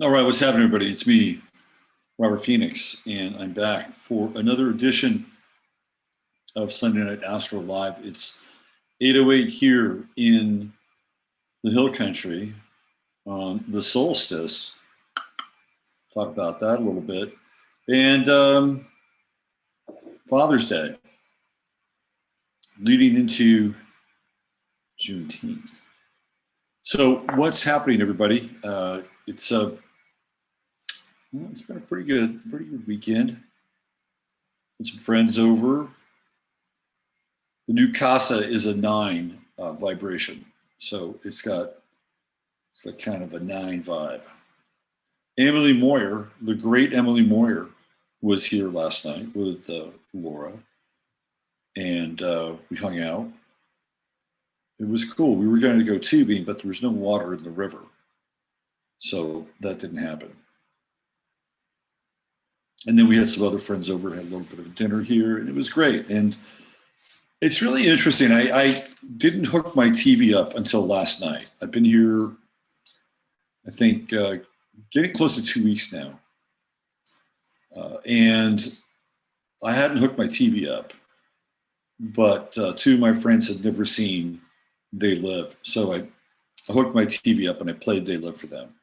All right, what's happening, everybody? It's me, Robert Phoenix, and I'm back for another edition of Sunday Night Astro Live. It's 8:08 here in the Hill Country on the solstice. Talk about that a little bit. And Father's Day, leading into Juneteenth. So what's happening, everybody? It's been a pretty good weekend. Had some friends over. The new casa is a 9 vibration, so it's got kind of a 9 vibe. Emily Moyer, the great Emily Moyer, was here last night with Laura, and we hung out. It was cool. We were going to go tubing, but there was no water in the river, so that didn't happen. And then we had some other friends over, had a little bit of dinner here, and it was great. And it's really interesting. I didn't hook my TV up until last night. I've been here, I think, getting close to 2 weeks now. And I hadn't hooked my TV up, but two of my friends had never seen They Live. So I hooked my TV up and I played They Live for them,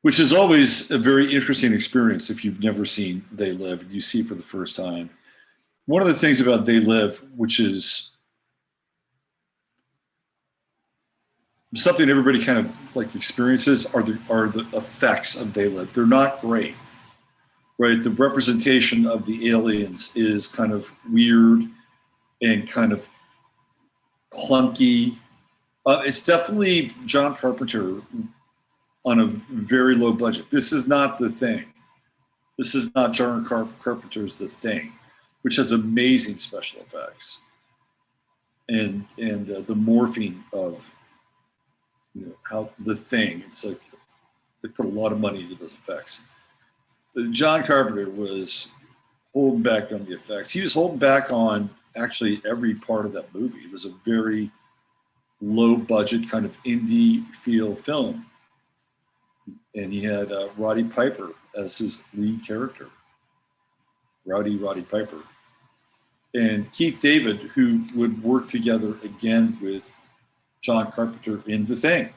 which is always a very interesting experience if you've never seen They Live and you see it for the first time. One of the things about They Live, which is something everybody kind of like experiences, are the effects of They Live. They're not great, right? The representation of the aliens is kind of weird and kind of clunky. It's definitely John Carpenter on a very low budget. This is not The Thing. This is not John Carpenter's The Thing, which has amazing special effects, and the morphing of how The Thing. It's like they put a lot of money into those effects. John Carpenter was holding back on the effects. He was holding back on actually every part of that movie. It was a very low budget kind of indie feel film. And he had Roddy Piper as his lead character, Roddy Piper. And Keith David, who would work together again with John Carpenter in The Thing.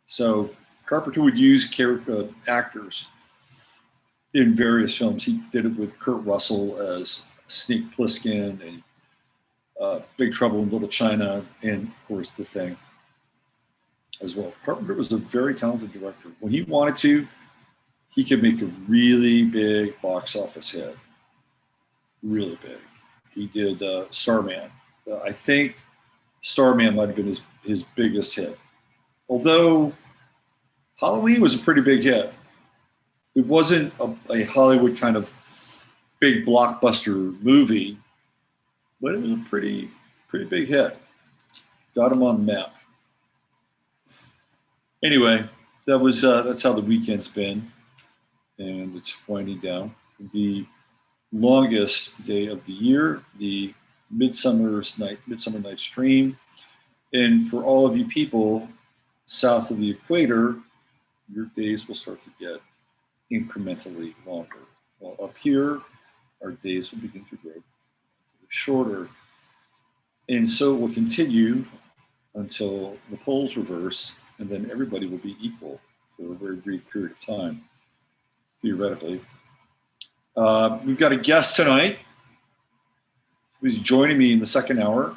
So Carpenter would use actors in various films. He did it with Kurt Russell as Snake Plissken, and Big Trouble in Little China, and of course The Thing as well. Carpenter was a very talented director. When he wanted to, he could make a really big box office hit, really big. He did Starman. I think Starman might have been his biggest hit. Although Halloween was a pretty big hit. It wasn't a Hollywood kind of big blockbuster movie, but it was a pretty big hit. Got him on the map. Anyway, that's how the weekend's been, and it's winding down. The longest day of the year, the Midsummer Night's Dream, and for all of you people south of the equator, your days will start to get incrementally longer. Well, up here, our days will begin to grow shorter, and so it will continue until the poles reverse. And then everybody will be equal for a very brief period of time, theoretically. We've got a guest tonight who's joining me in the second hour.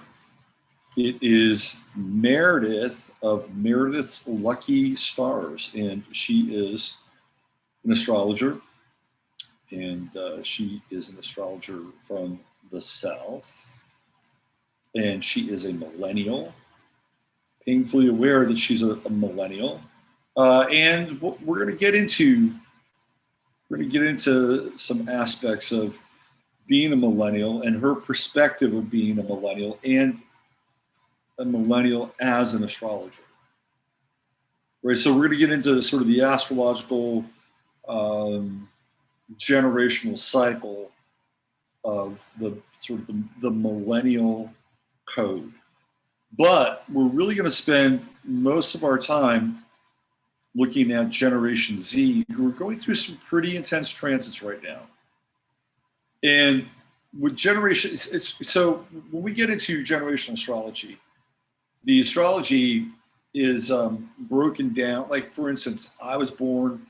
It is Meredith of Meredith's Lucky Stars, and she is an astrologer, and she is an astrologer from the South, and she is a millennial. Painfully aware that she's a millennial, and we're going to get into some aspects of being a millennial and her perspective of being a millennial and a millennial as an astrologer. Right, so we're going to get into sort of the astrological generational cycle of the sort of the millennial code. But we're really going to spend most of our time looking at Generation Z, who are going through some pretty intense transits right now. And with generation, so when we get into generational astrology, the astrology is broken down. Like, for instance, I was born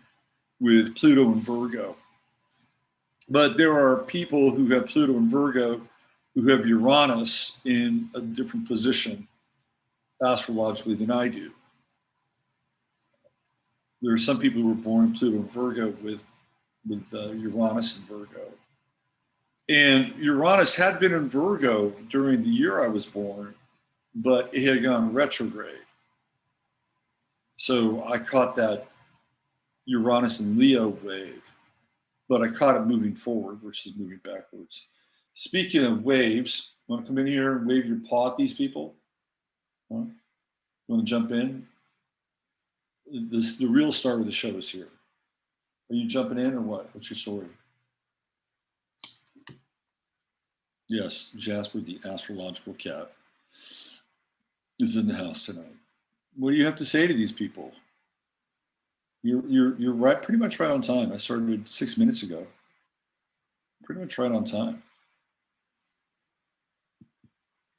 with Pluto and Virgo, but there are people who have Pluto and Virgo who have Uranus in a different position astrologically than I do. There are some people who were born in Pluto and Virgo with Uranus and Virgo. And Uranus had been in Virgo during the year I was born, but it had gone retrograde. So I caught that Uranus and Leo wave, but I caught it moving forward versus moving backwards. Speaking of waves, want to come in here and wave your paw at these people? Huh? Want to jump in? The real star of the show is here. Are you jumping in or what? What's your story? Yes, Jasper, the astrological cat, is in the house tonight. What do you have to say to these people? You're right, pretty much right on time. I started 6 minutes ago. Pretty much right on time.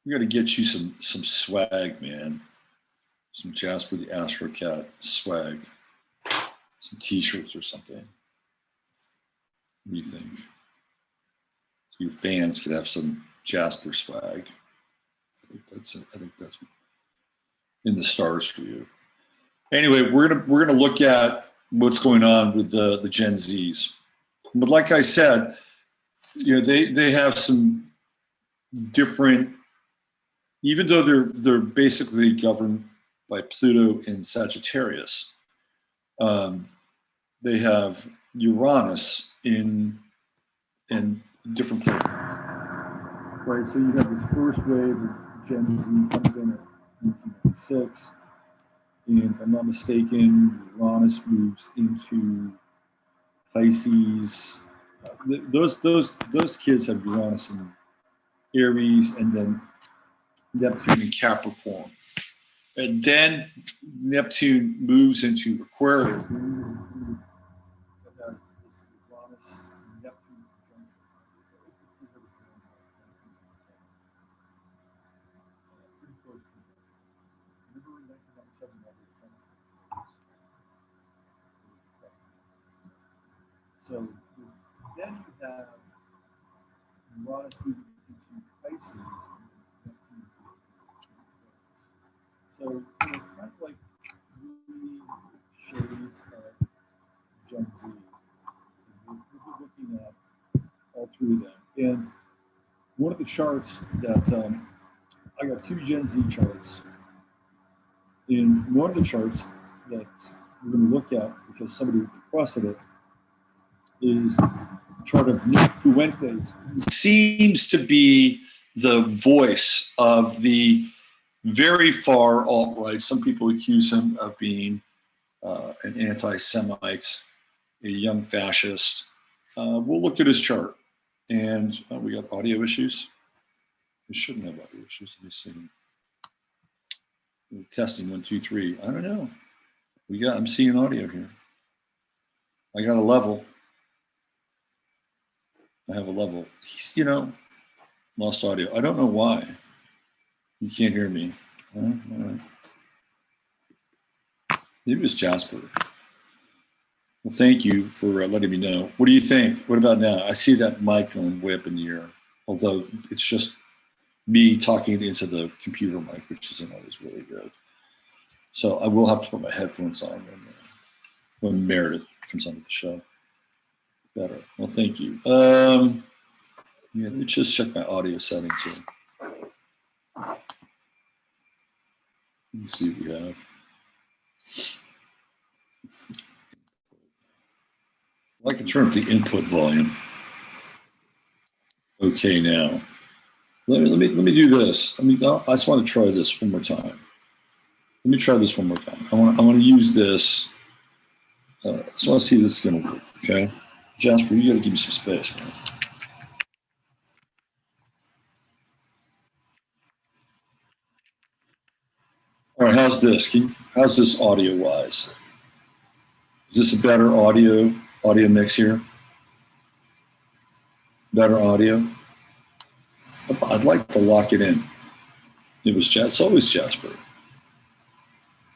We got to get you some swag, man. Some Jasper the Astro Cat swag. Some T-shirts or something. What do you think? So your fans could have some Jasper swag. I think that's in the stars for you. Anyway, we're gonna look at what's going on with the Gen Zs. But like I said, they have some different, even though they're basically governed by Pluto in Sagittarius, they have Uranus in different places. Right, so you have this first wave of Gen Z comes in at 1996, and if I'm not mistaken, Uranus moves into Pisces. Those kids have Uranus in Aries, and then Neptune in Capricorn. And then Neptune moves into Aquarius. So then you have Uranus moving into Pisces. So kind of like 3 shades of Gen Z. We'll be looking at all 3 of them. And one of the charts that I got 2 Gen Z charts. In one of the charts that we're going to look at, because somebody requested it, is a chart of Nick Fuentes, who seems to be the voice of the very far alt-right. Some people accuse him of being an anti-Semite, a young fascist. We'll look at his chart. And we got audio issues. We shouldn't have audio issues. Let me see. We're testing 1, 2, 3. I don't know. I'm seeing audio here. I got a level. I have a level. Lost audio. I don't know why. You can't hear me. All right. Maybe it was Jasper. Well, thank you for letting me know. What do you think? What about now? I see that mic going way up in the air, although it's just me talking into the computer mic, which isn't always really good. So I will have to put my headphones on when Meredith comes on the show. Better. Well, thank you. Let me just check my audio settings here. Let me see what we have. I can turn up the input volume. Okay, now let me do this. I just want to try this one more time. Let me try this one more time. I want to use this. I just want to see if this is going to work. Okay, Jasper, you got to give me some space, man. All right, how's this? How's this audio-wise? Is this a better audio mix here? Better audio? I'd like to lock it in. It's always Jasper.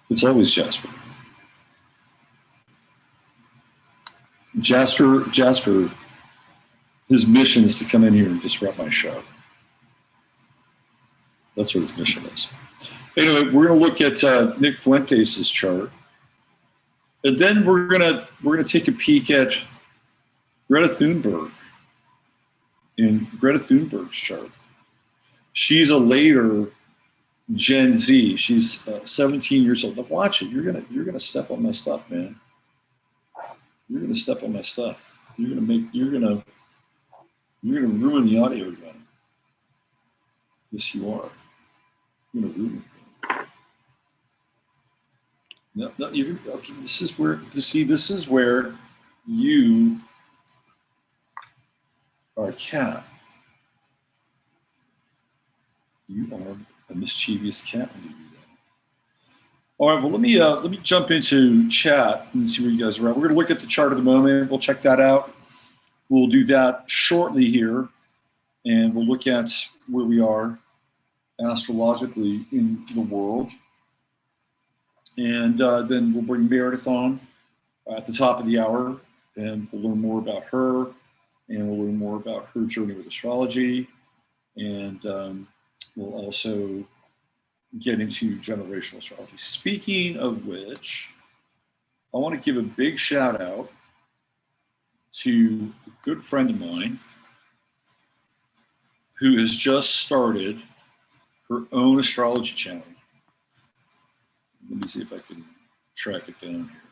It's always Jasper. Jasper, his mission is to come in here and disrupt my show. That's what his mission is. Anyway, we're going to look at Nick Fuentes' chart, and then we're gonna take a peek at Greta Thunberg in Greta Thunberg's chart. She's a later Gen Z. She's 17 years old. Now watch it. You're gonna step on my stuff, man. You're gonna step on my stuff. You're gonna ruin the audio again. Yes, you are. You're gonna ruin it. No, okay. This is where you are a cat. You are a mischievous cat when you do that. All right, well, let me jump into chat and see where you guys are at. We're going to look at the chart of the moment. We'll check that out. We'll do that shortly here, and we'll look at where we are astrologically in the world. And then we'll bring Meredith on at the top of the hour, and we'll learn more about her, and we'll learn more about her journey with astrology, and we'll also get into generational astrology. Speaking of which, I want to give a big shout out to a good friend of mine who has just started her own astrology channel. Let me see if I can track it down here.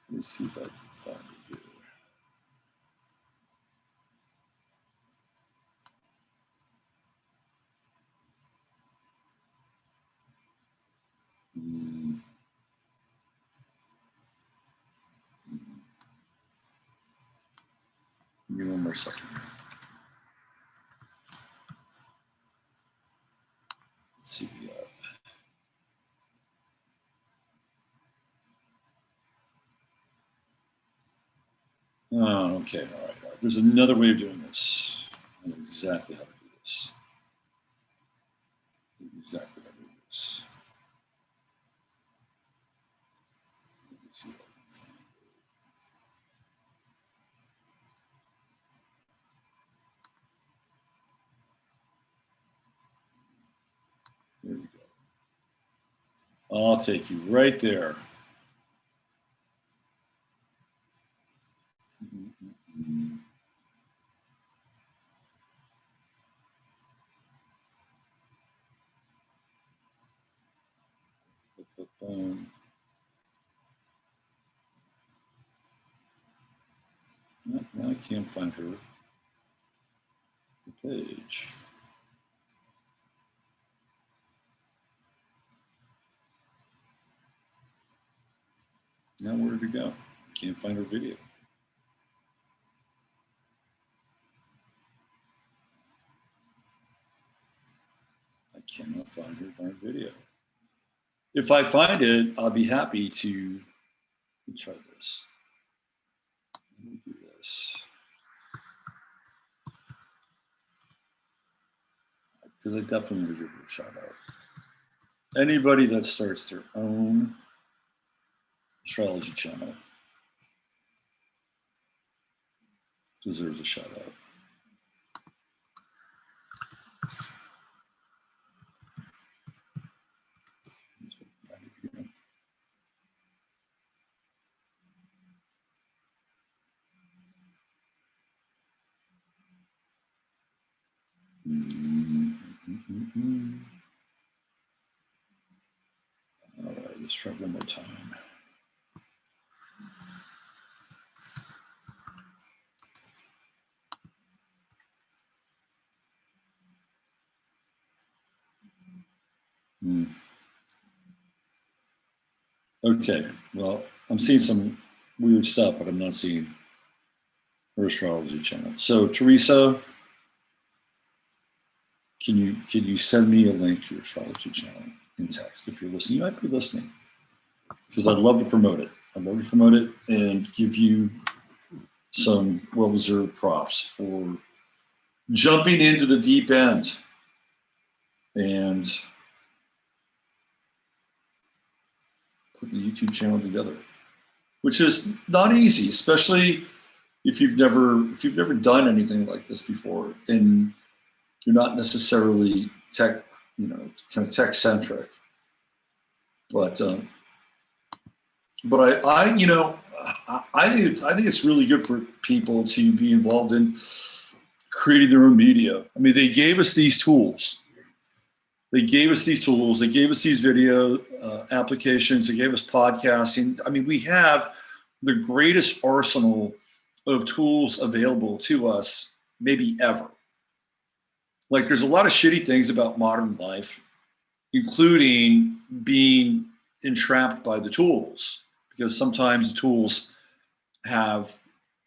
Let me see if I can find it here. Give me one more second. Let's see what we got. Oh, okay, all right. There's another way of doing this. I know exactly how to do this. Exactly how to do this. Let me see what I can find. There we go. I'll take you right there. No, I can't find her page. Now where did it go? Can't find her video. I cannot find her darn video. If I find it, I'll be happy to try this. Let me do this. Because I definitely want to give her a shout out. Anybody that starts their own astrology channel deserves a shout out. All right, let's try one more time. Okay, well, I'm seeing some weird stuff, but I'm not seeing her astrology channel. So Teresa, can you send me a link to your astrology channel in text? If you're listening, you might be listening, because I'd love to promote it. I'd love to promote it and give you some well-deserved props for jumping into the deep end and putting a YouTube channel together, which is not easy, especially if you've never done anything like this before and you're not necessarily tech, kind of tech centric. But I think it's really good for people to be involved in creating their own media. I mean, they gave us these tools. They gave us these video applications. They gave us podcasting. I mean, we have the greatest arsenal of tools available to us, maybe ever. Like, there's a lot of shitty things about modern life, including being entrapped by the tools, because sometimes the tools have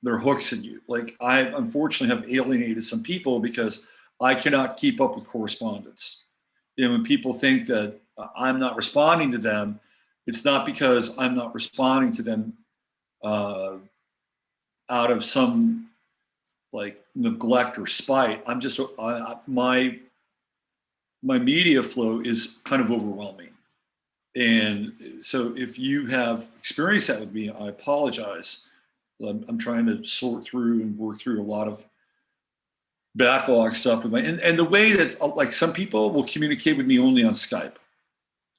their hooks in you. Like, I unfortunately have alienated some people because I cannot keep up with correspondence. When people think that I'm not responding to them, it's not because I'm not responding to them out of some like neglect or spite. I'm just my media flow is kind of overwhelming. And so if you have experienced that with me, I apologize. I'm trying to sort through and work through a lot of backlog stuff with and the way that, like, some people will communicate with me only on Skype.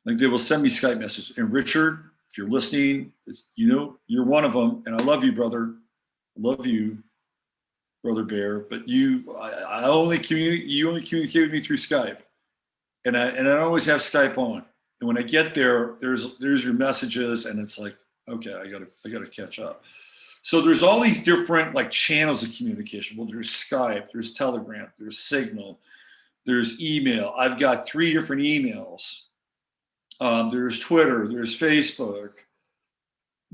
Like, they will send me Skype messages. And Richard, if you're listening, you're one of them, and I love you, brother. I love you, Brother Bear. But you only communicate with me through Skype, and I don't always have Skype on. And when I get there's your messages, and it's like, okay, I gotta catch up. So there's all these different like channels of communication. Well, there's Skype, there's Telegram, there's Signal, there's email. I've got 3 different emails. There's Twitter, there's Facebook.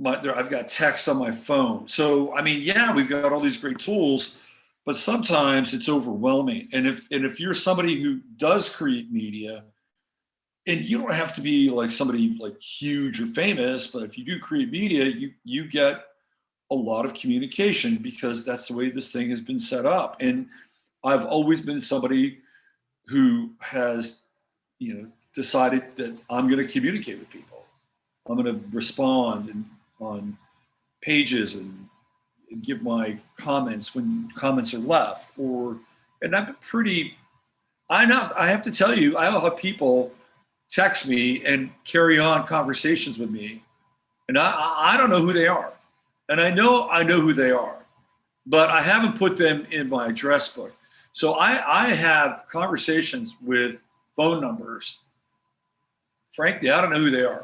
I've got text on my phone. So, I mean, yeah, we've got all these great tools, but sometimes it's overwhelming. And if you're somebody who does create media, and you don't have to be like somebody like huge or famous, but if you do create media, you get a lot of communication, because that's the way this thing has been set up. And I've always been somebody who has, decided that I'm going to communicate with people. I'm going to respond on pages and give my comments when comments are left, and I've been pretty, I have to tell you, I'll have people text me and carry on conversations with me, and I don't know who they are. And I know who they are, but I haven't put them in my address book. So I have conversations with phone numbers. Frankly, I don't know who they are.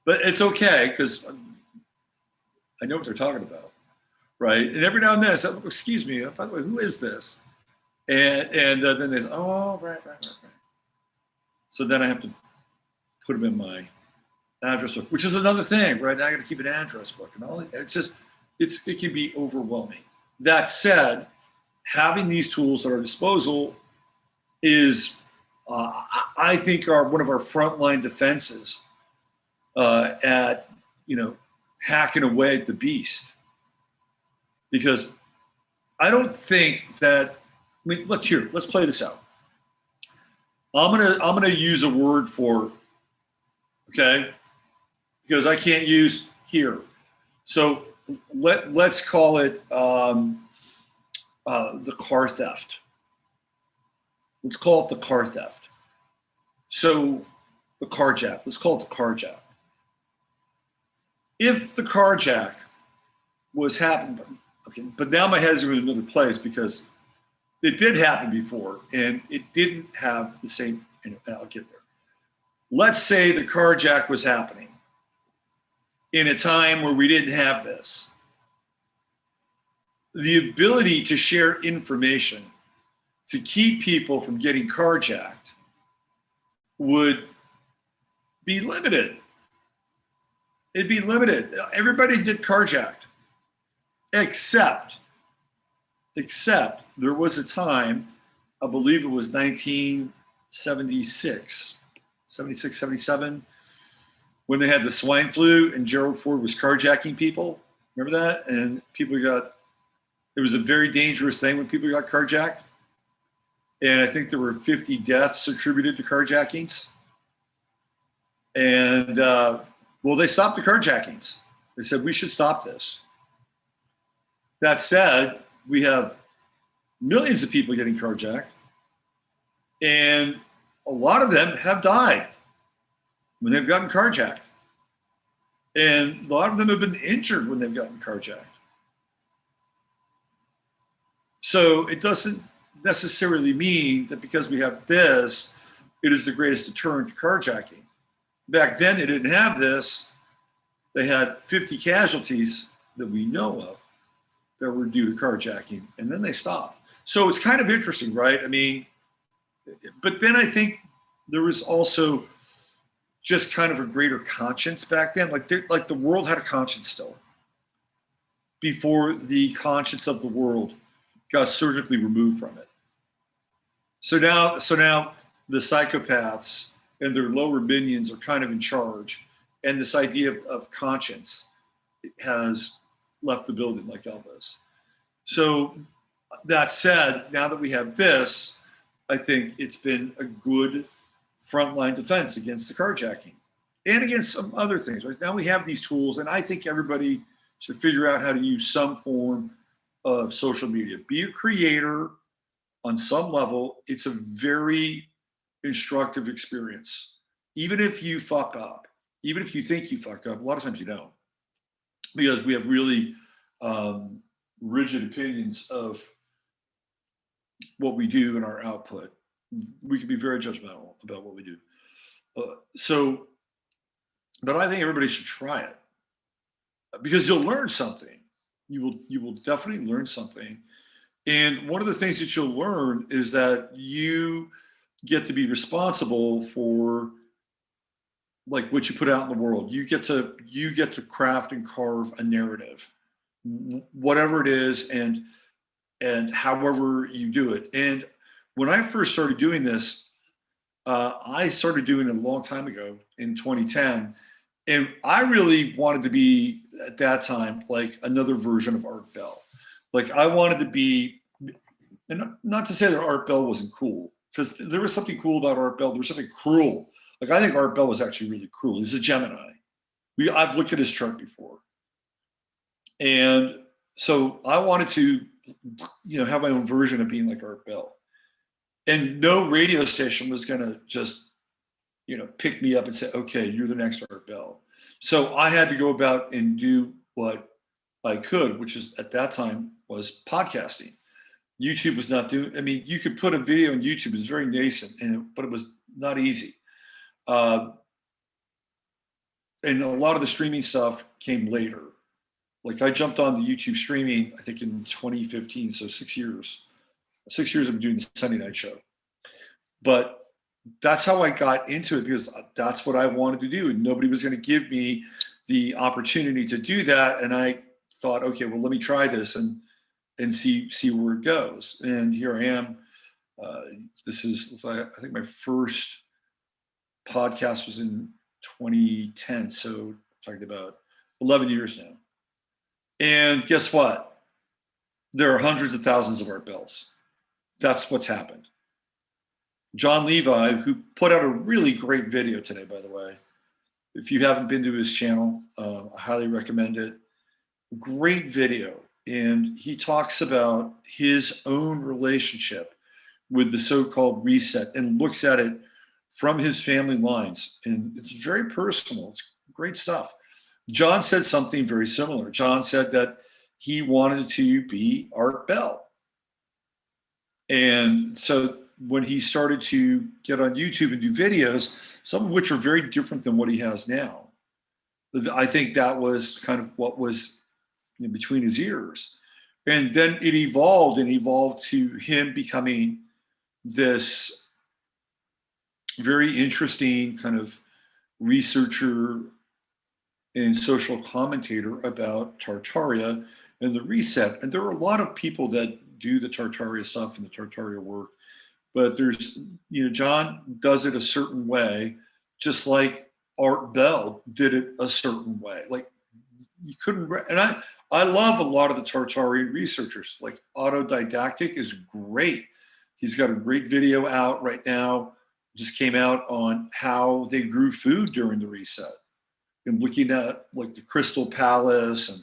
But it's okay, because I know what they're talking about, right? And every now and then I say, excuse me, by the way, who is this? And then they say, oh, right. So then I have to put them in my address book, which is another thing, right? Now I got to keep an address book, and all. It can be overwhelming. That said, having these tools at our disposal is, I think, are one of our frontline defenses at hacking away at the beast. Because I don't think that. I mean, let's play this out. I'm gonna use a word for, okay, because I can't use here. So let's call it the car theft. Let's call it the car theft. So the carjack. Let's call it the carjack. If the carjack was happening, okay, but now my head's in another place, because it did happen before, and it didn't have the same. I'll get there. Let's say the carjack was happening in a time where we didn't have this. The ability to share information to keep people from getting carjacked would be limited. It'd be limited. Everybody get carjacked, except there was a time I believe it was 1976, 76, 77, when they had the swine flu and Gerald Ford was carjacking people. Remember that? And people got, it was a very dangerous thing when people got carjacked. And I think there were 50 deaths attributed to carjackings. And well, they stopped the carjackings. They said, we should stop this. That said, we have millions of people getting carjacked, and a lot of them have died when they've gotten carjacked. And a lot of them have been injured when they've gotten carjacked. So it doesn't necessarily mean that because we have this, it is the greatest deterrent to carjacking. Back then, they didn't have this. They had 50 casualties that we know of that were due to carjacking, and then they stopped. So it's kind of interesting, right? I mean, but then I think there was also just kind of a greater conscience back then. Like the world had a conscience still before the conscience of the world got surgically removed from it. So now the psychopaths and their lower minions are kind of in charge, and this idea of conscience has left the building like Elvis. So that said, now that we have this, I think it's been a good frontline defense against the carjacking and against some other things. Right now we have these tools, and I think everybody should figure out how to use some form of social media. Be a creator on some level. It's a very instructive experience. Even if you fuck up, even if you think you fuck up, a lot of times you don't, because we have really rigid opinions of what we do and our output. We can be very judgmental about what we do. But I think everybody should try it, because you'll learn something. You will definitely learn something. And one of the things that you'll learn is that you get to be responsible for like what you put out in the world. You get to craft and carve a narrative, whatever it is, and however you do it. And when I first started doing this, I started doing it a long time ago in 2010. And I really wanted to be, at that time, like another version of Art Bell. Like I wanted to be, and not to say that Art Bell wasn't cool, because there was something cool about Art Bell. There was something cruel. Like I think Art Bell was actually really cruel. He's a Gemini. I've looked at his chart before. And so I wanted to, have my own version of being like Art Bell. And no radio station was going to just, pick me up and say, okay, you're the next Art Bell. So I had to go about and do what I could, which is at that time was podcasting. YouTube was not doing, you could put a video on YouTube, it was very nascent, but it was not easy. And a lot of the streaming stuff came later. Like I jumped on the YouTube streaming, I think in 2015, so 6 years. 6 years I've been doing the Sunday night show. But that's how I got into it, because that's what I wanted to do. And nobody was going to give me the opportunity to do that. And I thought, okay, well, let me try this and see where it goes. And here I am. This is, I think my first podcast was in 2010. So talking about 11 years now. And guess what? There are hundreds of thousands of Art Bells. That's what's happened. John Levi, who put out a really great video today, by the way. If you haven't been to his channel, I highly recommend it. Great video. And he talks about his own relationship with the so-called reset and looks at it from his family lines. And it's very personal. It's great stuff. John said something very similar. John said that he wanted to be Art Bell. And so when he started to get on YouTube and do videos, some of which are very different than what he has now, I think that was kind of what was in between his ears. And then it evolved to him becoming this very interesting kind of researcher and social commentator about Tartaria and the reset. And there are a lot of people that do the Tartaria stuff and the Tartaria work But there's, John does it a certain way, just like Art Bell did it a certain way. Like you couldn't, and I love a lot of the Tartarian researchers. Like Autodidactic is great. He's got a great video out right now, just came out on how they grew food during the reset and looking at like the Crystal Palace, and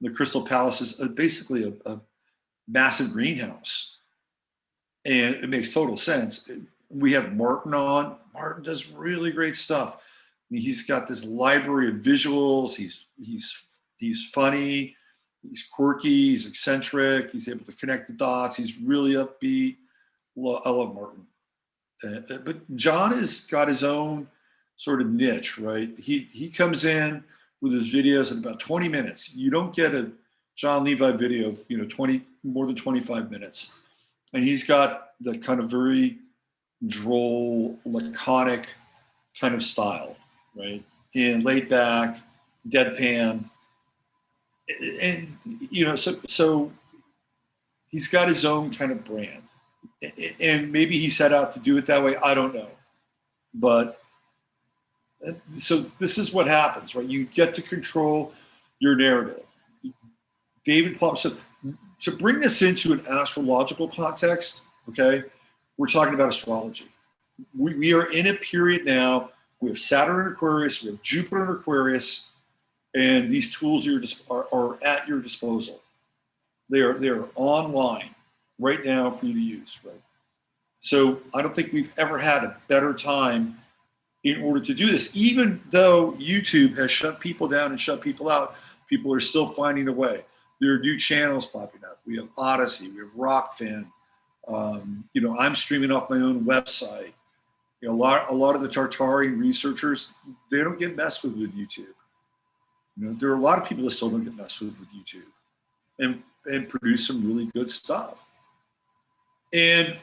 the Crystal Palace is basically a massive greenhouse. And it makes total sense. We have Martin on. Martin does really great stuff. I mean, he's got this library of visuals. He's funny. He's quirky. He's eccentric. He's able to connect the dots. He's really upbeat. I love Martin. But John has got his own sort of niche, right? He comes in with his videos in about 20 minutes. You don't get a John Levi video, more than 25 minutes. And he's got the kind of very droll, laconic kind of style, right? And laid back, deadpan. And, so he's got his own kind of brand. And maybe he set out to do it that way. I don't know. But so this is what happens, right? You get to control your narrative. David Palmer. So to bring this into an astrological context, okay, we're talking about astrology. We are in a period now. We have Saturn in Aquarius, we have Jupiter in Aquarius, and these tools are at your disposal. They're online right now for you to use, right? So I don't think we've ever had a better time in order to do this. Even though YouTube has shut people down and shut people out, people are still finding a way. There are new channels popping up. We have Odyssey, we have Rockfin. I'm streaming off my own website. A lot of the Tartarian researchers, they don't get messed with YouTube. There are a lot of people that still don't get messed with YouTube, and produce some really good stuff. And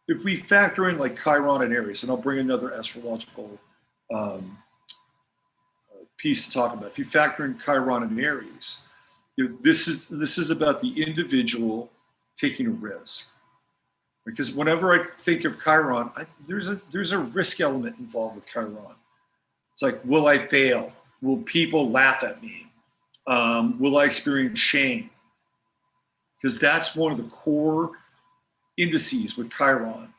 if we factor in like Chiron and Aries, and I'll bring another astrological piece to talk about. If you factor in Chiron and Aries, this is about the individual taking a risk. Because whenever I think of Chiron, there's a risk element involved with Chiron. It's like, will I fail? Will people laugh at me? Will I experience shame? Because that's one of the core indices with Chiron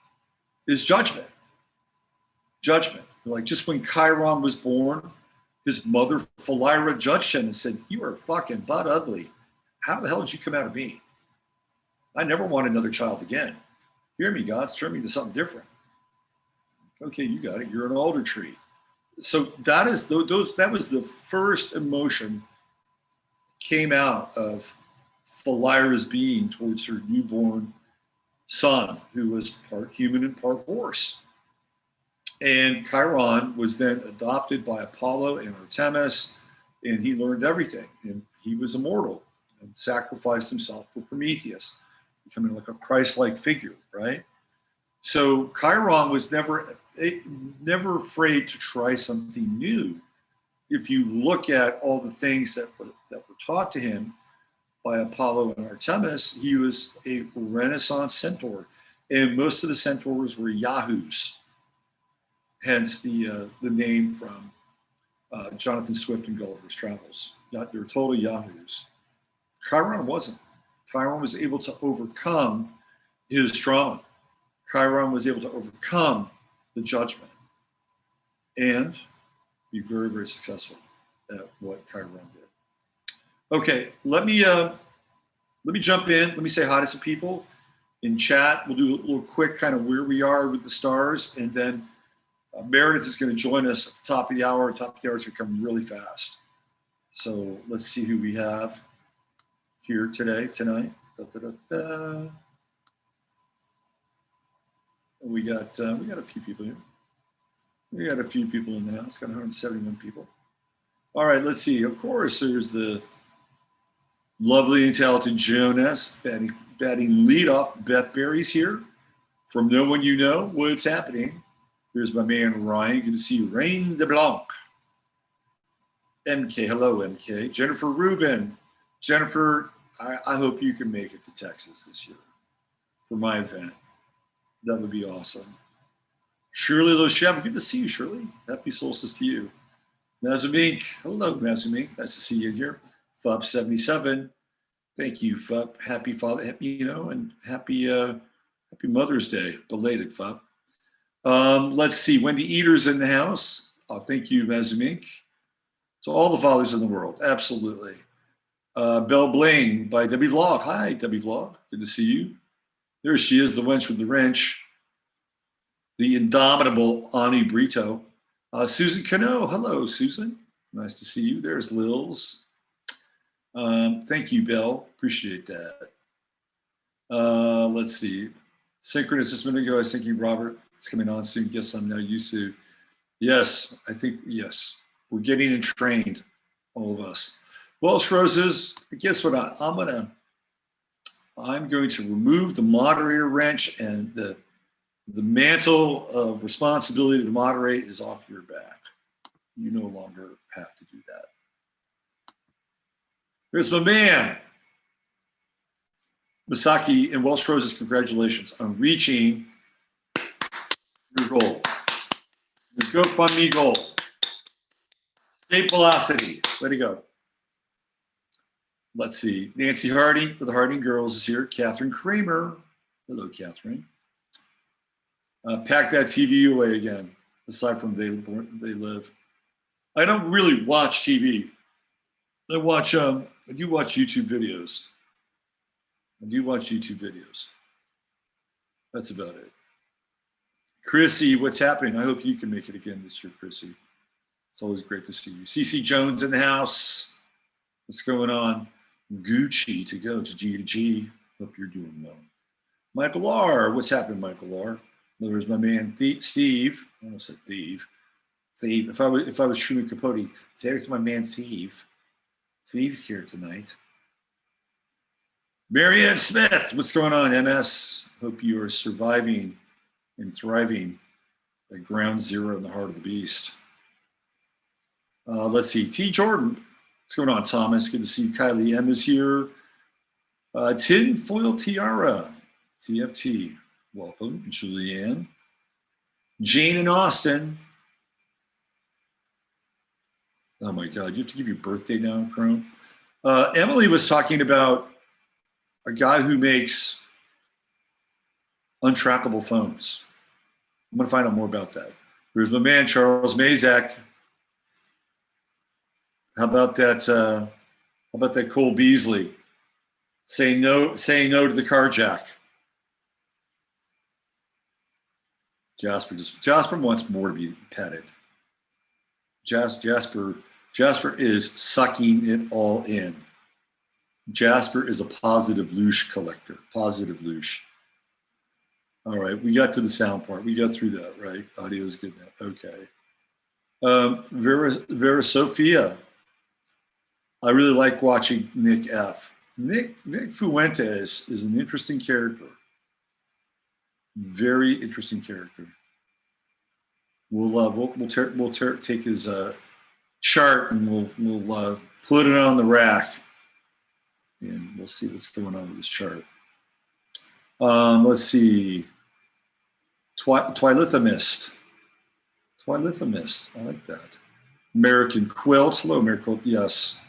is judgment. Judgment. Like just when Chiron was born, his mother Philyra judged him and said, "You are fucking butt ugly. How the hell did you come out of me? I never want another child again. Hear me, God, turn me to something different." Okay, you got it. You're an alder tree. So that was the first emotion came out of Philyra's being towards her newborn son, who was part human and part horse. And Chiron was then adopted by Apollo and Artemis, and he learned everything. And he was immortal and sacrificed himself for Prometheus, becoming like a Christ-like figure, right? So Chiron was never afraid to try something new. If you look at all the things that were taught to him by Apollo and Artemis, he was a Renaissance centaur, and most of the centaurs were yahoos. Hence the name from Jonathan Swift and Gulliver's Travels. They were total yahoos. Chiron wasn't. Chiron was able to overcome his trauma. Chiron was able to overcome the judgment and be very, very successful at what Chiron did. Okay, let me jump in. Let me say hi to some people in chat. We'll do a little quick kind of where we are with the stars, and then Meredith is going to join us at the top of the hour. Top of the hour is going to come really fast. So let's see who we have here tonight. We got a few people here. We got a few people in the house. Got 171 people. All right, let's see. Of course, there's the lovely and talented Jonas batting leadoff. Beth Berry's here from No One You Know. What's happening? Here's my man Ryan. Good to see you. Rain de Blanc. MK, hello MK. Jennifer Rubin. Jennifer, I hope you can make it to Texas this year for my event. That would be awesome. Shirley Losham, good to see you, Shirley. Happy solstice to you. Mazumink, hello, Mazumink. Nice to see you here. Fup 77, thank you, Fup. Happy Father, happy, and happy Mother's Day, belated, Fup. Let's see, Wendy Eater's in the house. Thank you, Mazumink. To all the fathers in the world, absolutely. Belle Bling by Debbie Vlog. Hi, Debbie Vlog. Good to see you. There she is, the wench with the wrench. The indomitable Ani Brito. Susan Cano. Hello, Susan. Nice to see you. There's Lils. Thank you, Belle. Appreciate that. Let's see. Synchronous just a minute ago, I was thinking Robert is coming on soon. Guess I'm now used to. Yes, I think, yes. We're getting entrained, all of us. Welsh Roses, guess what? I'm going to remove the moderator wrench, and the mantle of responsibility to moderate is off your back. You no longer have to do that. There's my man. Misaki and Welsh Roses, congratulations on reaching your goal. Your GoFundMe goal. State velocity. Way to go. Let's see. Nancy Hardy for the Harding Girls is here. Catherine Kramer. Hello, Catherine. Pack that TV away again, aside from They Live. I don't really watch TV. I do watch YouTube videos. That's about it. Chrissy, what's happening? I hope you can make it again this year, Chrissy. It's always great to see you. CC Jones in the house. What's going on? Gucci to go to G to G. Hope you're doing well. Michael R. What's happening, Michael R? There's my man Steve. I almost said Thieve. Thieve. If I was Truman Capote, there's my man Thieve. Thieve's here tonight. Marianne Smith. What's going on, MS? Hope you are surviving and thriving at ground zero in the heart of the beast. Let's see. T. Jordan. What's going on, Thomas? Good to see you. Kylie M is here. Tin Foil Tiara. TFT. Welcome. Julianne. Jane in Austin. Oh my God. You have to give your birthday now, Chrome. Emily was talking about a guy who makes untrackable phones. I'm going to find out more about that. There's my man, Charles Mazak. How about that Cole Beasley saying no to the carjack? Jasper wants more to be petted. Jasper is sucking it all in. Jasper is a positive loosh collector. Positive loosh. All right, we got to the sound part. We got through that, right? Audio is good now. Okay. Vera Sophia. I really like watching Nick F. Nick Fuentes is an interesting character. Very interesting character. We'll take his chart and we'll put it on the rack, and we'll see what's going on with this chart. Let's see. Twilithomist. I like that. American Quilt. Hello, American Quilt. Yes.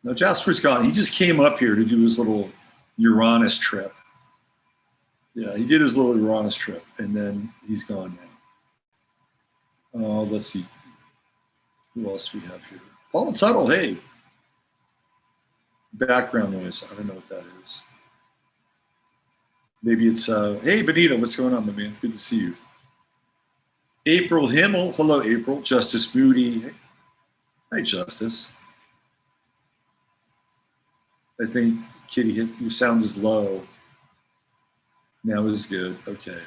No, Jasper's gone. He just came up here to do his little Uranus trip. Yeah, he did his little Uranus trip, and then he's gone now. Let's see. Who else we have here? Paul Tuttle, hey. Background noise. I don't know what that is. Maybe it's, hey, Benito, what's going on, my man? Good to see you. April Himmel. Hello, April. Justice Moody. Hi, Justice. I think, Kitty, your sound is low. Now it's good. Okay.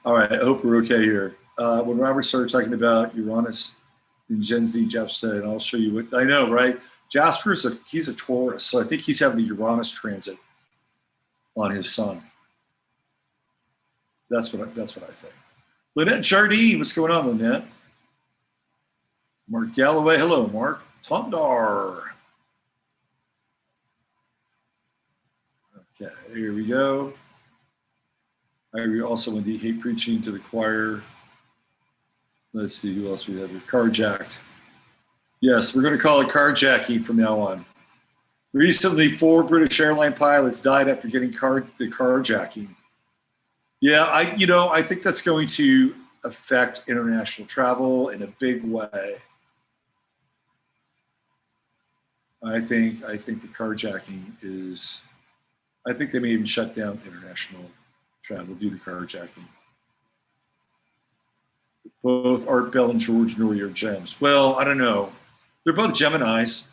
All right. I hope we're okay here. When Robert started talking about Uranus and Gen Z, Jeff said, I'll show you what I know, right? Jasper's he's a Taurus, so I think he's having a Uranus transit on his sun. That's what I think. Lynette Jardine, what's going on, Lynette? Mark Galloway, hello, Mark. Tom Dar. Okay, here we go. I also indeed hate preaching to the choir. Let's see who else we have here. Carjacked. Yes, we're going to call it carjacking from now on. Recently, 4 British airline pilots died after getting the carjacking. Yeah, I think that's going to affect international travel in a big way. I think the carjacking is. I think they may even shut down international travel due to carjacking. Both Art Bell and George Norrie are gems. Well, I don't know. They're both Geminis.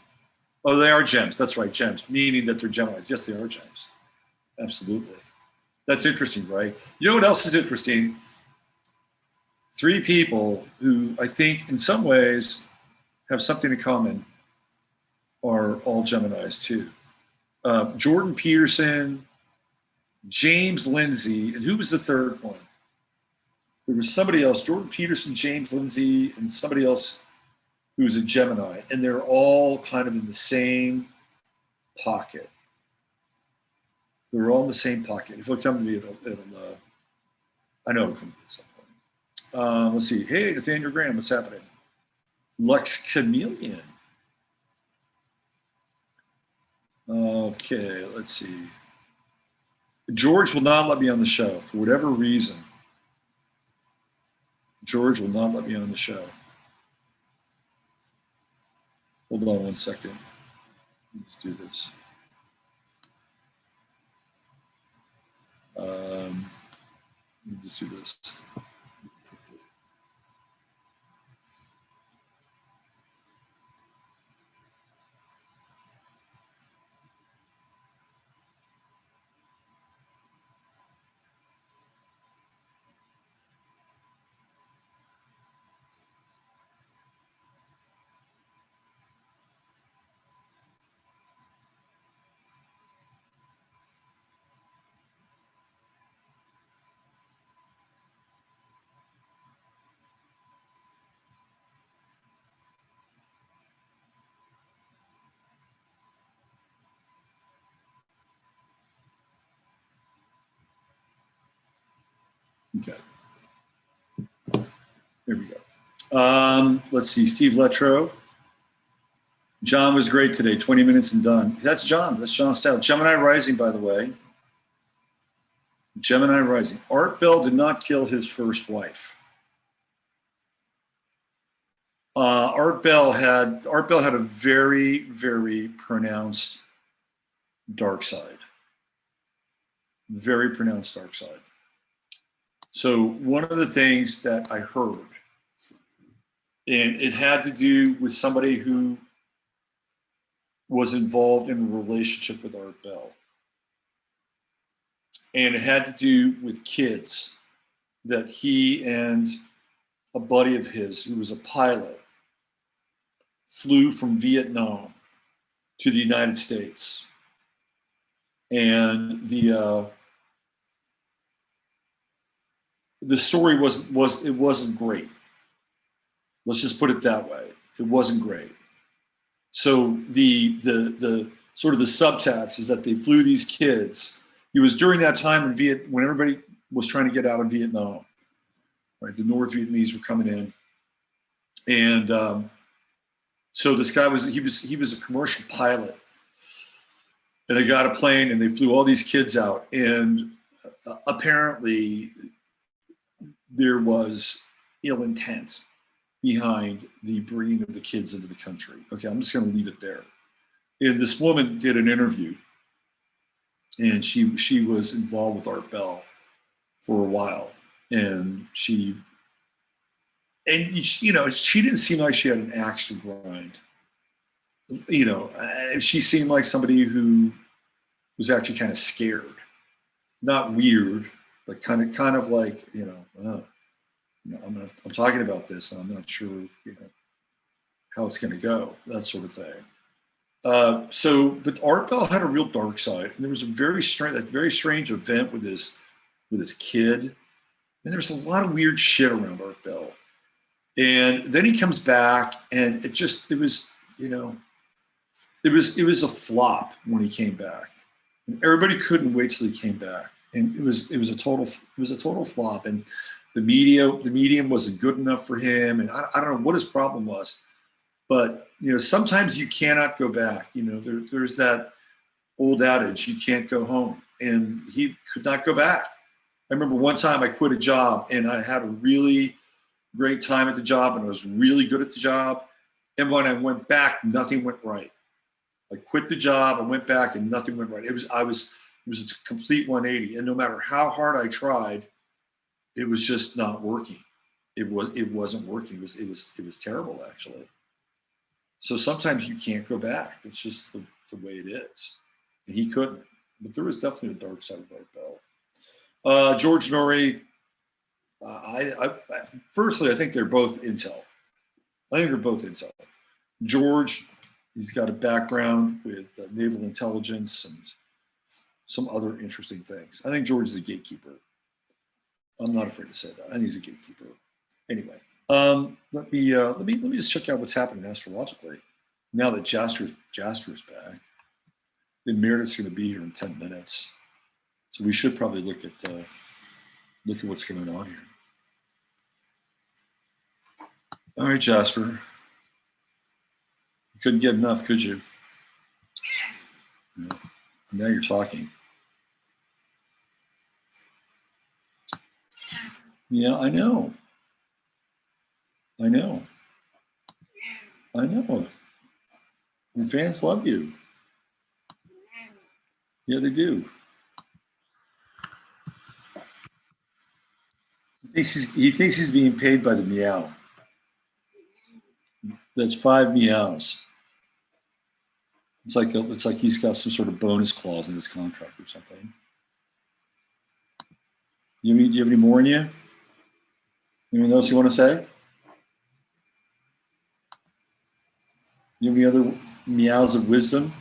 Oh, they are gems. That's right, gems, meaning that they're Geminis. Yes, they are gems. Absolutely. That's interesting, right? You know what else is interesting? 3 people who I think in some ways have something in common are all Geminis too. Jordan Peterson, James Lindsay, and who was the third one? There was somebody else, Jordan Peterson, James Lindsay, and somebody else who's a Gemini, and they're all kind of in the same pocket. They're all in the same pocket. If it'll come to me, I know it'll come to me at some point. Let's see. Hey, Nathaniel Graham, what's happening? Lux Chameleon. Okay, let's see. George will not let me on the show for whatever reason. George will not let me on the show. Hold on one second. Let's do this. Let me just do this. Okay. There we go. Let's see. Steve Letro. John was great today. 20 minutes and done. That's John. That's John Stout. Gemini rising, by the way. Gemini rising. Art Bell did not kill his first wife. Art Bell had a very, very pronounced dark side. Very pronounced dark side. So one of the things that I heard, and it had to do with somebody who was involved in a relationship with Art Bell. And it had to do with kids that he and a buddy of his, who was a pilot, flew from Vietnam to the United States. And the story wasn't great. Let's just put it that way. It wasn't great. So the sort of the subtext is that they flew these kids. It was during that time when everybody was trying to get out of Vietnam, right? The North Vietnamese were coming in, and so this guy was a commercial pilot, and they got a plane and they flew all these kids out, and apparently there was ill intent behind the bringing of the kids into the country. Okay, I'm just going to leave it there. And this woman did an interview, and she was involved with Art Bell for a while, and she didn't seem like she had an axe to grind. She seemed like somebody who was actually kind of scared, not weird, but kind of like, I'm talking about this, and I'm not sure, how it's going to go, that sort of thing. But Art Bell had a real dark side, and there was a very strange event with his kid, and there was a lot of weird shit around Art Bell. And then he comes back, and it was a flop when he came back. And everybody couldn't wait till he came back. and it was a total flop. And the medium wasn't good enough for him, and I don't know what his problem was, but sometimes you cannot go back. There's that old adage, you can't go home, and he could not go back. I remember one time I quit a job and I had a really great time at the job and I was really good at the job. And when I went back, nothing went right. I quit the job, I went back and nothing went right. It was a complete 180. And no matter how hard I tried, it was just not working. It wasn't working. It was terrible, actually. So sometimes you can't go back. It's just the way it is. And he couldn't. But there was definitely a dark side of that bell. George Norrie, firstly, I think they're both intel. George, he's got a background with naval intelligence and some other interesting things. I think George is a gatekeeper. I'm not afraid to say that. I think he's a gatekeeper. Anyway, let me just check out what's happening astrologically now that Jasper's back. And Meredith's going to be here in 10 minutes, so we should probably look at what's going on here. All right, Jasper. You couldn't get enough, could you? Yeah. Now you're talking. Yeah, I know. Your fans love you. Yeah, they do. He thinks he's being paid by the meow. That's 5 meows. It's like he's got some sort of bonus clause in his contract or something. Do you have any more in you? Anything else you want to say? Do you have any other meows of wisdom?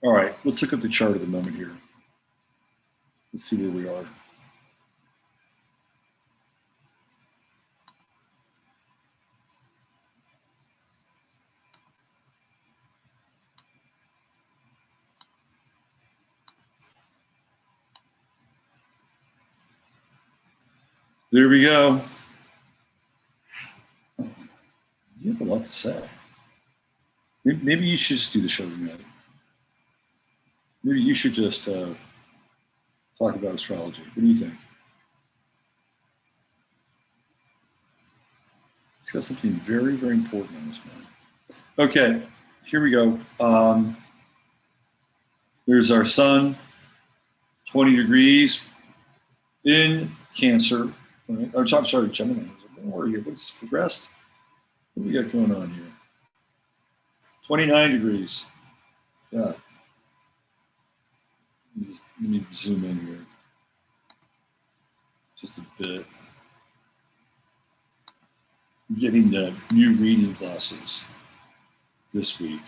All right, let's look at the chart of the moment here. Let's see where we are. There we go. You have a lot to say. Maybe you should just do the show tonight. Maybe you should just talk about astrology. What do you think? He's got something very, very important on this man. Okay, here we go. There's our sun, 20 degrees in Cancer. Right? Oh, I'm sorry, Gemini. Where are you? What's progressed? What do we got going on here? 29 degrees. Yeah. Let me zoom in here. Just a bit. I'm getting the new reading glasses this week.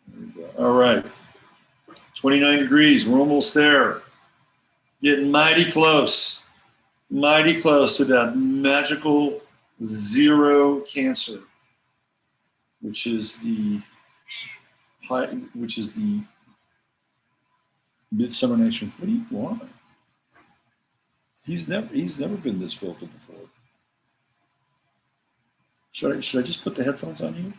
There we go. All right. 29 degrees. We're almost there. Getting mighty close to that magical 0 Cancer, which is the midsummer nation. What do you want? He's never been this vocal before. Should I just put the headphones on you?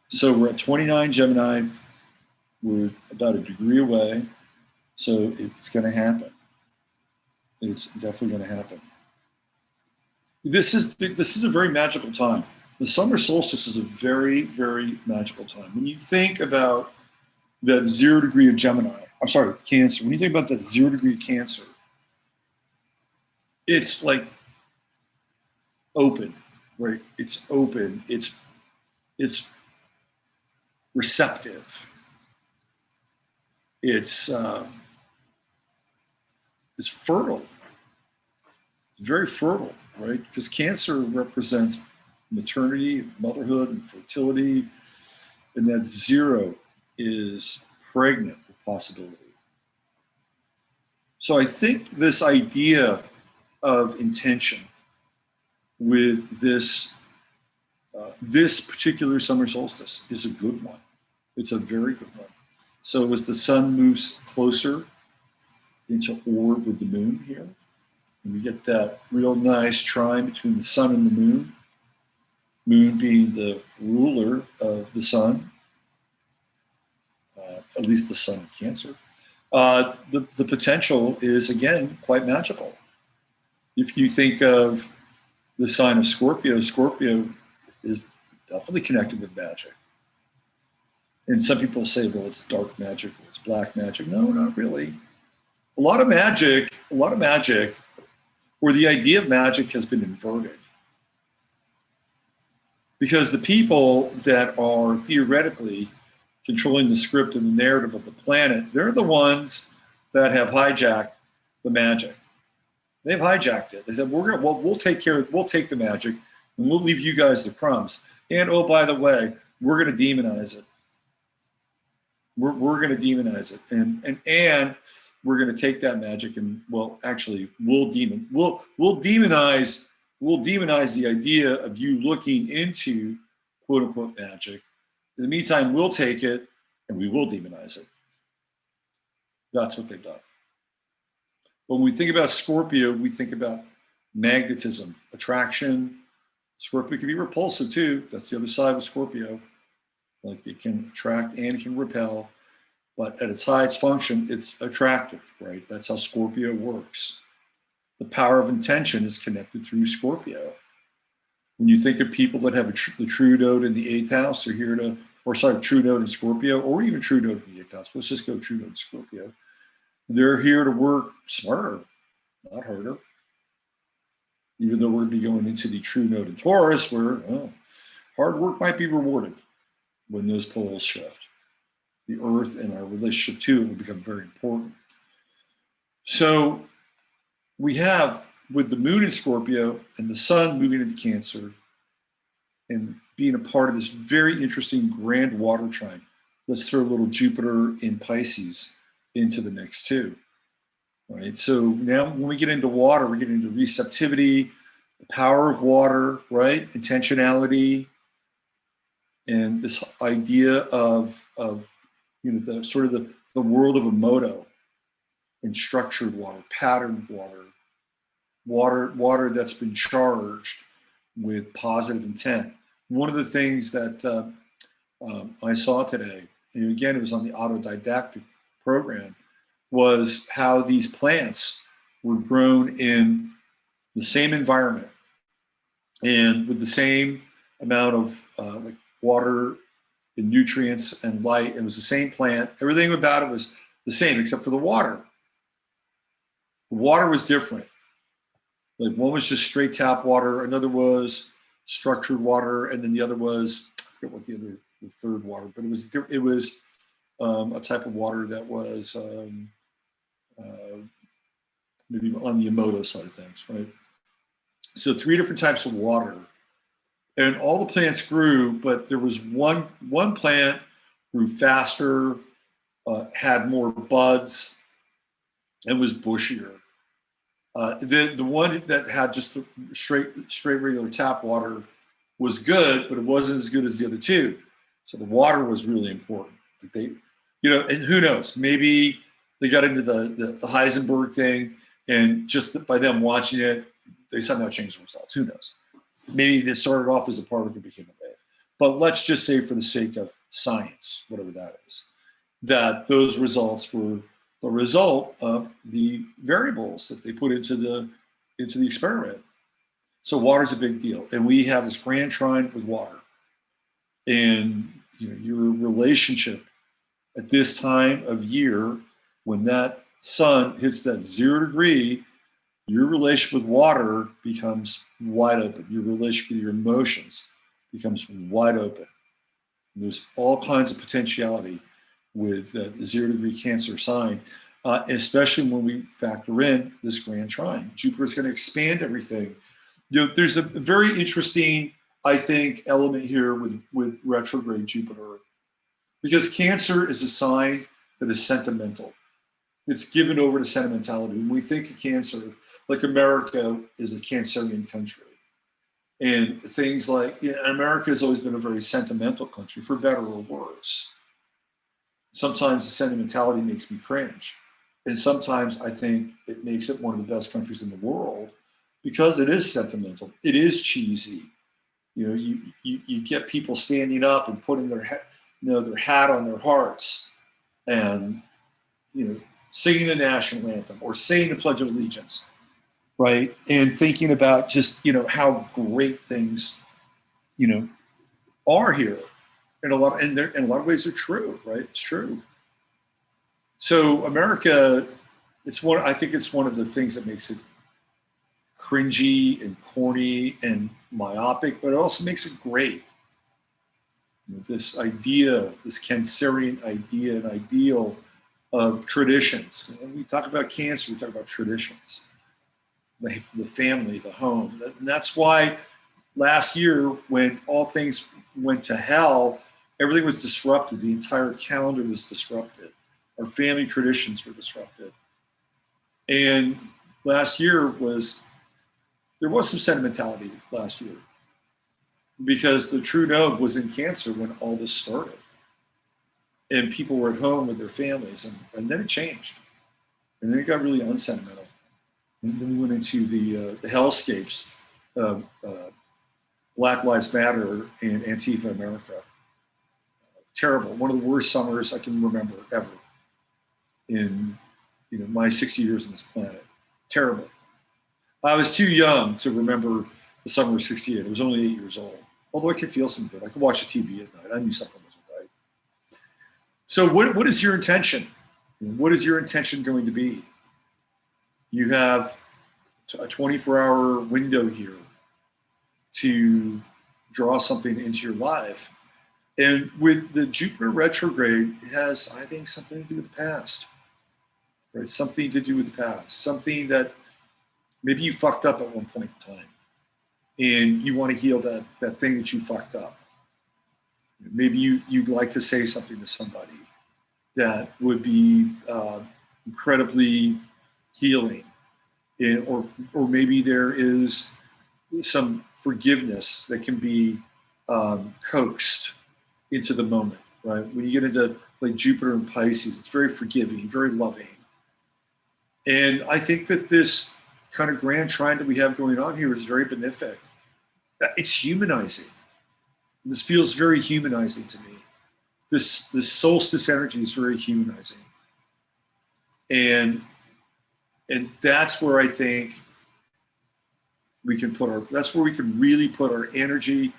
So we're at 29 Gemini. We're about a degree away. So it's going to happen. It's definitely going to happen. This is a very magical time. The summer solstice is a very, very magical time. When you think about that 0 degree of Cancer, when you think about that 0 degree of Cancer, it's like open, right? It's open. It's receptive. It's fertile. It's very fertile, right? Because Cancer represents maternity, motherhood, and fertility, and that 0 is pregnant with possibility. So I think this idea of intention with this This particular summer solstice is a good one. It's a very good one. So as the sun moves closer into orb with the moon here, and we get that real nice trine between the sun and the moon being the ruler of the sun, at least the sun in Cancer, the potential is, again, quite magical. If you think of the sign of Scorpio, Scorpio is definitely connected with magic. And some people say, well, it's dark magic, or it's black magic. No, not really. A lot of magic, or the idea of magic has been inverted. Because the people that are theoretically controlling the script and the narrative of the planet, they're the ones that have hijacked the magic. They've hijacked it. They said, we'll take the magic, and we'll leave you guys the crumbs. And oh, by the way, we're going to demonize it. We're going to demonize it, and we're going to take that magic and, well, actually, we'll demonize the idea of you looking into quote unquote magic. In the meantime, we'll take it and we will demonize it. That's what they've done. When we think about Scorpio, we think about magnetism, attraction. Scorpio can be repulsive too. That's the other side of Scorpio. Like, it can attract and it can repel, but at its highest function, it's attractive, right? That's how Scorpio works. The power of intention is connected through Scorpio. When you think of people that have the true node in the 8th house, they're here to, true node in Scorpio, or even true node in the 8th house. Let's just go true node in Scorpio. They're here to work smarter, not harder. Even though we're going to be going into the true node in Taurus, where hard work might be rewarded when those poles shift. The earth and our relationship to it will become very important. So we have, with the moon in Scorpio and the sun moving into Cancer and being a part of this very interesting grand water trine. Let's throw a little Jupiter in Pisces into the mix too, right? So now when we get into water, we're getting into receptivity, the power of water, right? Intentionality, and this idea of the sort of the world of emoto and structured water, patterned water that's been charged with positive intent. One of the things that I saw today, and again, it was on the autodidactic program, was how these plants were grown in the same environment and with the same amount of like water and nutrients and light. It was the same plant. Everything about it was the same except for the water. The water was different. Like, one was just straight tap water, another was structured water, and then the other was, I forget what the third water, but it was a type of water that was maybe on the emoto side of things, right? So 3 different types of water, and all the plants grew, but there was one plant grew faster, had more buds, and was bushier. The one that had just straight regular tap water was good, but it wasn't as good as the other two. So the water was really important. And who knows? Maybe they got into the Heisenberg thing, and just by them watching it, they somehow changed the results. Who knows? Maybe they started off as a particle, became a wave. But let's just say, for the sake of science, whatever that is, that those results were the result of the variables that they put into the experiment. So water's a big deal, and we have this grand trine with water, and your relationship at this time of year, when that sun hits that 0 degree, your relationship with water becomes wide open. Your relationship with your emotions becomes wide open. And there's all kinds of potentiality with the 0 degree Cancer sign, especially when we factor in this grand trine. Jupiter is going to expand everything. There's a very interesting, I think, element here with retrograde Jupiter, because Cancer is a sign that is sentimental. It's given over to sentimentality. When we think of Cancer, like America is a Cancerian country. And things like, America has always been a very sentimental country, for better or worse. Sometimes the sentimentality makes me cringe. And sometimes I think it makes it one of the best countries in the world because it is sentimental. It is cheesy. You get people standing up and putting their their hat on their hearts and, singing the national anthem or saying the Pledge of Allegiance, right? And thinking about just, how great things, are here. And in a lot of ways, they're true, right? It's true. So America, I think it's one of the things that makes it cringy and corny and myopic, but it also makes it great. This idea, this Cancerian idea and ideal of traditions. When we talk about Cancer, we talk about traditions, the family, the home. And that's why last year, when all things went to hell, everything was disrupted. The entire calendar was disrupted. Our family traditions were disrupted. And last year there was some sentimentality last year because the true node was in Cancer when all this started. And people were at home with their families, and then it changed. And then it got really unsentimental. And then we went into the hellscapes of Black Lives Matter and Antifa America. Terrible. One of the worst summers I can remember ever in my 60 years on this planet. Terrible. I was too young to remember the summer of '68. I was only 8 years old. Although I could feel some good. I could watch the TV at night. I knew something wasn't right. So what is your intention? What is your intention going to be? You have a 24-hour window here to draw something into your life. And with the Jupiter retrograde, it has, I think, something to do with the past. Right? Something to do with the past. Something that maybe you fucked up at one point in time. And you want to heal that thing that you fucked up. Maybe you'd like to say something to somebody that would be incredibly healing. Or maybe there is some forgiveness that can be coaxed into the moment, right? When you get into like Jupiter and Pisces, it's very forgiving, very loving. And I think that this kind of grand trine that we have going on here is very benefic. It's humanizing. This feels very humanizing to me. This solstice energy is very humanizing. And that's where I think we can that's where we can really put our energy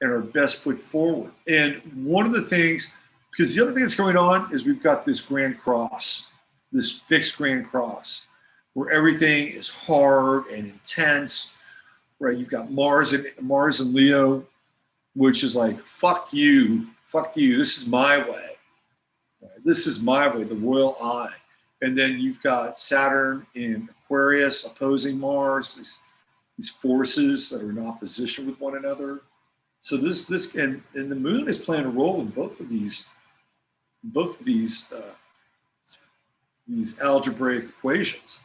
and our best foot forward. And one of the things, because the other thing that's going on is we've got this grand cross, this fixed grand cross, where everything is hard and intense, right? You've got Mars and Leo, which is like, fuck you, this is my way. Right? This is my way, the royal eye. And then you've got Saturn in Aquarius opposing Mars, these forces that are in opposition with one another. So this and the moon is playing a role in both of these algebraic equations,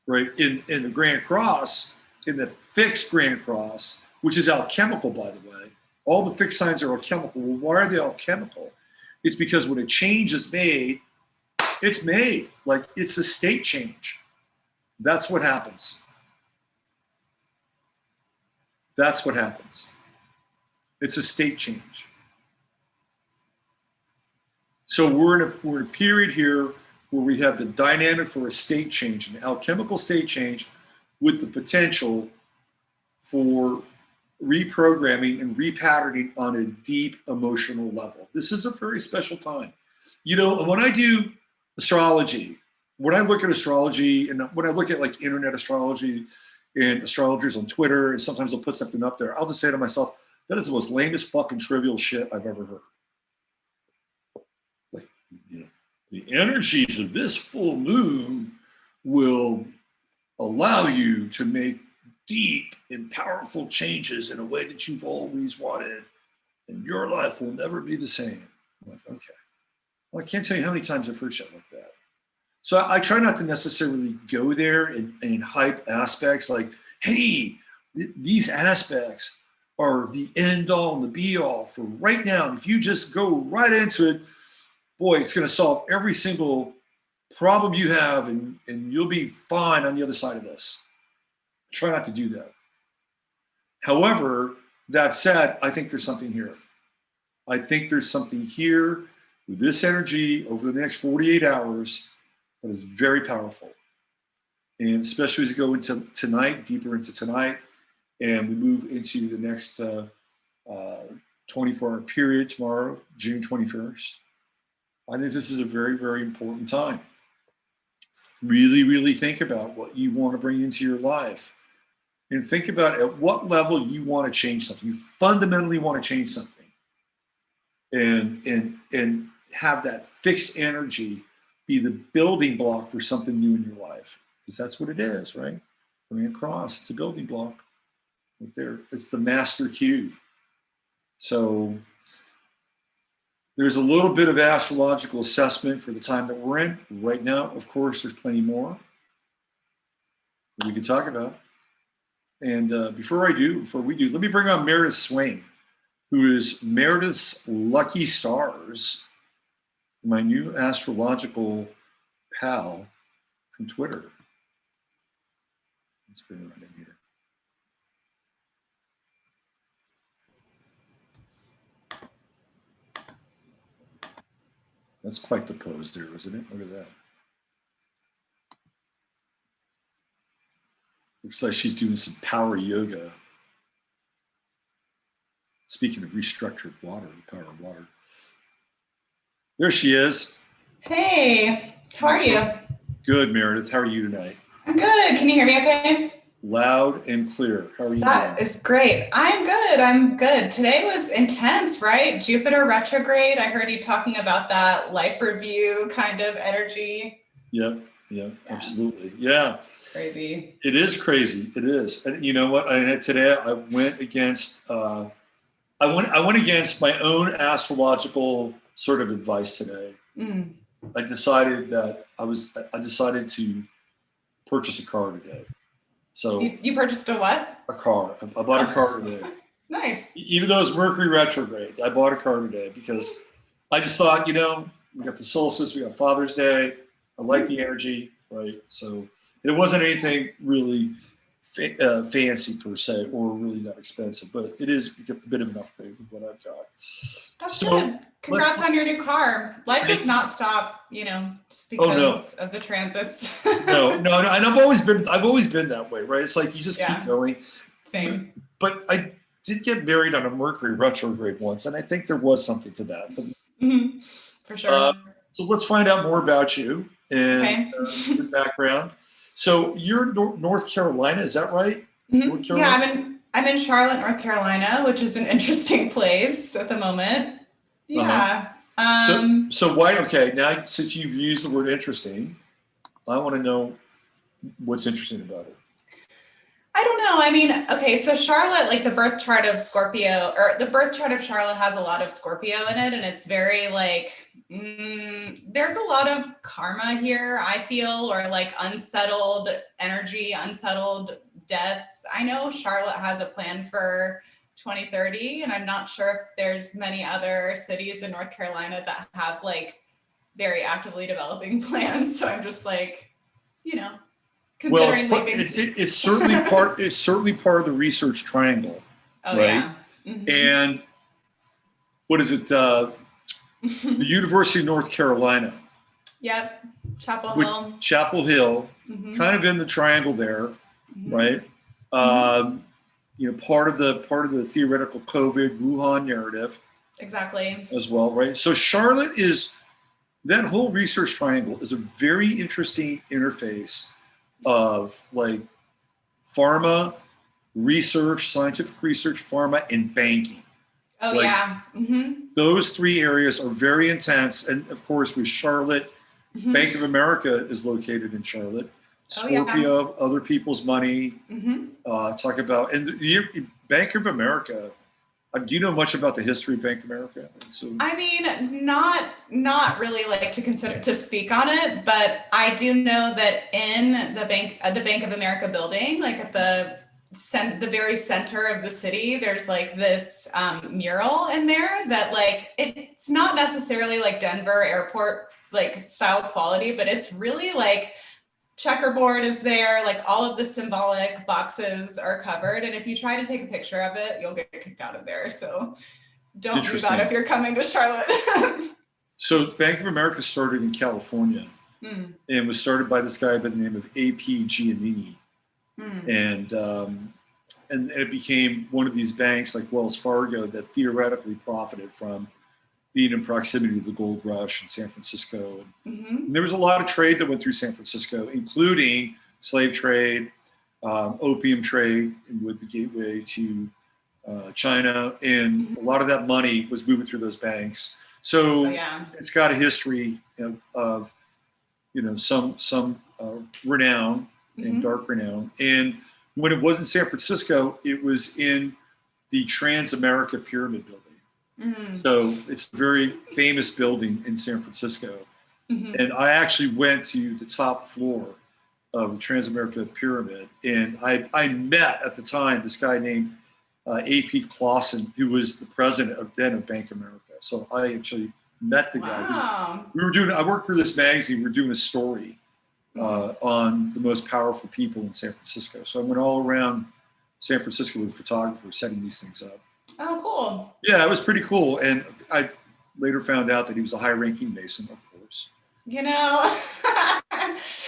right? In the Grand Cross, in the fixed Grand Cross, which is alchemical, by the way. All the fixed signs are alchemical. Well, why are they alchemical? It's because when a change is made, it's made. Like, it's a state change. That's what happens. That's what happens. It's a state change. So we're in a period here where we have the dynamic for a state change, an alchemical state change with the potential for reprogramming and repatterning on a deep emotional level. This is a very special time. When I do astrology, when I look at astrology and when I look at like internet astrology and astrologers on Twitter, and sometimes I'll put something up there, I'll just say to myself, that is the most lamest fucking trivial shit I've ever heard. Like, the energies of this full moon will allow you to make deep and powerful changes in a way that you've always wanted, and your life will never be the same. I'm like, okay. Well, I can't tell you how many times I've heard shit like that. So I try not to necessarily go there and hype aspects like, hey, These aspects are the end all and the be all for right now. And if you just go right into it, boy, it's going to solve every single problem you have, and you'll be fine on the other side of this. Try not to do that. However, that said, I think there's something here. I think there's something here with this energy over the next 48 hours that is very powerful. And especially as you go into tonight, deeper into tonight, and we move into the next 24-hour period tomorrow, June 21st. I think this is a very, very important time. Really, really think about what you want to bring into your life. And think about at what level you want to change something. You fundamentally want to change something. And have that fixed energy be the building block for something new in your life. Because that's what it is, right? Going across, it's a building block. Right there. It's the master cube. So there's a little bit of astrological assessment for the time that we're in. Right now, of course, there's plenty more that we can talk about. And before we do, let me bring on Meredith Swain, who is Meredith's Lucky Stars, my new astrological pal from Twitter. Let's bring her right in here. That's quite the pose there, isn't it? Look at that. Looks like she's doing some power yoga. Speaking of restructured water, the power of water. There she is. Hey, how are you? Good, Meredith. How are you tonight? I'm good. Can you hear me okay? Loud and clear. How are you That doing? is great. I'm good. Today was intense, right? Jupiter retrograde. I heard you talking about that life review kind of energy. Yep, absolutely. Yeah. Crazy. It is crazy. It is. And you know what? Today I went against I went against my own astrological sort of advice today. Mm. I decided to purchase a car today. So you purchased a what? A car. I bought a car today. Nice. Even though it's Mercury retrograde, I bought a car today because I just thought, we got the solstice, we got Father's Day. I like the energy, right? So it wasn't anything really fancy per se, or really that expensive, but it is a bit of an upgrade with what I've got. That's good. Congrats on your new car. Life does not stop, just because of the transits. No, and I've always been that way, right? It's like you just keep going. Same. But I did get married on a Mercury retrograde once, and I think there was something to that. Mm-hmm. For sure. So let's find out more about you and your background. So you're North Carolina, is that right? Mm-hmm. Yeah, I'm in Charlotte, North Carolina, which is an interesting place at the moment. Yeah. So why? Okay, now since you've used the word interesting, I want to know what's interesting about it. I don't know. Okay, so Charlotte, like the birth chart of Scorpio, or the birth chart of Charlotte has a lot of Scorpio in it, and it's very there's a lot of karma here, I feel, or like unsettled energy, unsettled debts. I know Charlotte has a plan for 2030, and I'm not sure if there's many other cities in North Carolina that have very actively developing plans. So I'm just well, it's certainly part. It's certainly part of the research triangle, right? Yeah. Mm-hmm. And what is it? The University of North Carolina. Yep, Chapel Hill, mm-hmm. kind of in the triangle there, mm-hmm. right? Mm-hmm. Part of the theoretical COVID Wuhan narrative. Exactly. As well, right? So Charlotte that whole research triangle is a very interesting interface of pharma research, scientific research, pharma, and banking. Oh, yeah. Mm-hmm. Those three areas are very intense. And of course, with Charlotte, mm-hmm. Bank of America is located in Charlotte. Scorpio, other people's money. Mm-hmm. Talk about, and the Bank of America. Do you know much about the history of Bank of America? Not really to speak on it, but I do know that in the Bank of America building, at the the very center of the city, there's like this mural in there that like, it's not necessarily like Denver airport like style quality, but it's really like checkerboard is there, like all of the symbolic boxes are covered. And if you try to take a picture of it, you'll get kicked out of there. So don't do that if you're coming to Charlotte. So Bank of America started in California and was started by this guy by the name of A.P. Giannini. And it became one of these banks like Wells Fargo that theoretically profited from being in proximity to the gold rush in San Francisco. And there was a lot of trade that went through San Francisco, including slave trade, opium trade with the gateway to China. And a lot of that money was moving through those banks. So it's got a history of some renown and dark renown. And when it was in San Francisco, it was in the Trans-America Pyramid Building. So it's a very famous building in San Francisco. And I actually went to the top floor of the Trans-America Pyramid. And I met at the time this guy named A.P. Clausen, who was the president of Bank of America. So I actually met the guy. Wow. I worked for this magazine. We were doing a story on the most powerful people in San Francisco. So I went all around San Francisco with photographers setting these things up. Oh, cool. Yeah, it was pretty cool. And I later found out that he was a high-ranking Mason, of course. You know,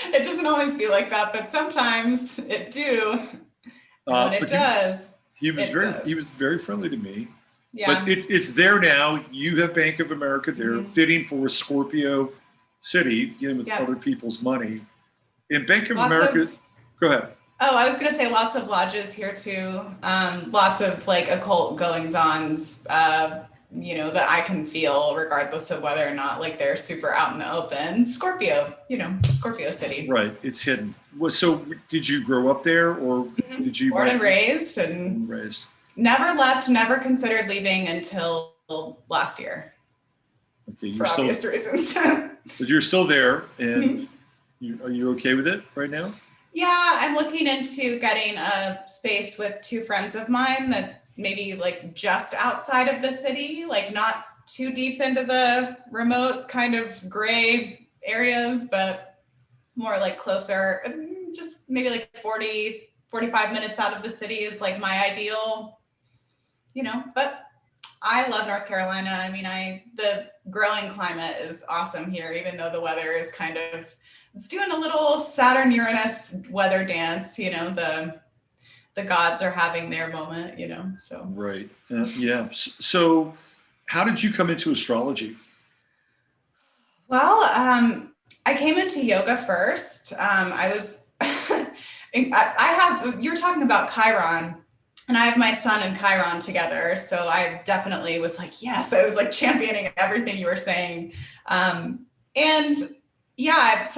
it doesn't always be like that, but sometimes it do. When it does. He was very friendly to me. Yeah. But it's there now. You have Bank of America there, fitting for a Scorpio city, dealing with other people's money. In Bank of America, go ahead. Oh, I was going to say lots of lodges here too. Lots of like occult goings-ons, that I can feel regardless of whether or not like they're super out in the open. Scorpio, Scorpio city. Right. It's hidden. So did you grow up there or did you? Born and raised and never left, never considered leaving until last year. Okay. For obvious reasons. But you're still there and are you okay with it right now? Yeah, I'm looking into getting a space with two friends of mine that maybe like just outside of the city, like not too deep into the remote kind of gray areas, but more like closer, just maybe like 40, 45 minutes out of the city is like my ideal, but I love North Carolina. I mean, the growing climate is awesome here, even though the weather is it's doing a little Saturn-Uranus weather dance, the gods are having their moment, so. Right, yeah. So how did you come into astrology? Well, I came into yoga first. You're talking about Chiron. And I have my son and Chiron together. So I definitely was like, yes, I was like championing everything you were saying. So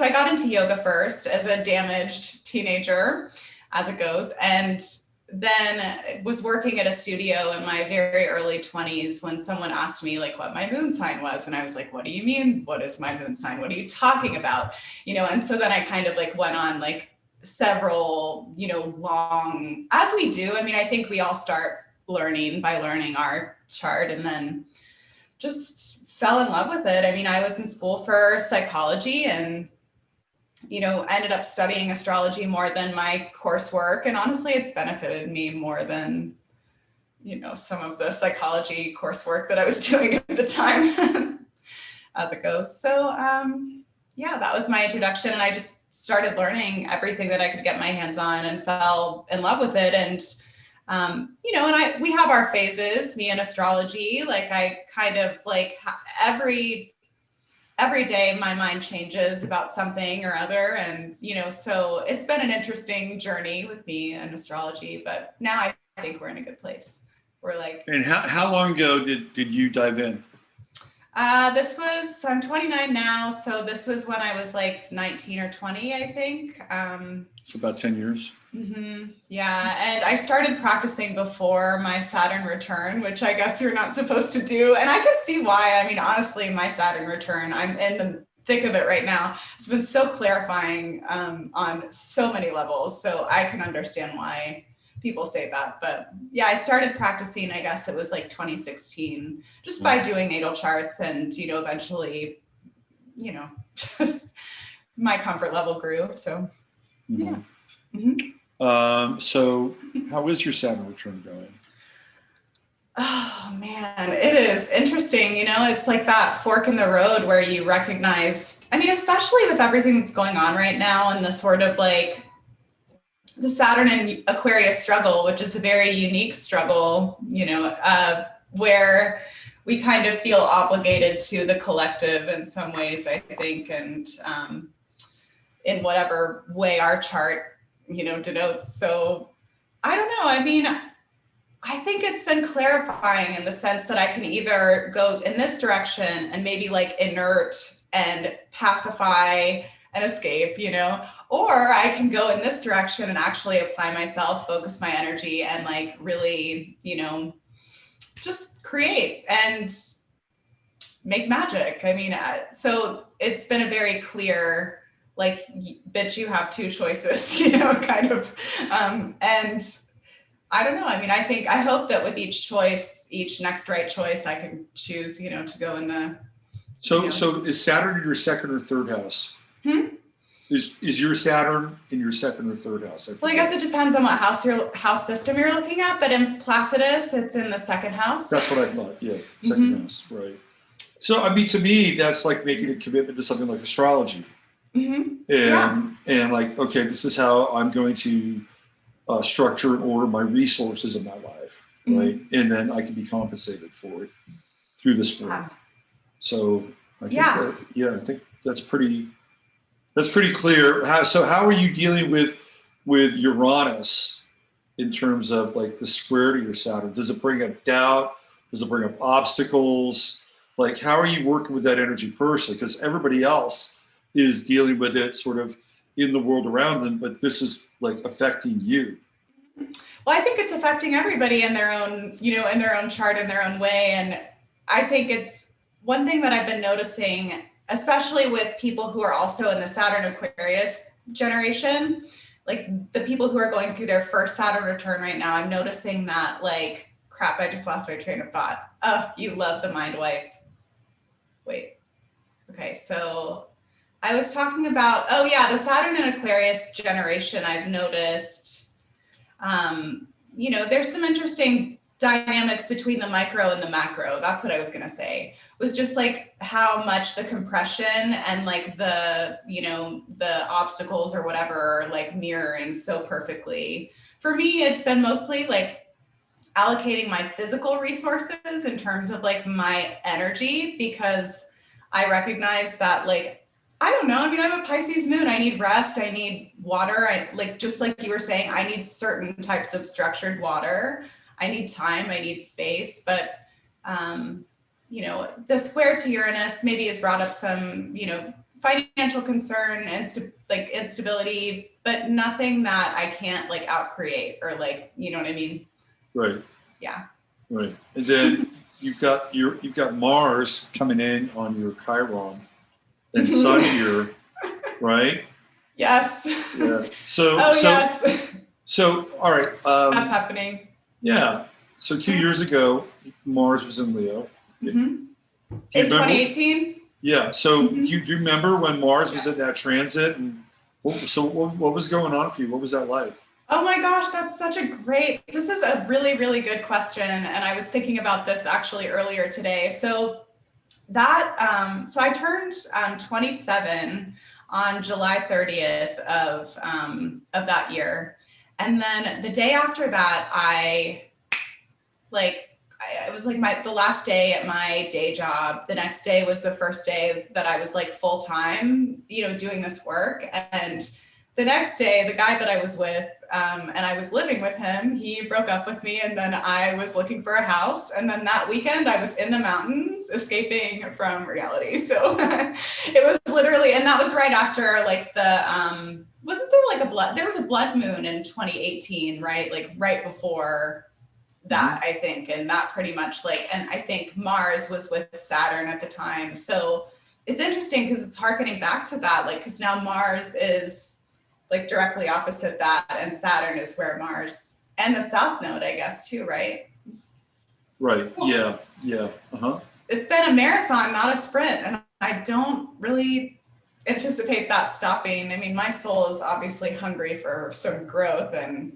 I got into yoga first as a damaged teenager, as it goes. And then was working at a studio in my very early 20s when someone asked me like what my moon sign was. And I was like, what do you mean? What is my moon sign? What are you talking about? And so then I kind of like went on like several, long, as we do. I mean, I think we all start learning by learning our chart and then just fell in love with it. I mean, I was in school for psychology and, ended up studying astrology more than my coursework. And honestly, it's benefited me more than, some of the psychology coursework that I was doing at the time as it goes. So, that was my introduction. And I just started learning everything that I could get my hands on and fell in love with it. And, we have our phases, me and astrology, like I kind of like every day my mind changes about something or other. And, so it's been an interesting journey with me and astrology, but now I think we're in a good place. We're like. And how long ago did you dive in? I'm 29 now. So this was when I was like 19 or 20, I think. It's about 10 years. Yeah. And I started practicing before my Saturn return, which I guess you're not supposed to do. And I can see why. I mean, honestly, my Saturn return, I'm in the thick of it right now. It's been so clarifying on so many levels. So I can understand why people say that, but yeah, I started practicing, I guess it was like 2016, just by doing natal charts, and, eventually, just my comfort level grew. So, yeah. So how is your Saturn return going? Oh man, it is interesting. It's like that fork in the road where you recognize, I mean, especially with everything that's going on right now and the sort of like the Saturn and Aquarius struggle, which is a very unique struggle, where we kind of feel obligated to the collective in some ways, I think, and in whatever way our chart, denotes. So I don't know. I mean, I think it's been clarifying in the sense that I can either go in this direction and maybe like inert and pacify and escape, or I can go in this direction and actually apply myself, focus my energy, and like really, just create and make magic. I mean, so it's been a very clear, like, bitch, you have two choices, kind of, and I don't know. I mean, I hope that with each choice, each next right choice, I can choose, to go in the. So is Saturn in your second or third house? Is your Saturn in your second or third house? Well, I guess it depends on what house system you're looking at, but in Placidus, it's in the second house. That's what I thought. Yes, second house, right. So, I mean, to me, that's like making a commitment to something like astrology, and like, okay, this is how I'm going to structure and order my resources in my life, right? And then I can be compensated for it through this work. So I think I think that's pretty clear. How are you dealing with Uranus in terms of like the square to your Saturn? Does it bring up doubt? Does it bring up obstacles? Like, how are you working with that energy personally? Because everybody else is dealing with it sort of in the world around them, but this is like affecting you. Well, I think it's affecting everybody in their own, in their own chart, in their own way. And I think it's one thing that I've been noticing, especially with people who are also in the Saturn Aquarius generation, like the people who are going through their first Saturn return right now, I'm noticing that, like, crap, I just lost my train of thought. Oh, you love the mind wipe. Wait. Okay, so I was talking about, the Saturn and Aquarius generation, I've noticed, there's some interesting dynamics between the micro and the macro. That's what I was going to say. It was just like how much the compression and like the, the obstacles or whatever are like mirroring so perfectly. For me, it's been mostly like allocating my physical resources in terms of like my energy, because I recognize that, like, I don't know. I mean, I'm a Pisces moon. I need rest. I need water. I like, just like you were saying, I need certain types of structured water. I need time. I need space. But, the square to Uranus maybe has brought up some, financial concern and instability, but nothing that I can't like outcreate or like, you know what I mean? Right. Yeah. Right. And then you've got Mars coming in on your Chiron and Sun here, right? Yes. Yeah. Yes. So all right. That's happening. Yeah. So 2 years ago, Mars was in Leo. In 2018. Yeah. So do you remember when Mars was in that transit, and what was going on for you? What was that like? Oh my gosh, this is a really, really good question. And I was thinking about this actually earlier today. So so I turned 27 on July 30th of that year. And then the day after that, it was like the last day at my day job. The next day was the first day that I was like full time, doing this work. And the next day, the guy that I was with, and I was living with him, he broke up with me, and then I was looking for a house. And then that weekend, I was in the mountains escaping from reality. So it was literally, and that was right after like wasn't there like there was a blood moon in 2018, right? Like right before that, I think. And that pretty much and I think Mars was with Saturn at the time. So it's interesting because it's harkening back to that, like, because now Mars is like directly opposite that, and Saturn is where Mars And the South Node, I guess, too, right? Right. Yeah. Yeah. Uh-huh. It's been a marathon, not a sprint. And I don't really anticipate that stopping. I mean, my soul is obviously hungry for some growth, and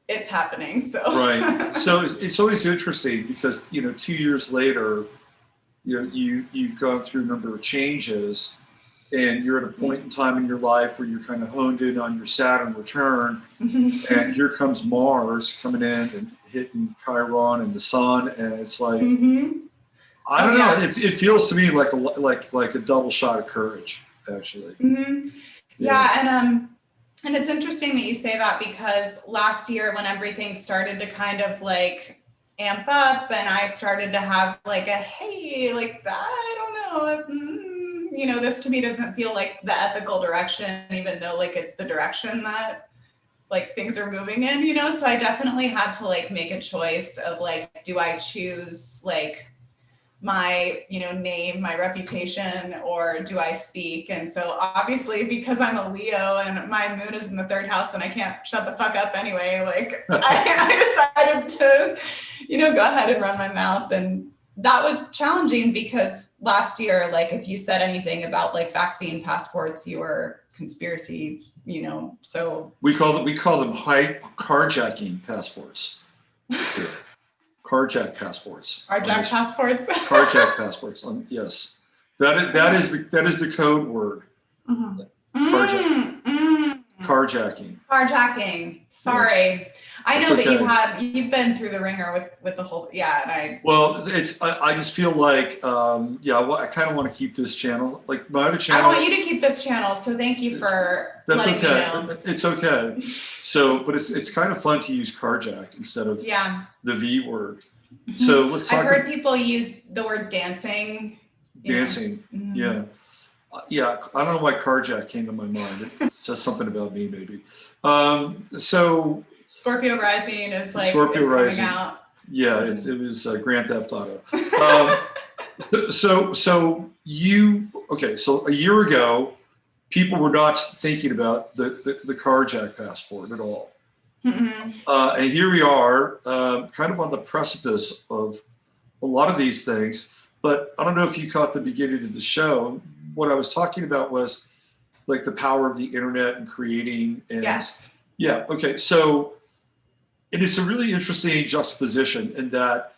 it's happening. So Right. So it's always interesting because, 2 years later, you've gone through a number of changes, and you're at a point in time in your life where you're kind of honed in on your Saturn return, and here comes Mars coming in and hitting Chiron and the sun, and it's like, I don't know. It feels to me like a double shot of courage, actually. Yeah, and it's interesting that you say that, because last year when everything started to kind of like amp up, and I started to have like a, hey, like I don't know, this to me doesn't feel like the ethical direction, even though like it's the direction that like things are moving in, so I definitely had to like make a choice of like, do I choose like my name, my reputation, or do I speak? And so obviously, because I'm a Leo and my moon is in the 3rd house and I can't shut the fuck up anyway, like I decided to go ahead and run my mouth. And that was challenging because last year, like if you said anything about like vaccine passports, you were conspiracy, so we call them high carjacking passports. Carjack passports. Carjack passports. Carjack passports. Yes, that is the code word. Carjacking. Carjacking. Sorry, yes. I know it's that you've been through the ringer with the whole. Yeah, and I just feel like I kind of want to keep this channel, like my other channel. I want you to keep this channel, so thank you for letting me know. It's okay. So, but it's kind of fun to use carjack instead of the V word. So let's talk. I've heard people use the word dancing. Dancing, yeah. I don't know why carjack came to my mind. It says something about me, maybe. So Scorpio rising is like Scorpio rising. Coming out. Yeah, it was Grand Theft Auto. So a year ago, people were not thinking about the carjack passport at all. And here we are, kind of on the precipice of a lot of these things. But I don't know if you caught the beginning of the show. What I was talking about was like the power of the internet and creating. And yes. Yeah. Okay. So it is a really interesting juxtaposition in that,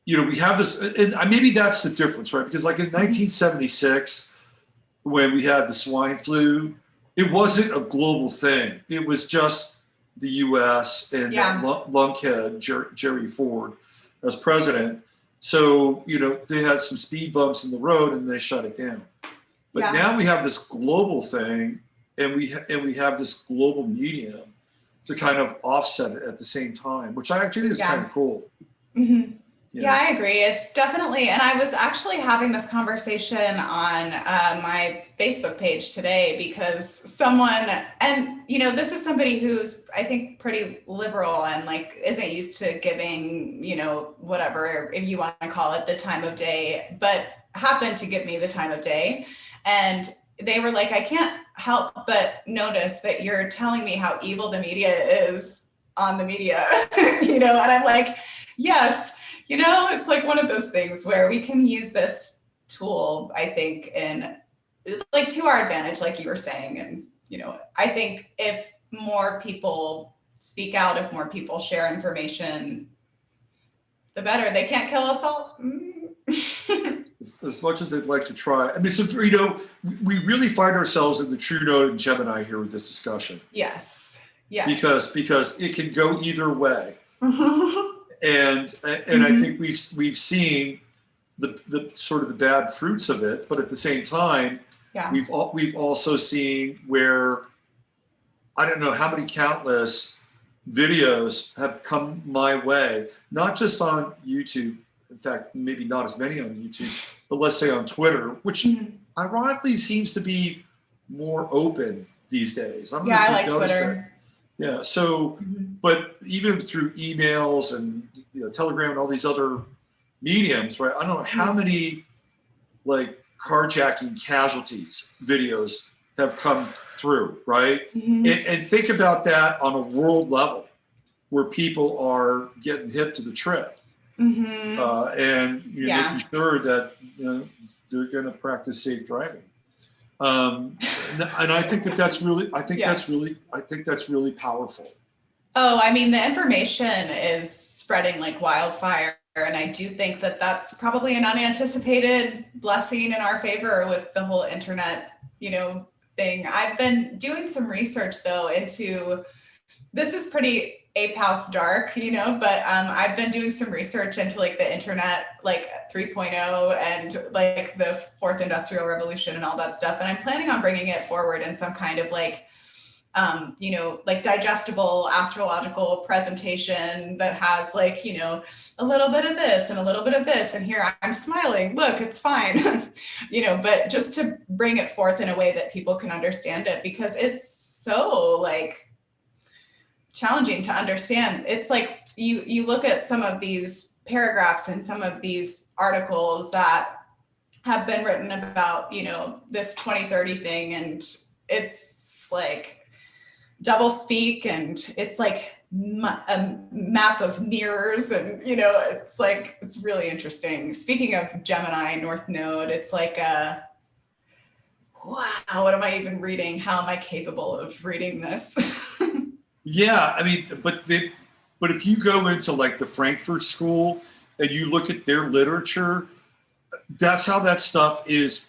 we have this, and maybe that's the difference, right? Because like in 1976, when we had the swine flu, it wasn't a global thing. It was just the U.S. and lunkhead Jerry Ford as president. So, they had some speed bumps in the road and they shut it down. But now we have this global thing, and we have this global medium to kind of offset it at the same time, which I actually think is kind of cool. Yeah, I agree. It's definitely, and I was actually having this conversation on my Facebook page today, because someone, and this is somebody who's, I think, pretty liberal and like isn't used to giving, whatever, if you want to call it, the time of day, but happened to give me the time of day. And they were like, I can't help but notice that you're telling me how evil the media is on the media, and I'm like, yes. It's like one of those things where we can use this tool, I think, in like to our advantage, like you were saying. And, I think if more people speak out, if more people share information, the better. They can't kill us all. As much as they'd like to try. I mean, so, we really find ourselves in the true node and Gemini here with this discussion. Yes. Because it can go either way. And I think we've seen the sort of the bad fruits of it, but at the same time, we've also seen where I don't know how many countless videos have come my way, not just on YouTube. In fact, maybe not as many on YouTube, but let's say on Twitter, which ironically seems to be more open these days. I like Twitter. Yeah. So, but even through emails and Telegram and all these other mediums, right? I don't know how many like carjacking casualties videos have come through, right? And think about that on a world level. where people are getting hip to the trip, Mm-hmm. and Yeah. making sure that they're going to practice safe driving. And I think that's really, Yes. I think that's really powerful. Oh, I mean, the information is spreading like wildfire. And I do think that that's probably an unanticipated blessing in our favor with the whole internet, thing. I've been doing some research though into, this is pretty ape house dark, but I've been doing some research into like the internet, like 3.0 and like the fourth industrial revolution and all that stuff. And I'm planning on bringing it forward in some kind of like, like digestible astrological presentation that has like, a little bit of this and a little bit of this. And here I'm smiling, look, it's fine, but just to bring it forth in a way that people can understand it, because it's so like challenging to understand. It's like you look at some of these paragraphs and some of these articles that have been written about, this 2030 thing, and it's like double speak, and it's like a map of mirrors, and it's like, it's really interesting. Speaking of Gemini North Node, it's like wow, what am I even reading? How am I capable of reading this? Yeah, I mean, but if you go into like the Frankfurt School and you look at their literature, that's how that stuff is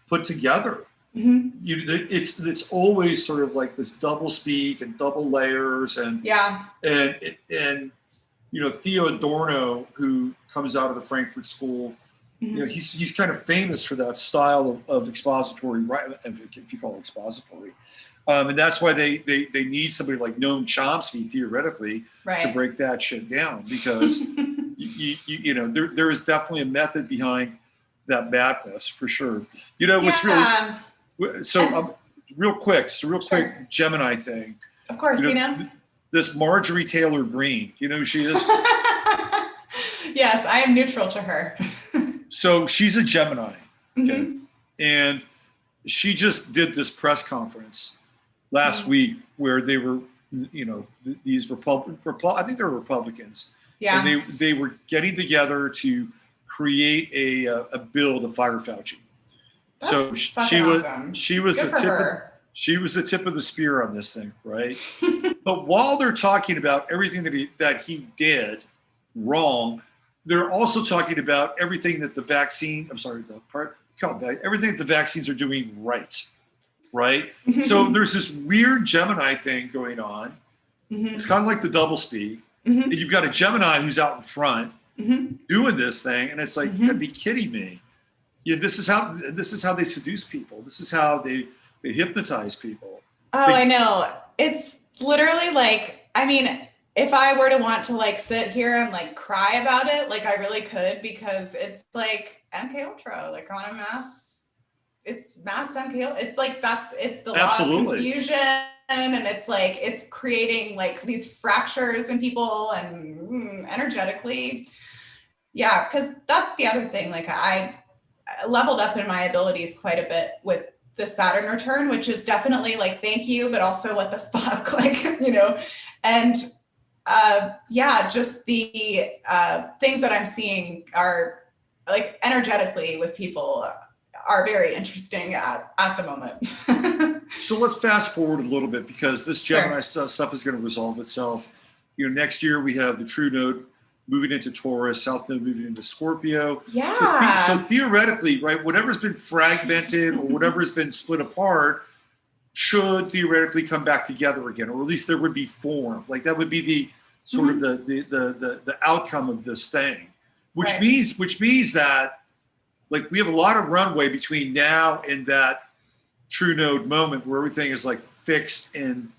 put together. Mm-hmm. It's always sort of like this double speak and double layers, and Theo Adorno, who comes out of the Frankfurt School, mm-hmm. He's kind of famous for that style of expository, right? If you call it expository. And that's why they need somebody like Noam Chomsky, theoretically, to break that shit down, because there is definitely a method behind that madness for sure. What's really real quick Gemini thing. Of course, this Marjorie Taylor Greene. You know who she is? Yes, I am neutral to her. So she's a Gemini, okay? Mm-hmm. And she just did this press conference last mm-hmm. week where they were, these I think they're Republicans. Yeah. And they were getting together to create a bill to fire Fauci. That's so awesome. she was the tip of the spear on this thing, right? But while they're talking about everything that he did wrong, they're also talking about everything that everything that the vaccines are doing right. So there's this weird Gemini thing going on. Mm-hmm. It's kind of like the double speak. Mm-hmm. And you've got a Gemini who's out in front mm-hmm. doing this thing, and it's like, mm-hmm. you gotta be kidding me. Yeah, this is how they seduce people. This is how they hypnotize people. I know. It's literally like, I mean, if I were to want to like sit here and like cry about it, like I really could, because it's like MK Ultra, like on a mass MK. It's like it's the lot of confusion, and it's like it's creating like these fractures in people and energetically. Yeah, because that's the other thing. Like I leveled up in my abilities quite a bit with the Saturn return, which is definitely like, thank you, but also what the fuck, like, and just the things that I'm seeing are like energetically with people are very interesting at the moment. So let's fast forward a little bit, because this Gemini stuff is going to resolve itself. Next year we have the True Node moving into Taurus, South Node moving into Scorpio. Yeah. So theoretically, right, whatever's been fragmented or whatever has been split apart should theoretically come back together again, or at least there would be form. Like that would be the sort mm-hmm. of the outcome of this thing, which means that like we have a lot of runway between now and that True Node moment where everything is like fixed and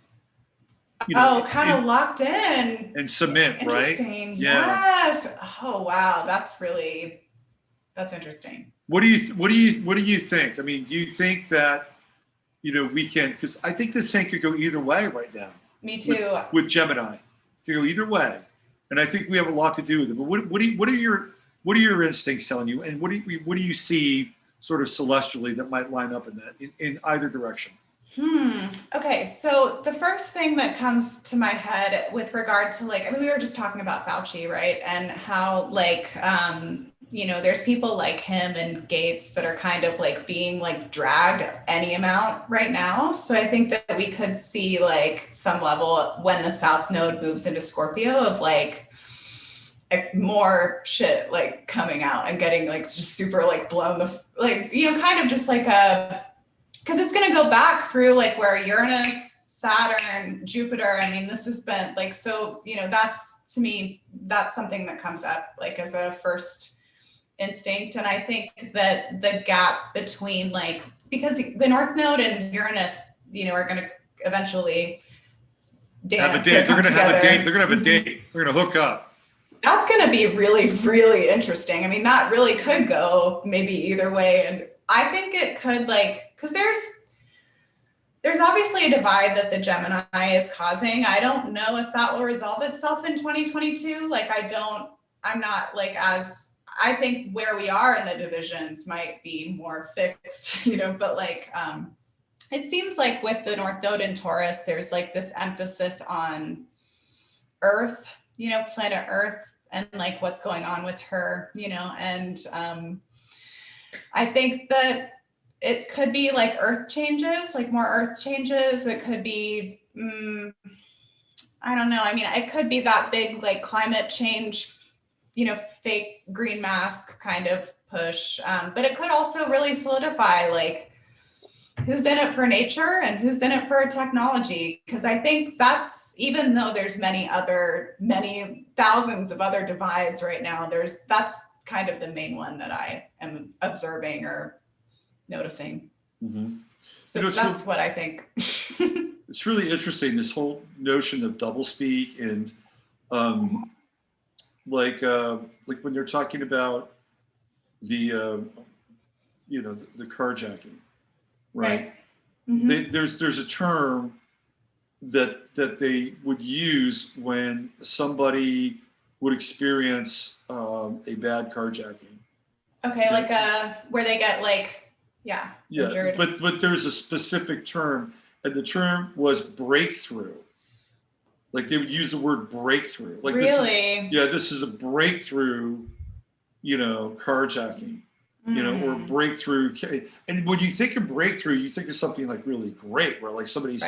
kind of locked in and cement, right? Yeah. Yes. Oh wow, that's interesting. What do you think? I mean, do you think that we can? Because I think this thing could go either way right now. Me too. With Gemini, it could go either way, and I think we have a lot to do with it. But what are your instincts telling you, and what do you see sort of celestially that might line up in either direction? Okay, so the first thing that comes to my head with regard to like, I mean, we were just talking about Fauci, right? And how like, there's people like him and Gates that are kind of like being like dragged any amount right now. So I think that we could see like some level when the South Node moves into Scorpio of like more shit like coming out and getting like just super like blown like, kind of just like a, because it's going to go back through like where Uranus, Saturn, Jupiter. I mean, this has been like, so, that's to me, that's something that comes up like as a first instinct. And I think that the gap between like, because the North Node and Uranus, are going to eventually Have a dance. date. They're going to have a date. Together. They're going to have a date. They're going to hook up. That's going to be really, really interesting. I mean, that really could go maybe either way. And I think it could like, because there's obviously a divide that the Gemini is causing. I don't know if that will resolve itself in 2022. Like, I'm not like I think where we are in the divisions might be more fixed, but like, it seems like with the North Node in Taurus, there's like this emphasis on Earth, planet Earth, and like what's going on with her, and I think that it could be like earth changes, like more earth changes. It could be, I don't know. I mean, it could be that big like climate change, fake green mask kind of push. But it could also really solidify like who's in it for nature and who's in it for technology. Because I think that's, even though there's many thousands of other divides right now, that's kind of the main one that I am observing or noticing. Mm-hmm. So that's what I think. It's really interesting, this whole notion of doublespeak and like when you're talking about the the carjacking, right? Mm-hmm. There's a term that they would use when somebody would experience a bad carjacking. Okay, like where they get like injured. But there's a specific term, and the term was breakthrough. Like they would use the word breakthrough. Like really? This is a breakthrough, carjacking, or breakthrough. And when you think of breakthrough, you think of something like really great, where like somebody's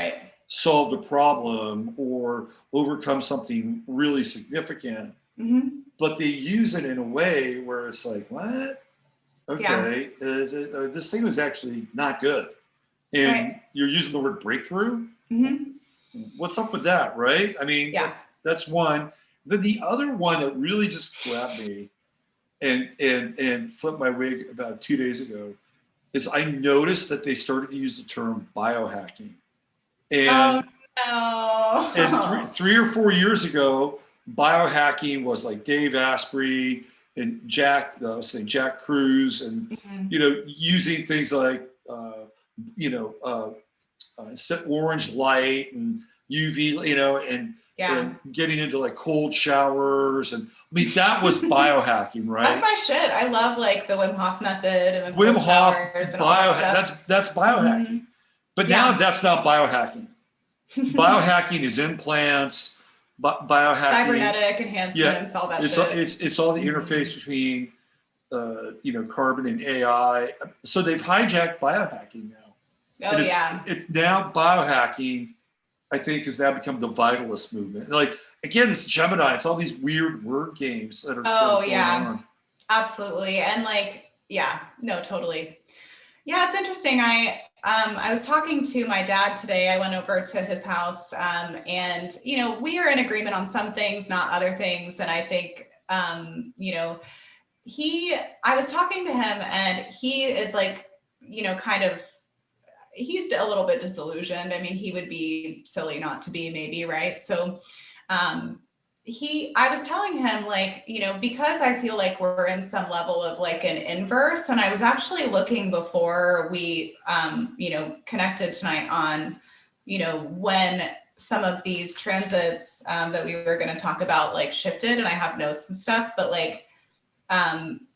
solved a problem or overcome something really significant. Mm-hmm. But they use it in a way where it's like, what? Okay, this thing was actually not good. And you're using the word breakthrough? Mm-hmm. What's up with that, right? I mean, that's one. Then the other one that really just grabbed me and flipped my wig about 2 days ago is I noticed that they started to use the term biohacking. And, and three or 4 years ago, biohacking was like Dave Asprey and Jack Cruz, and using things like orange light and UV, and getting into like cold showers, and I mean that was biohacking, right? That's my shit. I love like the Wim Hof method and the Wim Hof showers and all that stuff. That's biohacking, but now that's not biohacking. Biohacking is implants. Biohacking, cybernetic enhancements, all that shit. It's all the interface between carbon and AI. So they've hijacked biohacking now. Now biohacking, I think, has now become the vitalist movement. Like again, it's Gemini. It's all these weird word games that are going on. Absolutely, and like totally. Yeah, it's interesting. I was talking to my dad today. I went over to his house, and we are in agreement on some things, not other things. And I think I was talking to him, and he is like, kind of, he's a little bit disillusioned. I mean, he would be silly not to be, maybe, right? So I was telling him like, because I feel like we're in some level of like an inverse, and I was actually looking before we, connected tonight on, when some of these transits that we were going to talk about like shifted, and I have notes and stuff, but like,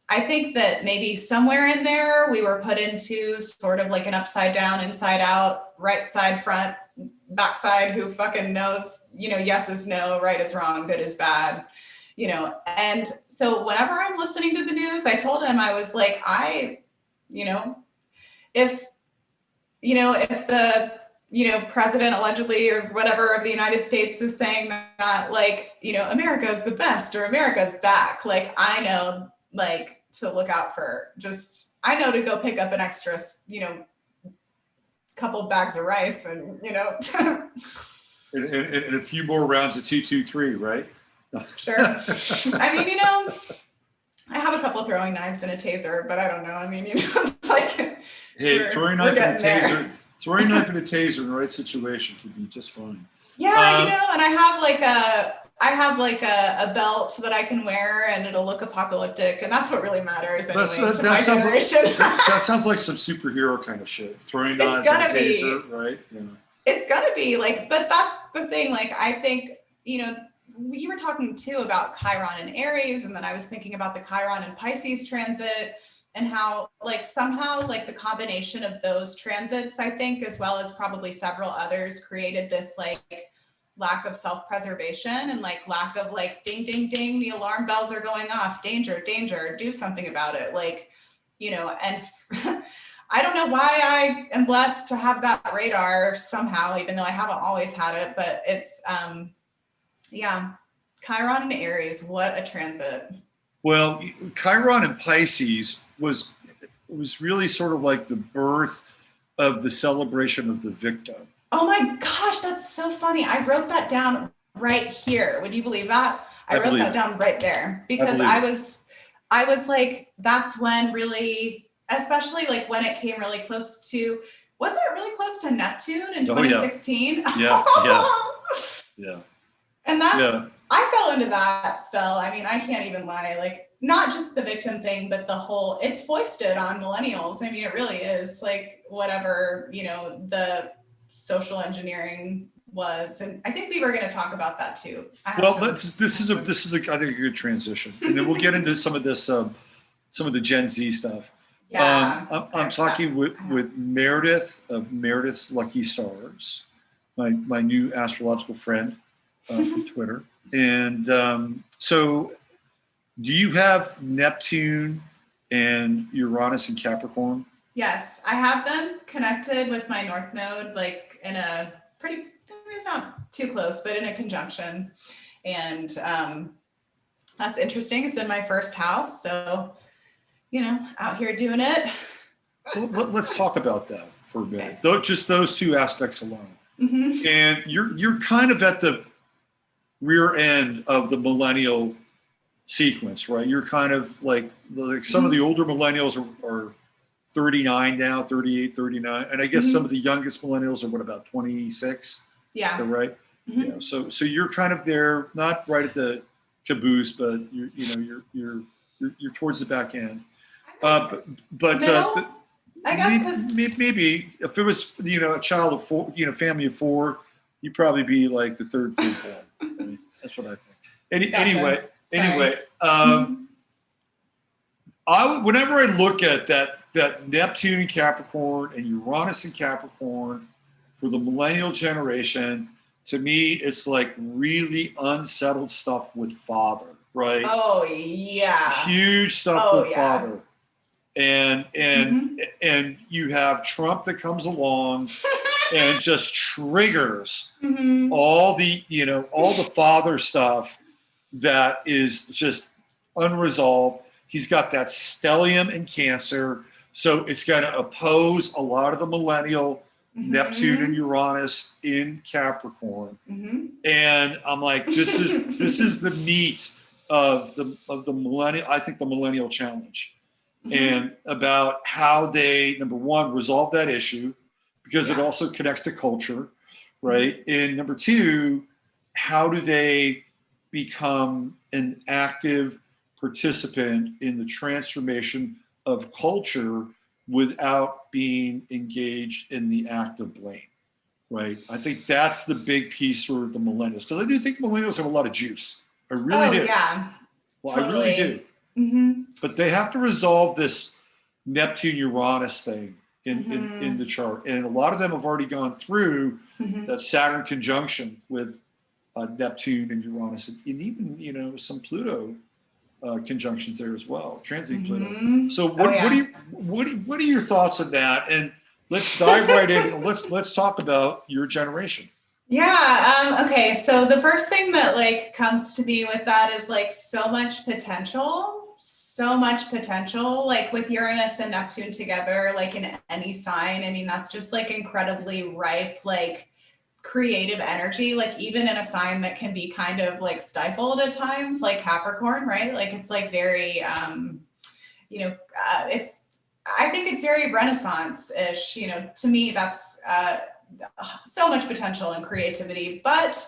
I think that maybe somewhere in there we were put into sort of like an upside down, inside out, right side, front, back side, who fucking knows, yes is no, right is wrong, good is bad, And so whenever I'm listening to the news, I told him, I was like, if, if the, president allegedly or whatever of the United States is saying that, like, America is the best or America's back, like, I know, like, to look out for I know to go pick up an extra, couple bags of rice and, And a few more rounds of 223, right? Sure. I mean, I have a couple of throwing knives and a taser, but I don't know. I mean, it's like, hey, throwing knife and a taser, throwing knife and a taser in the right situation could be just fine. Yeah, and I have like a belt that I can wear, and it'll look apocalyptic, and that's what really matters. Anyway, that sounds like some superhero kind of shit. Throwing knives and a taser, right? Yeah. It's gonna be like, but that's the thing. Like, I think you were talking too about Chiron and Aries, and then I was thinking about the Chiron and Pisces transit, and how like somehow like the combination of those transits, I think, as well as probably several others, created this like lack of self-preservation and like lack of like ding, ding, ding, the alarm bells are going off, danger, danger, do something about it. Like, and I don't know why I am blessed to have that radar somehow, even though I haven't always had it, but it's, yeah, Chiron and Aries, what a transit. Well, Chiron and Pisces was really sort of like the birth of the celebration of the victim. Oh my gosh, that's so funny. I wrote that down right here. Would you believe that? I wrote that down right there because I was like, that's when really, especially like when it came really close to, wasn't it really close to Neptune in 2016? Yeah. And that's, I fell into that spell. I mean, I can't even lie. Like, not just the victim thing, but the whole, it's foisted on millennials. I mean, it really is like whatever, the social engineering was. And I think we were going to talk about that too. Well, this is I think a good transition. And then we'll get into some of this, some of the Gen Z stuff. Yeah. I'm talking with Meredith of Meredith's Lucky Stars, my new astrological friend from Twitter. And so do you have Neptune and Uranus and Capricorn? Yes, I have them connected with my North Node, like in a pretty, it's not too close, but in a conjunction. And that's interesting. It's in my first house. So, out here doing it. So let's talk about that for a minute. Okay. Just those two aspects alone. Mm-hmm. And you're kind of at the rear end of the millennial sequence, right? You're kind of like some of the older millennials are 39 now, 38, 39. And I guess some of the youngest millennials are what, about 26? Yeah. Right? Mm-hmm. Yeah. So you're kind of there, not right at the caboose, but you're towards the back end. But I guess maybe if it was, a child of four, family of four, you'd probably be like the third kid born. Right? That's what I think. Gotcha. Anyway, whenever I look at that Neptune in Capricorn and Uranus in Capricorn for the millennial generation, to me, it's like really unsettled stuff with father, right? Oh yeah. Huge stuff with father. And you have Trump that comes along and just triggers all the father stuff that is just unresolved. He's got that stellium in Cancer, so it's going to oppose a lot of the millennial Neptune and Uranus in Capricorn. And I'm like, this is the meat of the millennial. I think the millennial challenge. And about how they, number one, resolve that issue, because it also connects to culture, right? And number two, how do they become an active participant in the transformation of culture without being engaged in the act of blame, right? I think that's the big piece for the millennials, because I do think millennials have a lot of juice. I really do. Yeah. Well, totally. I really do. But they have to resolve this Neptune-Uranus thing in the chart. And a lot of them have already gone through that Saturn conjunction with Neptune and Uranus, and even, you know, some Pluto conjunctions there as well, transit Pluto. So what are your thoughts on that? And let's dive right in and let's talk about your generation. Yeah. Okay. So the first thing that like comes to me with that is like so much potential, like with Uranus and Neptune together, like in any sign. I mean, that's just like incredibly ripe, like creative energy, like even in a sign that can be kind of like stifled at times, like Capricorn, right? Like it's like very, you know, I think it's very Renaissance-ish, you know, to me, that's so much potential and creativity. But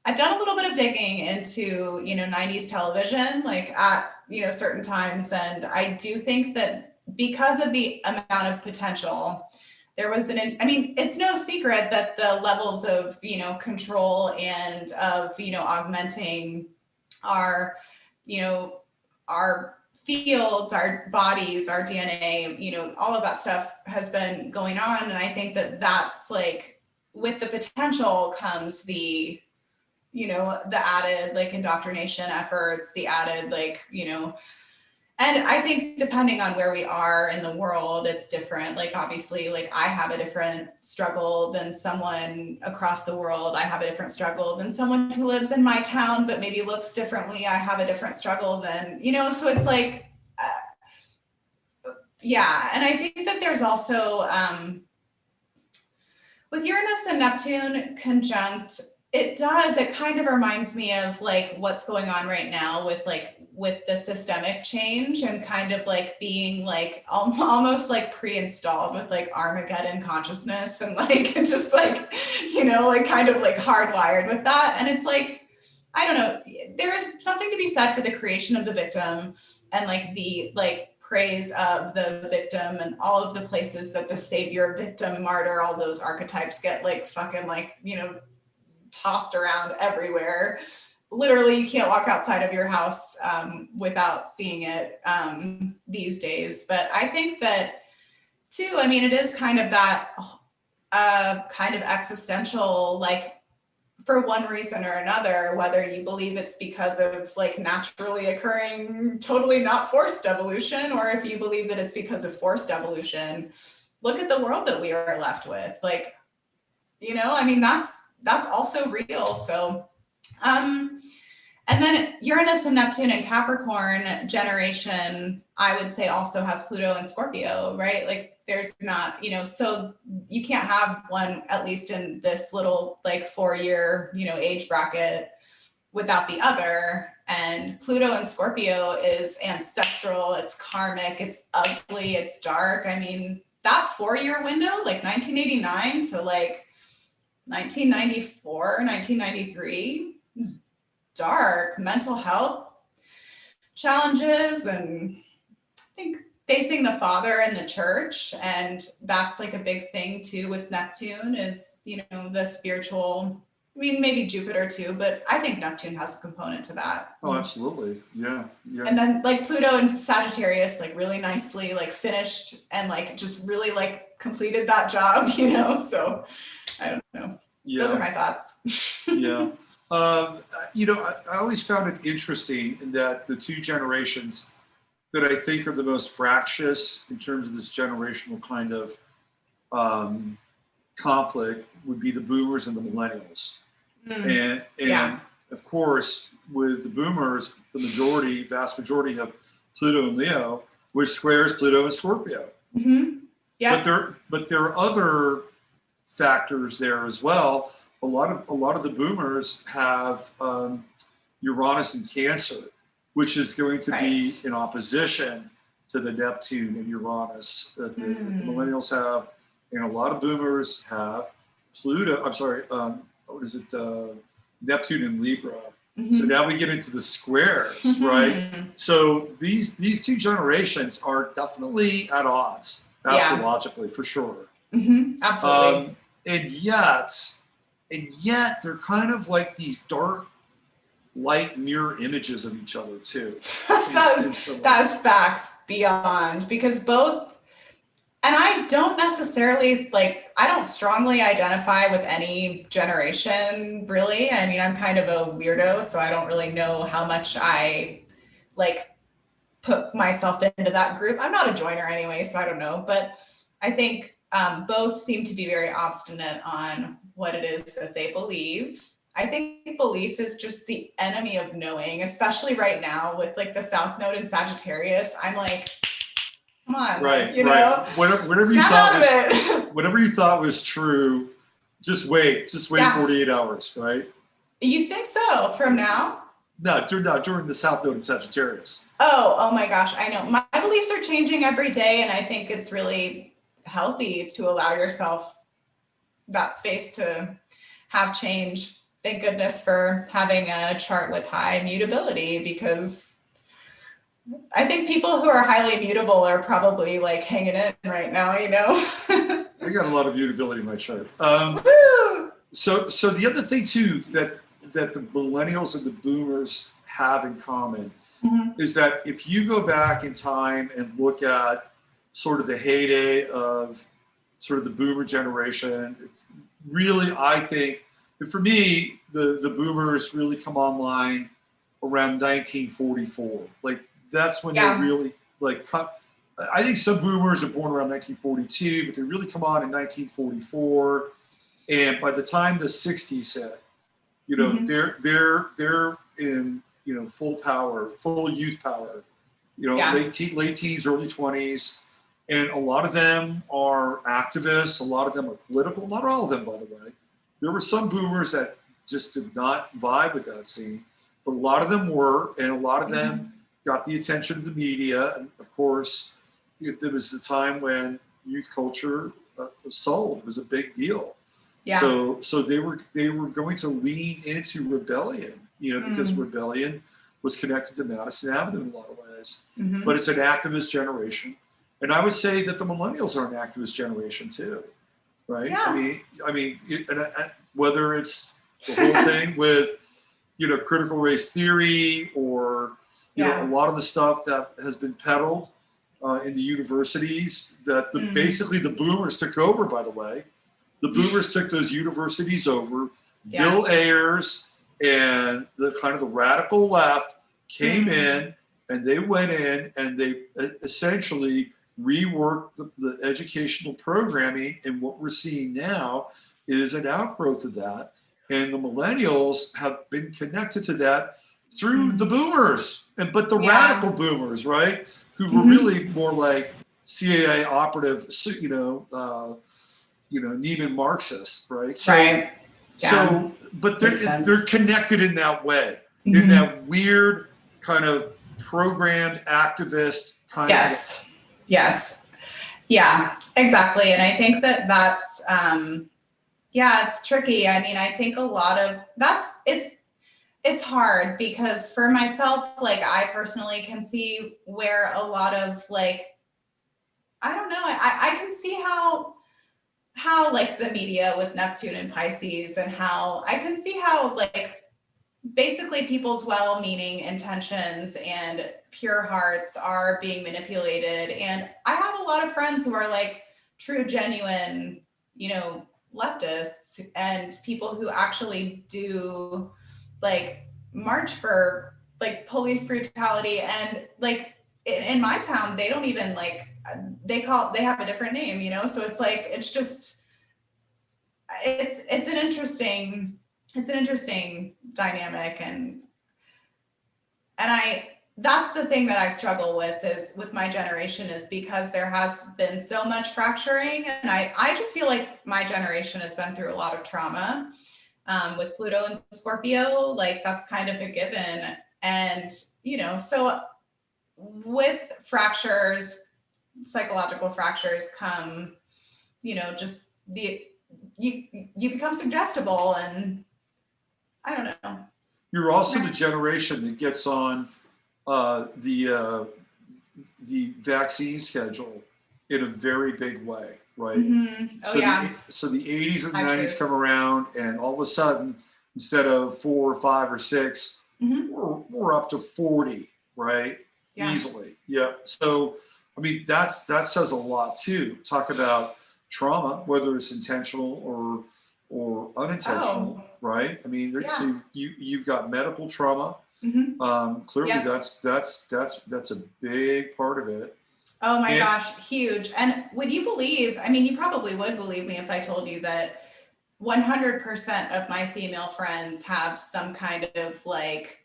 I've done a little bit of digging into, you know, 90s television, like at, you know, certain times. And I do think that because of the amount of potential, there was I mean, it's no secret that the levels of, you know, control and of, you know, augmenting our, you know, our fields, our bodies, our DNA, you know, all of that stuff has been going on. And I think that that's like, with the potential comes the, you know, the added like indoctrination efforts, the added like, you know, and I think depending on where we are in the world, it's different. Like, obviously, like I have a different struggle than someone across the world. I have a different struggle than someone who lives in my town, but maybe looks differently. I have a different struggle than, you know, so it's like, yeah. And I think that there's also, with Uranus and Neptune conjunct, it kind of reminds me of like what's going on right now with the systemic change and kind of like being like almost like pre-installed with like Armageddon consciousness and like just like, you know, like kind of like hardwired with that. And it's like, I don't know, there is something to be said for the creation of the victim and like the like praise of the victim and all of the places that the savior, victim, martyr, all those archetypes get like fucking like, you know, tossed around everywhere. Literally, you can't walk outside of your house without seeing it these days. But I think that too, I mean, it is kind of that kind of existential, like for one reason or another, whether you believe it's because of like naturally occurring, totally not forced evolution, or if you believe that it's because of forced evolution, look at the world that we are left with. Like, you know, I mean, that's also real. So, and then Uranus and Neptune and Capricorn generation, I would say also has Pluto and Scorpio, right? Like there's not, you know, so you can't have one, at least in this little like 4-year, you know, age bracket without the other. And Pluto and Scorpio is ancestral, it's karmic, it's ugly, it's dark. I mean, that 4-year window, like 1989 to like 1994, 1993 is dark. Mental health challenges, and I think facing the father in the church. And that's like a big thing too with Neptune is, you know, the spiritual, I mean, maybe Jupiter too, but I think Neptune has a component to that. Oh, absolutely. Yeah. And then like Pluto and Sagittarius, like really nicely like finished and like just really like completed that job, you know? So I don't know. Yeah. Those are my thoughts. Yeah. You know, I always found it interesting in that the two generations that I think are the most fractious in terms of this generational kind of conflict would be the boomers and the millennials. And of course, with the boomers, the vast majority have Pluto and Leo, which squares Pluto and Scorpio. Yeah. But there are other factors there as well. A lot of the boomers have Uranus in Cancer, which is going to be in opposition to the Neptune and Uranus that the millennials have, and a lot of boomers have Pluto. I'm sorry, what is it? Neptune and Libra. So now we get into the squares, right? So these two generations are definitely at odds astrologically, for sure. Absolutely. And yet they're kind of like these dark light mirror images of each other too. That's facts beyond, because both, and I don't necessarily I don't strongly identify with any generation, really. I mean, I'm kind of a weirdo, so I don't really know how much I put myself into that group. I'm not a joiner anyway, so I don't know. But I think both seem to be very obstinate on what it is that they believe. I think belief is just the enemy of knowing, especially right now with the South Node in Sagittarius. I'm like, come on, right, you know, whatever you thought was true, just wait 48 hours, right? You think so from now? No, during the South Node in Sagittarius. Oh my gosh, I know. My beliefs are changing every day, and I think it's really healthy to allow yourself that space to have change. Thank goodness for having a chart with high mutability, because I think people who are highly mutable are probably hanging in right now, you know? I got a lot of mutability in my chart. So the other thing too that the millennials and the boomers have in common is that if you go back in time and look at sort of the heyday of sort of the boomer generation, it's really, I think, for me, the boomers really come online around 1944. That's when they really I think some boomers are born around 1942, but they really come on in 1944. And by the time the 60s hit, you know, they're in, you know, full power, full youth power, you know, late teens, early 20s. And a lot of them are activists. A lot of them are political. Not all of them, by the way. There were some boomers that just did not vibe with that scene, but a lot of them were, and a lot of them got the attention of the media. And of course, there was the time when youth culture was sold. It was a big deal. Yeah. So they were going to lean into rebellion, you know, because rebellion was connected to Madison Avenue in a lot of ways. But it's an activist generation, and I would say that the millennials are an activist generation too, right? Yeah. I mean, whether it's the whole thing with, you know, critical race theory, or you know, a lot of the stuff that has been peddled in the universities that basically the boomers took over. By the way, the boomers took those universities over. Bill Ayers and the kind of the radical left came in, and they went in and they essentially reworked the educational programming. And what we're seeing now is an outgrowth of that. And the millennials have been connected to that through the boomers, but the radical boomers, right? Who were really more like CIA operative, you know, Neiman Marxists, right? So, right. So, but they're connected in that way, in that weird kind of programmed activist kind of. Yes. Yeah, exactly. And I think that's, it's tricky. I mean, I think a lot of it's hard, because for myself, I personally can see where a lot of I don't know, I can see how the media with Neptune and Pisces, and how I can see how basically people's well-meaning intentions and pure hearts are being manipulated. And I have a lot of friends who are true, genuine, you know, leftists, and people who actually do march for police brutality. And in my town, they don't even they have a different name, you know? So it's it's just, it's an interesting dynamic. And that's the thing that I struggle with my generation, is because there has been so much fracturing. And I just feel like my generation has been through a lot of trauma with Pluto and Scorpio. That's kind of a given. And, you know, so with fractures, psychological fractures, come, you know, just you become suggestible. And I don't know. You're also the generation that gets on the vaccine schedule in a very big way, right? So the 80s and 90s come around, and all of a sudden, instead of 4 or 5 or 6, we're up to 40, right? Yeah. Easily. Yeah. So, I mean, that says a lot too. Talk about trauma, whether it's intentional or unintentional, Oh, right? I mean, yeah. so you've got medical trauma. Clearly, Yep. that's a big part of it. Oh my And gosh, huge. And would you believe, I mean, you probably would believe me if I told you that 100% of my female friends have some kind of like,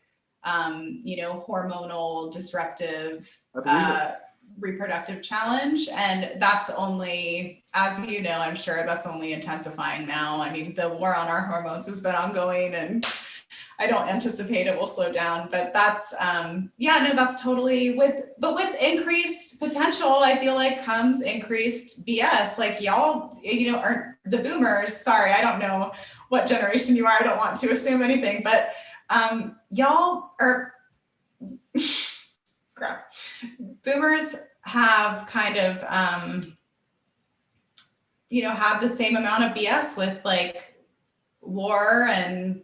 hormonal disruptive I believe it. reproductive challenge. And that's only, as you know, I'm sure that's only intensifying now. I mean, the war on our hormones has been ongoing, and I don't anticipate it will slow down, but that's, that's totally with increased potential, I feel like comes increased BS. Like y'all, are the boomers, sorry, I don't know what generation you are. I don't want to assume anything, but y'all are, crap. Boomers have kind of, had the same amount of BS with like war and,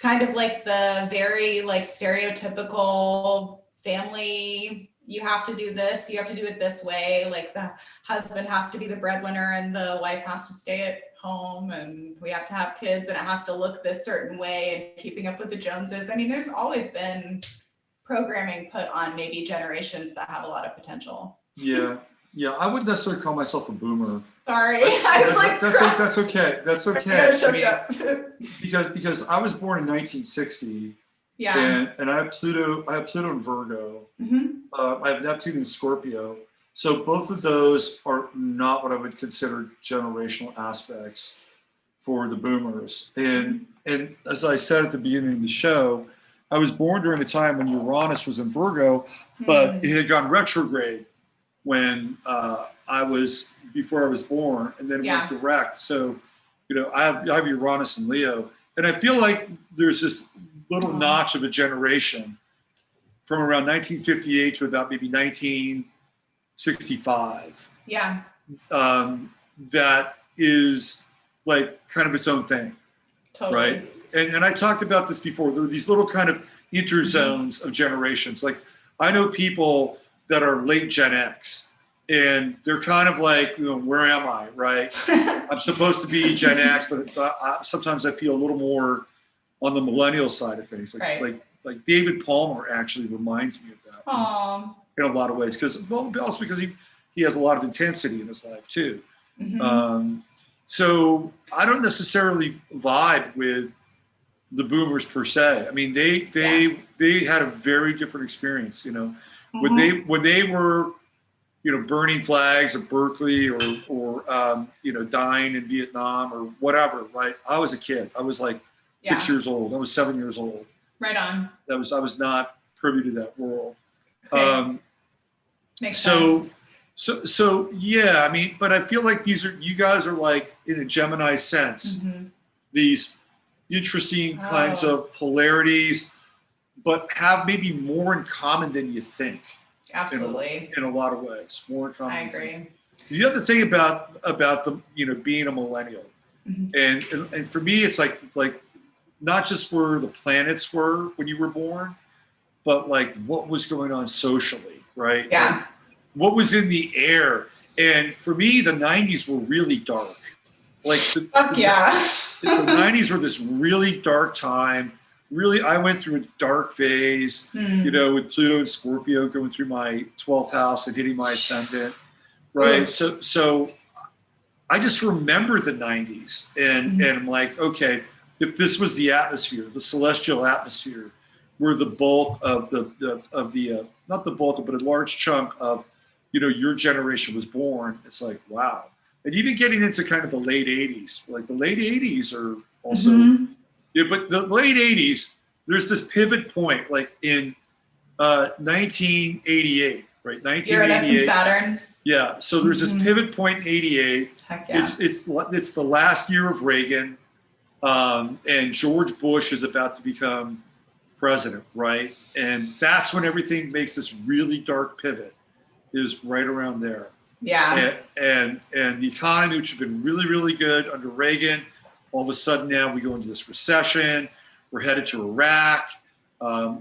kind of like the very like stereotypical family, you have to do this, you have to do it this way. Like the husband has to be the breadwinner and the wife has to stay at home, and we have to have kids and it has to look this certain way, and keeping up with the Joneses. I mean, there's always been programming put on maybe generations that have a lot of potential. Yeah. I wouldn't necessarily call myself a boomer. Sorry, I was like, that's okay. That's okay. I mean, up. because I was born in 1960. Yeah. And I have Pluto in Virgo. I have Neptune in Scorpio. So both of those are not what I would consider generational aspects for the boomers. And as I said at the beginning of the show, I was born during a time when Uranus was in Virgo, but it had gone retrograde when before I was born, and then went direct. So, I have Uranus and Leo, and I feel like there's this little notch of a generation from around 1958 to about maybe 1965. Yeah. That is like kind of its own thing. Totally. Right. And I talked about this before. There are these little kind of interzones of generations. Like I know people that are late Gen X, and they're kind of like, where am I? Right. I'm supposed to be Gen X, but sometimes I feel a little more on the millennial side of things. Like David Palmer actually reminds me of that in a lot of ways, also because he has a lot of intensity in his life too. So I don't necessarily vibe with the boomers per se. I mean, they had a very different experience. When they were, burning flags at Berkeley or dying in Vietnam or whatever. Right. I was a kid. I was like 6 years old. I was 7 years old. Right on. I was not privy to that world. Okay. Makes sense. So yeah, I mean, but I feel like you guys are like, in a Gemini sense, these interesting kinds of polarities, but have maybe more in common than you think. Absolutely. In a lot of ways, more in common. I agree. The other thing about the being a millennial, and for me, it's like not just where the planets were when you were born, but like what was going on socially, right? Yeah. Like, what was in the air? And for me, the 90s were really dark. Like the 90s were this really dark time. Really, I went through a dark phase, with Pluto and Scorpio going through my 12th house and hitting my ascendant, right? So I just remember the 90s, and I'm like, okay, if this was the atmosphere, the celestial atmosphere, where the bulk of the not the bulk, but a large chunk of your generation was born, it's like, wow. And even getting into kind of the late 80s, like the late 80s are also, but the late 80s, there's this pivot point, like in 1988, right? 1988. Uranus and Saturn. Yeah. So there's this pivot point in 88. Heck yeah. It's the last year of Reagan, and George Bush is about to become president, right? And that's when everything makes this really dark pivot, is right around there. Yeah. And the economy, which had been really, really good under Reagan, all of a sudden now we go into this recession. we're headed to Iraq.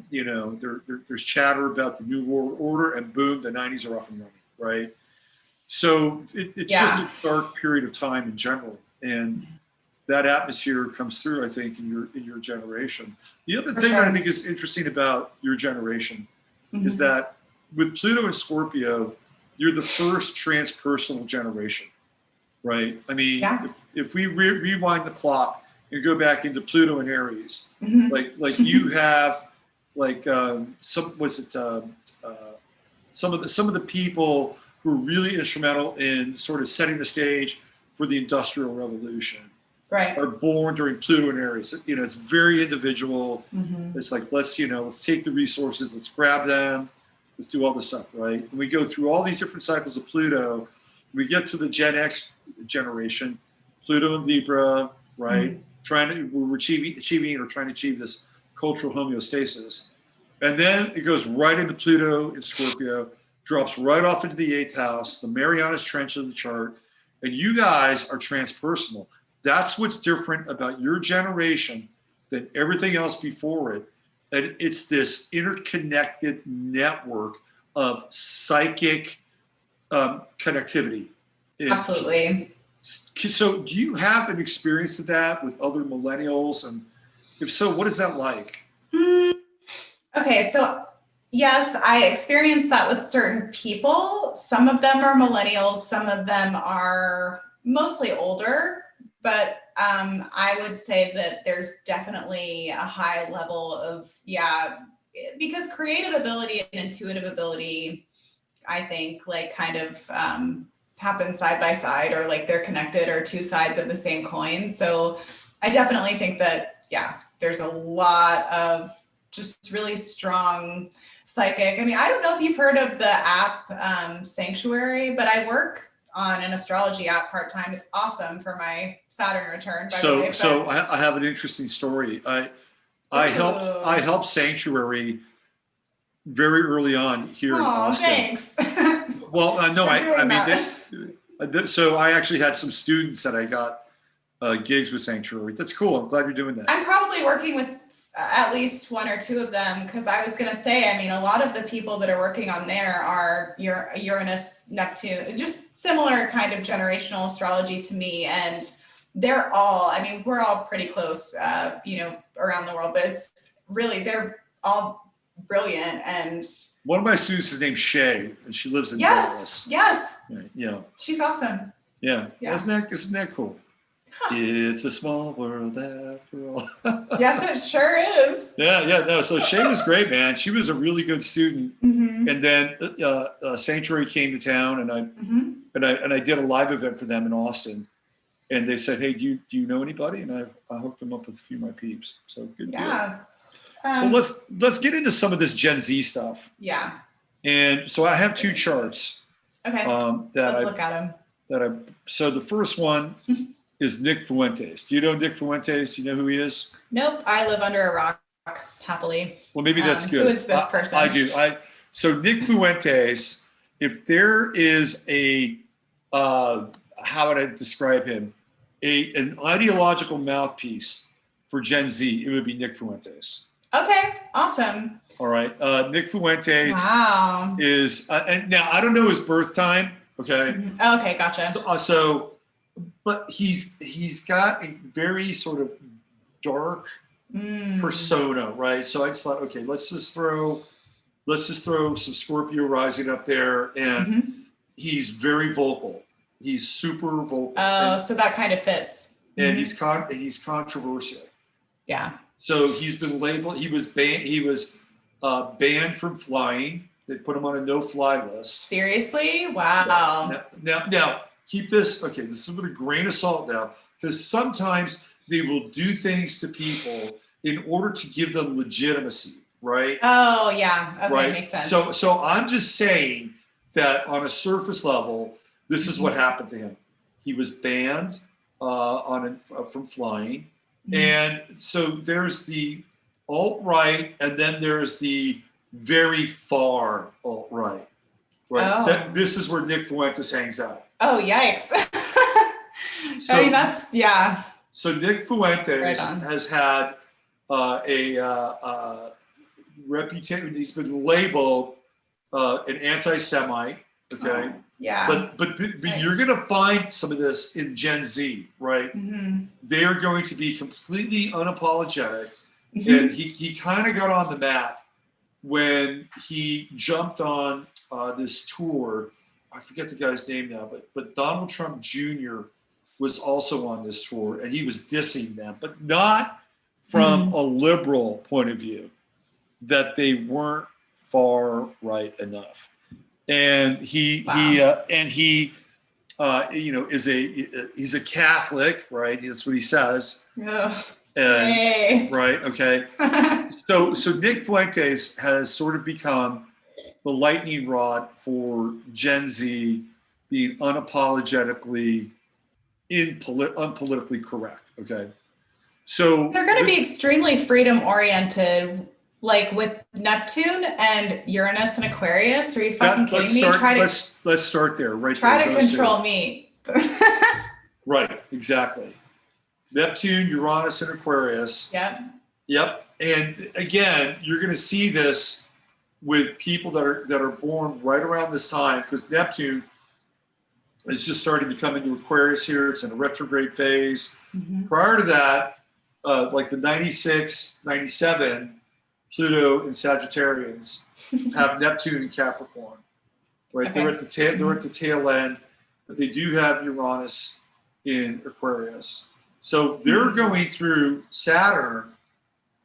There's chatter about the New World Order, and boom, the 90s are off and running, right? So it's just a dark period of time in general, and that atmosphere comes through, I think, in your generation. The other thing that I think is interesting about your generation is that with Pluto and Scorpio, you're the first transpersonal generation, right? I mean, if we rewind the clock and go back into Pluto and Aries, like you have some of the people who are really instrumental in sort of setting the stage for the Industrial Revolution, are born during Pluto and Aries. It's very individual. It's like, let's take the resources, let's grab them, let's do all this stuff, right? And we go through all these different cycles of Pluto. We get to the Gen X generation, Pluto and Libra, right? We're achieving or trying to achieve this cultural homeostasis. And then it goes right into Pluto and Scorpio, drops right off into the 8th house, the Marianas Trench of the chart, and you guys are transpersonal. That's what's different about your generation than everything else before it. And it's this interconnected network of psychic connectivity. Absolutely. So do you have an experience of that with other millennials? And if so, what is that like? Okay, so yes, I experienced that with certain people. Some of them are millennials, some of them are mostly older, but I would say that there's definitely a high level of, because creative ability and intuitive ability, I think, like kind of happen side by side, or like they're connected, or two sides of the same coin. So I definitely think that, there's a lot of just really strong psychic. I mean, I don't know if you've heard of the app Sanctuary, but I work on an astrology app part-time. It's awesome for my Saturn return, by the way. So I have an interesting story. I helped Sanctuary very early on here in Austin. Thanks. Well, no, so I actually had some students that I got gigs with Sanctuary. That's cool. I'm glad you're doing that. I'm probably working with at least one or two of them, because I was going to say, I mean, a lot of the people that are working on there are Uranus, Neptune, just similar kind of generational astrology to me. And they're all, I mean, we're all pretty close, around the world, but it's really, they're all brilliant. And one of my students is named Shay, and she lives in Dallas. Yes. Yeah. She's awesome. Yeah. Isn't that cool? Huh. It's a small world after all. Yes, it sure is. No. So Shay was great, man. She was a really good student. And then Sanctuary came to town, and I did a live event for them in Austin. And they said, "Hey, do you know anybody?" And I hooked them up with a few of my peeps. So good deal. Well, let's get into some of this Gen Z stuff. Yeah. And so I have two charts. Okay. Let's look at them. So the first one is Nick Fuentes. Do you know Nick Fuentes? Do you know who he is? Nope. I live under a rock, happily. Well, maybe that's good. Who is this person? I do. So Nick Fuentes, if there is a, how would I describe him? An ideological mouthpiece for Gen Z, it would be Nick Fuentes. Okay, awesome. All right. Nick Fuentes wow. is, and now I don't know his birth time. Okay. Okay, gotcha. But he's got a very sort of dark persona, right? So I just thought, okay, let's just throw some Scorpio rising up there, and he's very vocal. He's super vocal. Oh, so that kind of fits. And he's controversial. Yeah. So he's been labeled. He was banned. He was banned from flying. They put him on a no-fly list. Seriously? Wow. Now keep this. Okay, this is with a grain of salt now, because sometimes they will do things to people in order to give them legitimacy, right? Oh yeah. Okay, right? Makes sense. So I'm just saying that on a surface level, this is what happened to him. He was banned from flying. And so there's the alt-right, and then there's the very far alt-right. Right? Oh. This is where Nick Fuentes hangs out. Oh, yikes. I mean, that's, yeah. So Nick Fuentes has had reputation. He's been labeled an anti-Semite. Okay, yeah. But you're going to find some of this in Gen Z, right? They are going to be completely unapologetic, and he kind of got on the map when he jumped on this tour. I forget the guy's name now, but Donald Trump Jr. was also on this tour, and he was dissing them, but not from a liberal point of view, that they weren't far right enough. And he he's a Catholic, right? That's what he says. And, right. Okay. So Nick Fuentes has sort of become the lightning rod for Gen Z being unapologetically unpolitically correct. Okay. So they're going to be extremely freedom oriented, like with Neptune and Uranus and Aquarius. Are you fucking kidding me? Let's start there. Right. Try to control me. Right. Exactly. Neptune, Uranus, and Aquarius. Yep. And again, you're going to see this with people that are born right around this time, because Neptune is just starting to come into Aquarius here. It's in a retrograde phase. Prior to that, like the 96, 97, Pluto and Sagittarians have Neptune and Capricorn. Right, okay. They're at the tail end, but they do have Uranus in Aquarius. So they're going through Saturn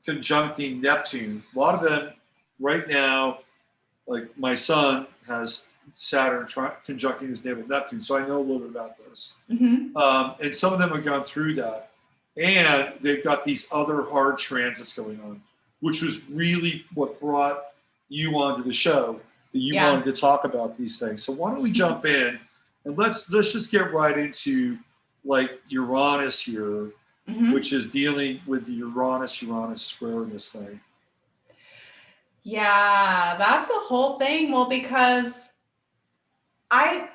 conjuncting Neptune. A lot of them right now, like my son has Saturn conjuncting his natal Neptune, so I know a little bit about this. And some of them have gone through that, and they've got these other hard transits going on, which was really what brought you onto the show. That you wanted to talk about these things. So why don't we jump in and let's just get right into like Uranus here, which is dealing with the Uranus square in this thing. Yeah, that's a whole thing. Well, because I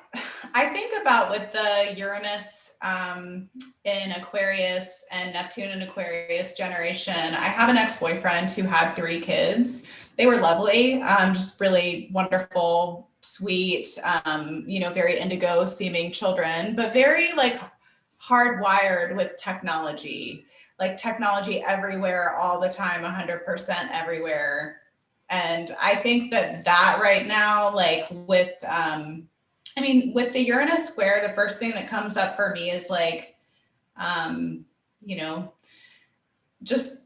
think about with the Uranus in Aquarius and Neptune in Aquarius generation, I have an ex-boyfriend who had 3 kids. They were lovely, just really wonderful, sweet, very indigo seeming children, but very like hardwired with technology, like technology everywhere, all the time, 100% everywhere. And I think that right now, like with, with the Uranus square, the first thing that comes up for me is like, just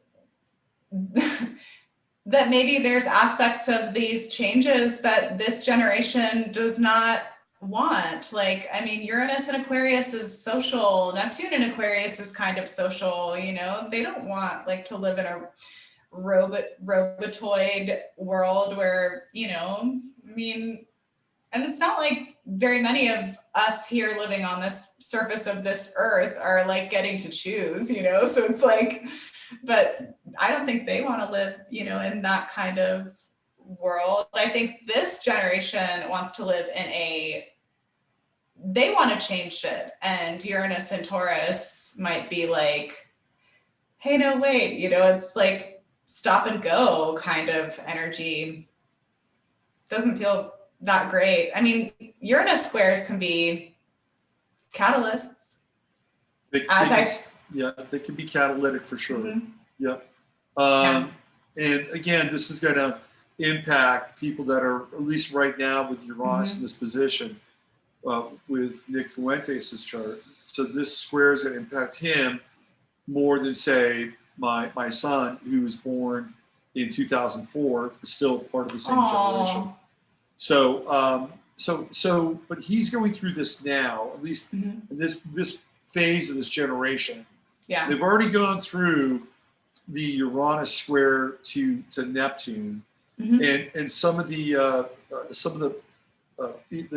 that maybe there's aspects of these changes that this generation does not want. Like, Uranus in Aquarius is social. Neptune in Aquarius is kind of social, they don't want like to live in a robotoid world where, and it's not like very many of us here living on this surface of this earth are like getting to choose, so it's like, but I don't think they want to live, in that kind of world. I think this generation wants to live in they want to change shit. And Uranus and Taurus might be like, hey, no, wait, it's like stop and go kind of energy. Doesn't feel that great. Uranus squares can be catalysts. They can be catalytic for sure. Yep. And again, this is going to impact people that are, at least right now with Uranus in this position, with Nick Fuentes' chart. So this square is going to impact him more than, say, my son, who was born in 2004, is still part of the same generation. So, but he's going through this now, at least in this phase of this generation. Yeah. They've already gone through the Uranus square to Neptune, and some of the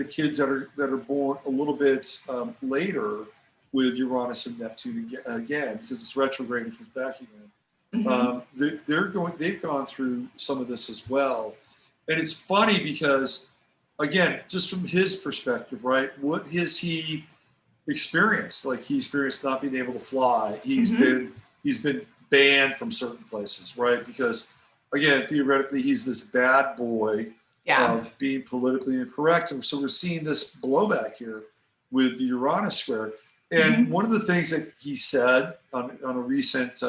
kids that are born a little bit later with Uranus and Neptune again, because it's retrograde and comes back again. They've gone through some of this as well. And it's funny because, again, just from his perspective, right? What has he experienced? Like, he experienced not being able to fly. He's been banned from certain places, right? Because again, theoretically, he's this bad boy of being politically incorrect. And so we're seeing this blowback here with the Uranus square. And one of the things that he said on a recent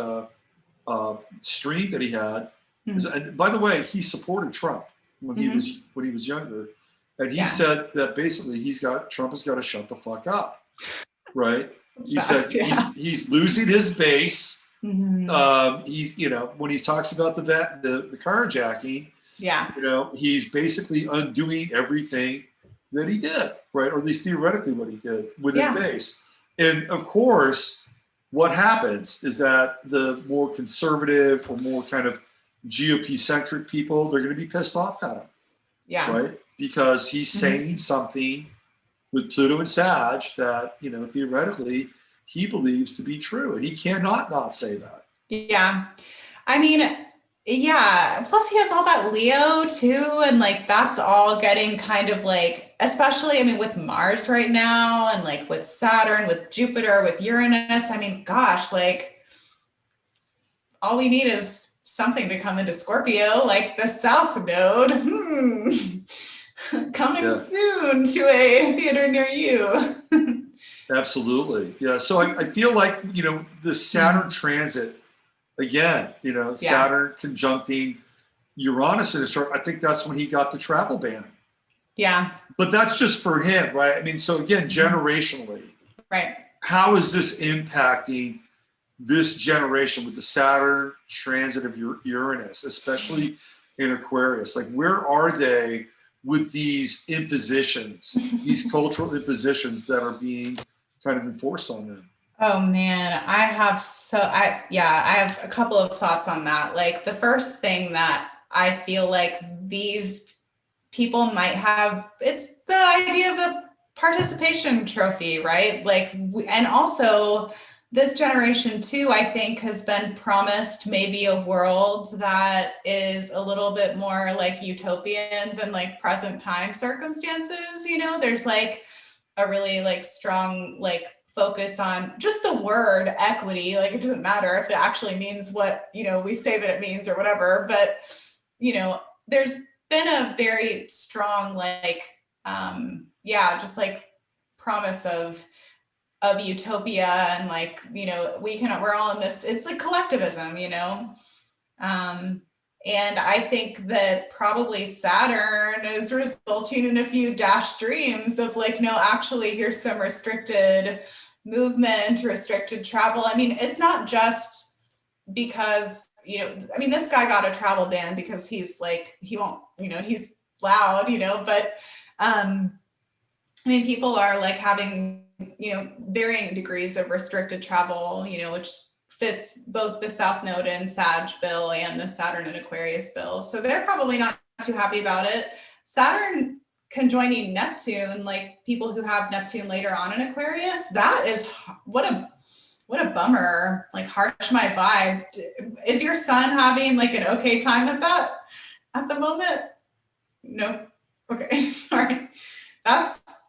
stream that he had is, and by the way, he supported Trump when he was younger. And he said that basically Trump has got to shut the fuck up, right? He said he's losing his base. He's, you know, when he talks about the carjacking, you know, he's basically undoing everything that he did, right? Or at least theoretically what he did with his base. And of course, what happens is that the more conservative or more kind of GOP-centric people, they're going to be pissed off at him, right? Because he's saying something with Pluto and Sag that, you know, theoretically he believes to be true, and he cannot not say that. Yeah. I mean, yeah. Plus he has all that Leo too. And like, that's all getting kind of like, especially, I mean, with Mars right now and like with Saturn, with Jupiter, with Uranus, I mean, gosh, like all we need is something to come into Scorpio, like the South Node. Coming soon to a theater near you. Absolutely. Yeah. So I feel like, you know, the Saturn transit, again, you know, Saturn conjuncting Uranus in his chart, I think that's when he got the travel ban. Yeah. But that's just for him, right? I mean, so again, generationally, right? How is this impacting this generation with the Saturn transit of Uranus, especially in Aquarius? Like, where are they with these impositions, these cultural impositions that are being kind of enforced on them? Oh man, I have a couple of thoughts on that. Like, the first thing that I feel like these people might have, it's the idea of the participation trophy, right? Like, and also this generation too, I think, has been promised maybe a world that is a little bit more like utopian than like present time circumstances. You know, there's like a really like strong like focus on just the word equity. Like, it doesn't matter if it actually means what, you know, we say that it means or whatever, but, you know, there's been a very strong like just like promise of utopia, and like, you know, we're all in this, it's like collectivism, you know. And I think that probably Saturn is resulting in a few dash dreams of like, no, actually here's some restricted movement, restricted travel. I mean, it's not just because, you know, I mean, this guy got a travel ban because he's like, he won't, you know, he's loud, you know, but I mean, people are like having, you know, varying degrees of restricted travel, you know, which fits both the South Node and Sag bill and the Saturn and Aquarius bill. So they're probably not too happy about it. Saturn conjoining Neptune, like people who have Neptune later on in Aquarius, that is what a bummer. Like, harsh my vibe. Is your son having like an okay time at the moment? No. Okay. Sorry.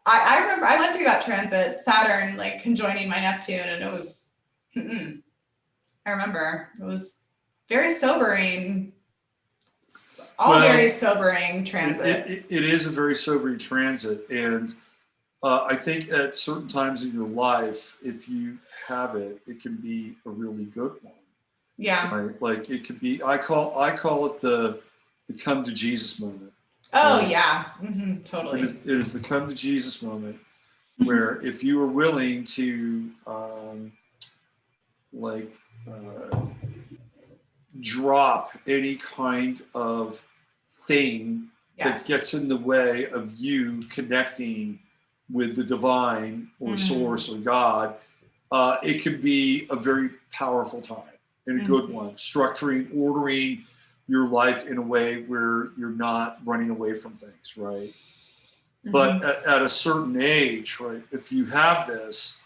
I remember I went through that transit, Saturn like conjoining my Neptune, and it was, I remember it was very sobering. Very sobering transit. It is a very sobering transit. And I think at certain times in your life, if you have it, it can be a really good one. Yeah. Right? Like, it could be, I call it the come to Jesus moment. Oh, yeah. Totally. It is the come to Jesus moment where if you are willing to drop any kind of thing that gets in the way of you connecting with the divine or source or God, it can be a very powerful time and a good one, structuring, ordering your life in a way where you're not running away from things, right? But at a certain age, right, if you have this,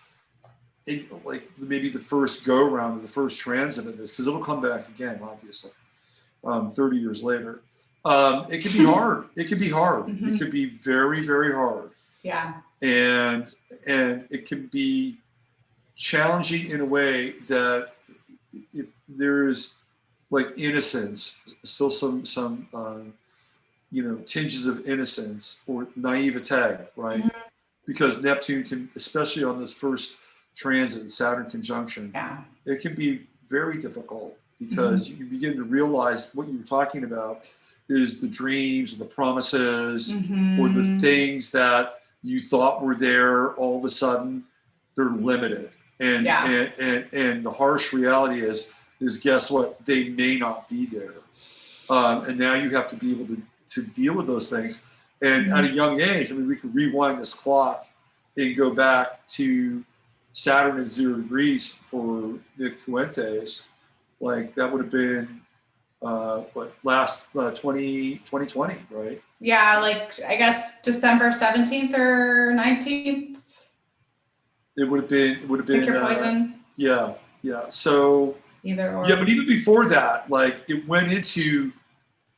like maybe the first go around or the first transit of this, because it'll come back again, obviously, 30 years later, it can be hard. It can be hard. It could be very, very hard. Yeah. And it can be challenging in a way that if there's like innocence, still some tinges of innocence or naivete, right? Mhm. Because Neptune can, especially on this first transit, Saturn conjunction, Yeah. it can be very difficult because you begin to realize what you were talking about is the dreams or the promises or the things that you thought were there, all of a sudden they're limited. And Yeah. and the harsh reality is guess what? They may not be there. And now you have to be able to deal with those things. And at a young age, I mean, we could rewind this clock and go back to Saturn at 0 degrees for Nick Fuentes. Like that would have been last 2020, right? Yeah, like I guess December 17th or 19th. It would have been Pick your poison. Yeah. So Either or. yeah, but even before that, like it went into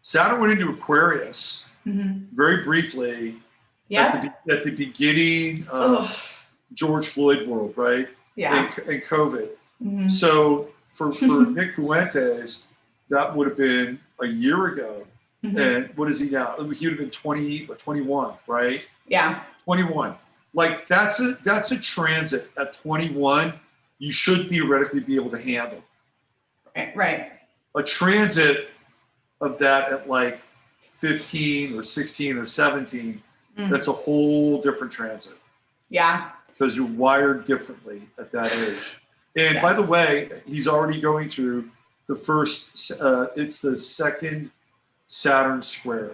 Saturn went into Aquarius very briefly at the beginning of George Floyd world, right? Yeah. And COVID. So for Nick Fuentes, that would have been a year ago. And what is he now? He would have been 21, right? Yeah. 21. Like that's a transit at 21 you should theoretically be able to handle. Right. A transit of that at like 15 or 16 or 17, that's a whole different transit. Yeah. Because you're wired differently at that age. And by the way, he's already going through the first, it's the second Saturn square,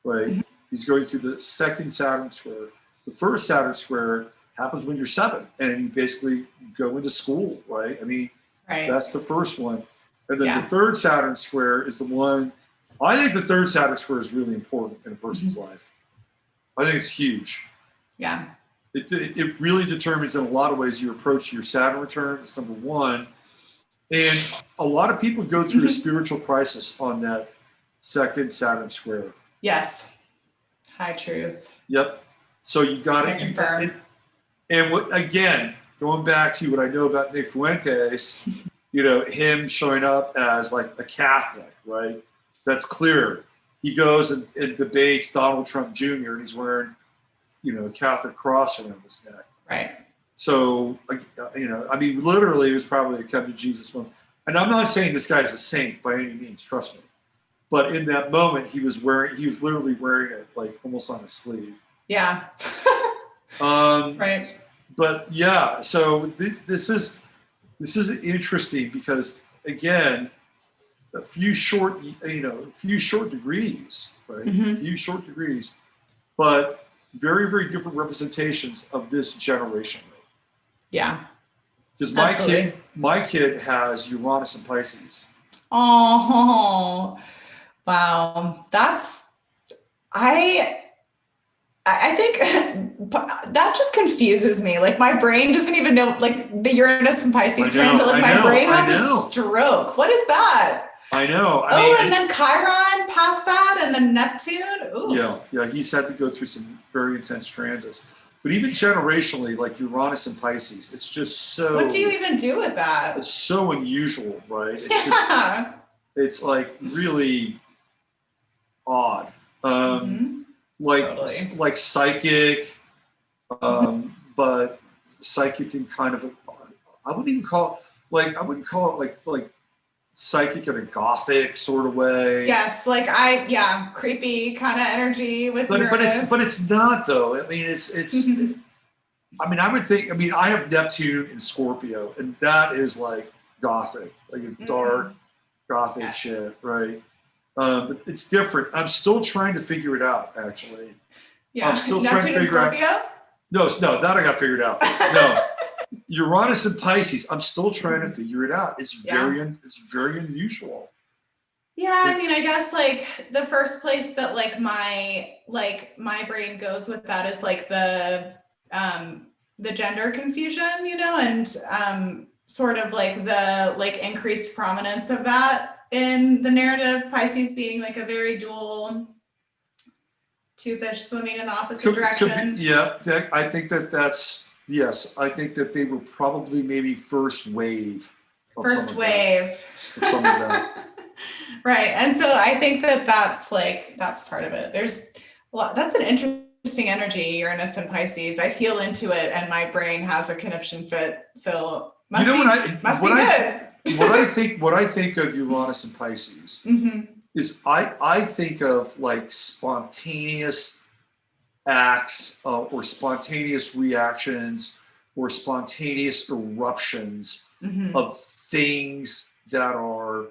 right? He's going through the second Saturn square. The first Saturn square happens when you're 7 and you basically go into school, right? I mean, that's the first one. And then the third Saturn square is the one, I think the third Saturn square is really important in a person's life. I think it's huge. Yeah. It really determines in a lot of ways your approach to your Saturn return. It's number one. And a lot of people go through a spiritual crisis on that second Saturn square. Yes. High truth. Yep. So you got to confirm. And what, again, going back to what I know about Nick Fuentes, him showing up as like a Catholic, right? That's clear. He goes and debates Donald Trump Jr. and he's wearing, a Catholic cross around his neck. Right. So, I mean, literally it was probably a come to Jesus moment. And I'm not saying this guy's a saint by any means, trust me. But in that moment, he was literally wearing it like almost on his sleeve. Yeah. Right. But yeah, so this is interesting because again, a few short degrees, right? A few short degrees, but very, very different representations of this generation. Yeah. Because my kid has Uranus and Pisces. Oh, wow. I think that just confuses me. Like my brain doesn't even know, like the Uranus and Pisces transit, like my brain has a stroke. What is that? I know. And then Chiron past that and then Neptune. Ooh. Yeah. He's had to go through some very intense transits. But even generationally, like Uranus and Pisces, it's just so... What do you even do with that? It's so unusual, right? It's just, it's like really odd. Like psychic, but psychic in kind of I wouldn't call it like psychic in a gothic sort of way. Yes, creepy kind of energy with Uranus. But it's not though. I mean, it's I mean, I would think. I mean, I have Neptune in Scorpio, and that is like gothic, like it's dark, gothic shit, right? But it's different. I'm still trying to figure it out, actually. Yeah, I'm still trying to figure out. No, that I got figured out. No, Uranus and Pisces. I'm still trying to figure it out. It's very unusual. Yeah, I mean, I guess like the first place that like my brain goes with that is like the gender confusion, and sort of like the like increased prominence of that in the narrative, Pisces being like a very dual two fish swimming in the opposite direction. I think that's yes. I think that they were probably maybe first wave of First some of wave. that. Of some of that. Right. And so I think that that's part of it. That's an interesting energy, Uranus and Pisces. I feel into it and my brain has a conniption fit. So must be good. What I think of Uranus and Pisces is I think of like spontaneous acts or spontaneous reactions or spontaneous eruptions of things that are,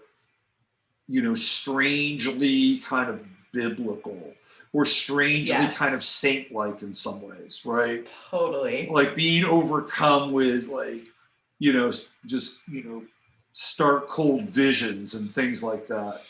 strangely kind of biblical or strangely kind of saint-like in some ways, right? Totally. Like being overcome with just, stark cold visions and things like that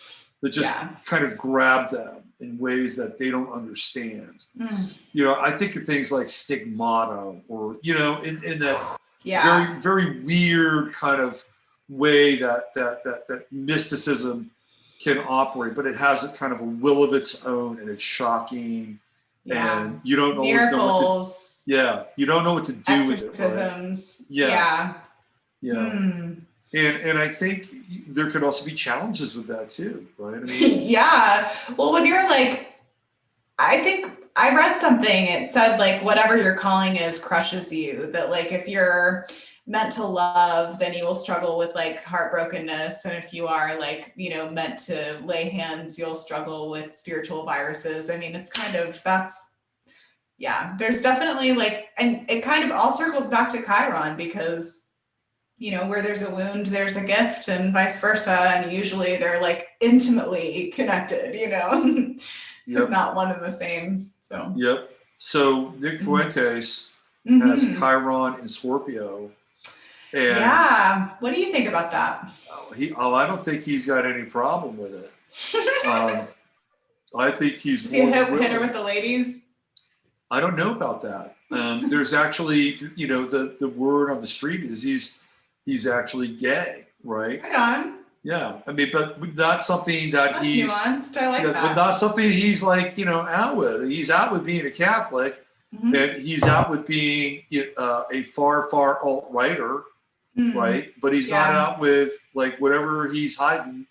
just kind of grab them in ways that they don't understand. I think of things like stigmata or, in that very, very weird kind of way that mysticism can operate, but it has a kind of a will of its own and it's shocking. And you don't always know what to, you don't know what to do with it. Right? And I think there could also be challenges with that too, right? I mean, well, when you're like, I think I read something, it said like whatever your calling is crushes you, that like if you're meant to love, then you will struggle with like heartbrokenness, and if you are like meant to lay hands, you'll struggle with spiritual viruses. I mean, it's kind of there's definitely like, and it kind of all circles back to Chiron because where there's a wound, there's a gift, and vice versa. And usually they're like intimately connected, if not one and the same. So. So Nick Fuentes has Chiron in Scorpio. And what do you think about that? I don't think he's got any problem with it. I think he's Is he a hitter with the ladies? I don't know about that. There's actually, the word on the street is he's actually gay, right? Right on. Yeah, I mean, but not something that he's nuanced. I like that. But not something he's like, out with. He's out with being a Catholic, and he's out with being a far alt-righter, right? But he's not out with like whatever he's hiding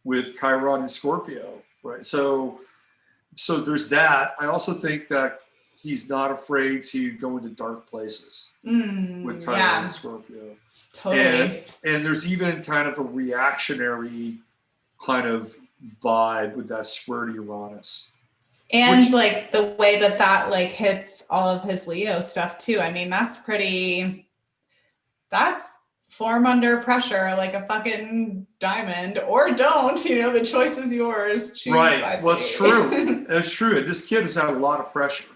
with Chiron and Scorpio, right? So there's that. I also think that he's not afraid to go into dark places with Chiron and Scorpio. Totally. And there's even kind of a reactionary kind of vibe with that square to Uranus. And like the way that like hits all of his Leo stuff too. I mean, that's form under pressure like a fucking diamond, or don't, the choice is yours. Choose wisely. Well, it's true. It's true. And this kid has had a lot of pressure.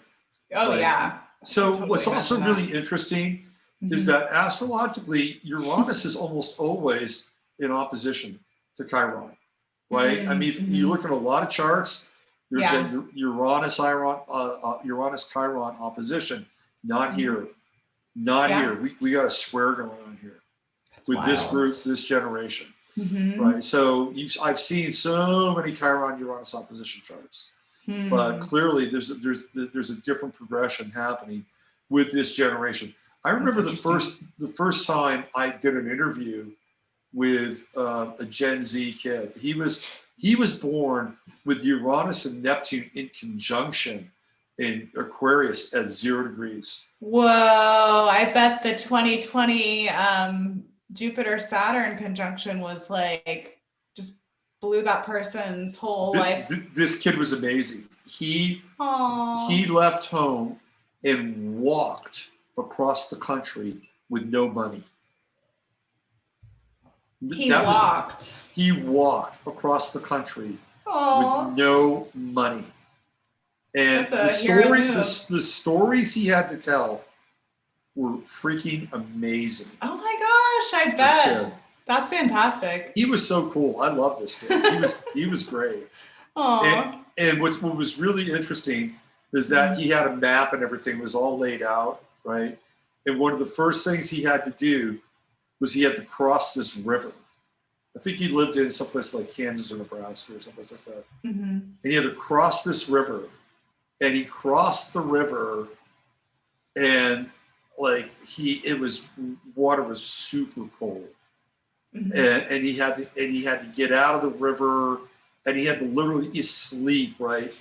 So totally what's also really interesting is that astrologically, Uranus is almost always in opposition to Chiron, right? I mean, if you look at a lot of charts, there's a Uranus-Chiron opposition. Not here. Not here. We got a square going on here. That's with wild. This group, this generation, right? So I've seen so many Chiron-Uranus opposition charts, but clearly there's a different progression happening with this generation. I remember the first time I did an interview with a Gen Z kid. He was born with Uranus and Neptune in conjunction in Aquarius at 0 degrees. Whoa! I bet the 2020 Jupiter-Saturn conjunction was like just blew that person's whole life. This kid was amazing. He left home and walked across the country with no money. He walked across the country with no money. And the stories he had to tell were freaking amazing. Oh my gosh, I bet. That's fantastic. He was so cool. I love this kid. He was great. And what was really interesting is that he had a map and everything was all laid out, right? And one of the first things he had to do was he had to cross this river. I think he lived in someplace like Kansas or Nebraska or someplace like that. And he had to cross this river. And he crossed the river, and like water was super cold. and he had to get out of the river, and he had to literally sleep, right,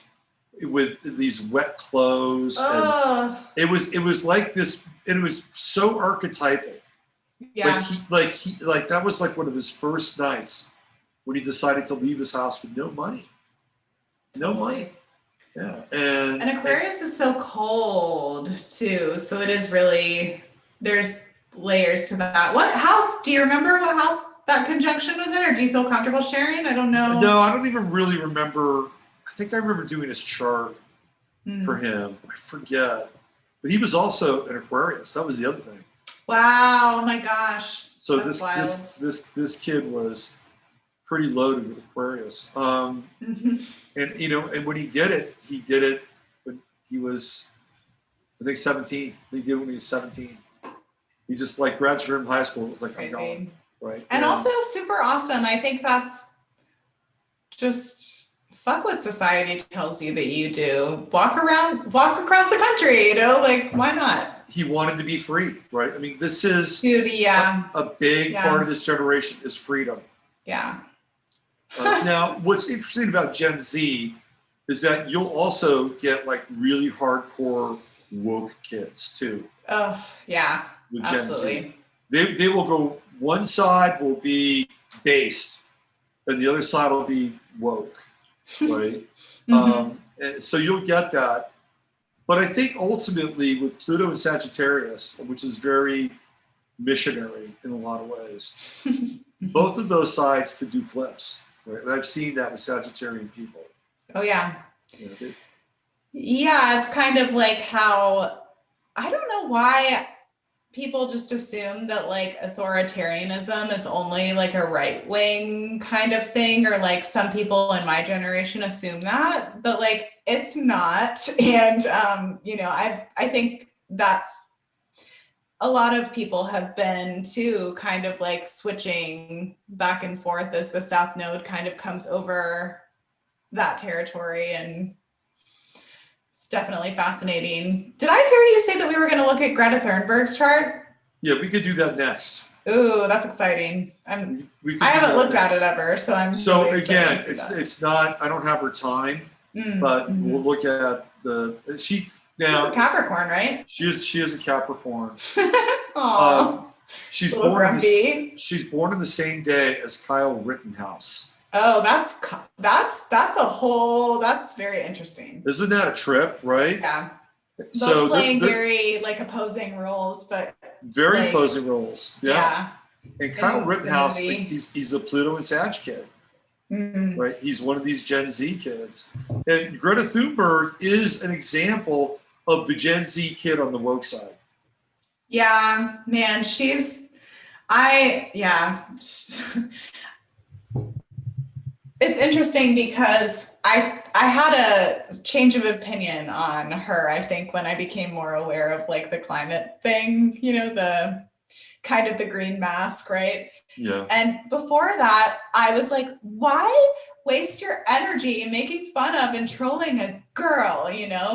with these wet clothes. And it was like this, and it was so archetypal. Yeah. Like that was like one of his first nights when he decided to leave his house with no money. No money. Yeah. And Aquarius is so cold too. So it is really, there's layers to that. What house, do you remember what house that conjunction was in, or do you feel comfortable sharing? I don't know. No, I don't even really remember. I think I remember doing his chart for him. I forget. But he was also an Aquarius. That was the other thing. Wow, oh my gosh. So this kid was pretty loaded with Aquarius. And and when he did it when he was, I think, 17. He did it when he was 17. He just like graduated from high school. It was like, crazy. I'm going, right? And also super awesome. I think that's just fuck what society tells you that you do. Walk across the country, like why not? He wanted to be free, right? I mean, this is a big part of this generation is freedom. Yeah. Now, what's interesting about Gen Z is that you'll also get like really hardcore woke kids too. Oh, yeah. With absolutely. Gen Z. They will go, one side will be based and the other side will be woke, right? So you'll get that. But I think ultimately with Pluto and Sagittarius, which is very missionary in a lot of ways, both of those sides could do flips, right? And I've seen that with Sagittarian people. Oh, yeah. Yeah, it's kind of like how, I don't know why people just assume that like authoritarianism is only like a right wing kind of thing, or like some people in my generation assume that, but like it's not. And I think that's a lot of people have been too, kind of like switching back and forth as the South Node kind of comes over that territory. And it's definitely fascinating. Did I hear you say that we were going to look at Greta Thunberg's chart? Yeah, we could do that next. Ooh, that's exciting. I haven't looked at it ever, so I'm. So really again, it's not. I don't have her time, but we'll look at she's a Capricorn, right? She is a Capricorn. Aww. She's born in the same day as Kyle Rittenhouse. Oh, that's very interesting. Isn't that a trip, right? Yeah. Both playing very like opposing roles, but very opposing roles. Yeah. And Kyle Rittenhouse, he's a Pluto and Sag kid, right? He's one of these Gen Z kids, and Greta Thunberg is an example of the Gen Z kid on the woke side. Yeah, man, It's interesting because I had a change of opinion on her, I think, when I became more aware of like the climate thing, the kind of the green mask, right? Yeah. And before that, I was like, why waste your energy making fun of and trolling a girl,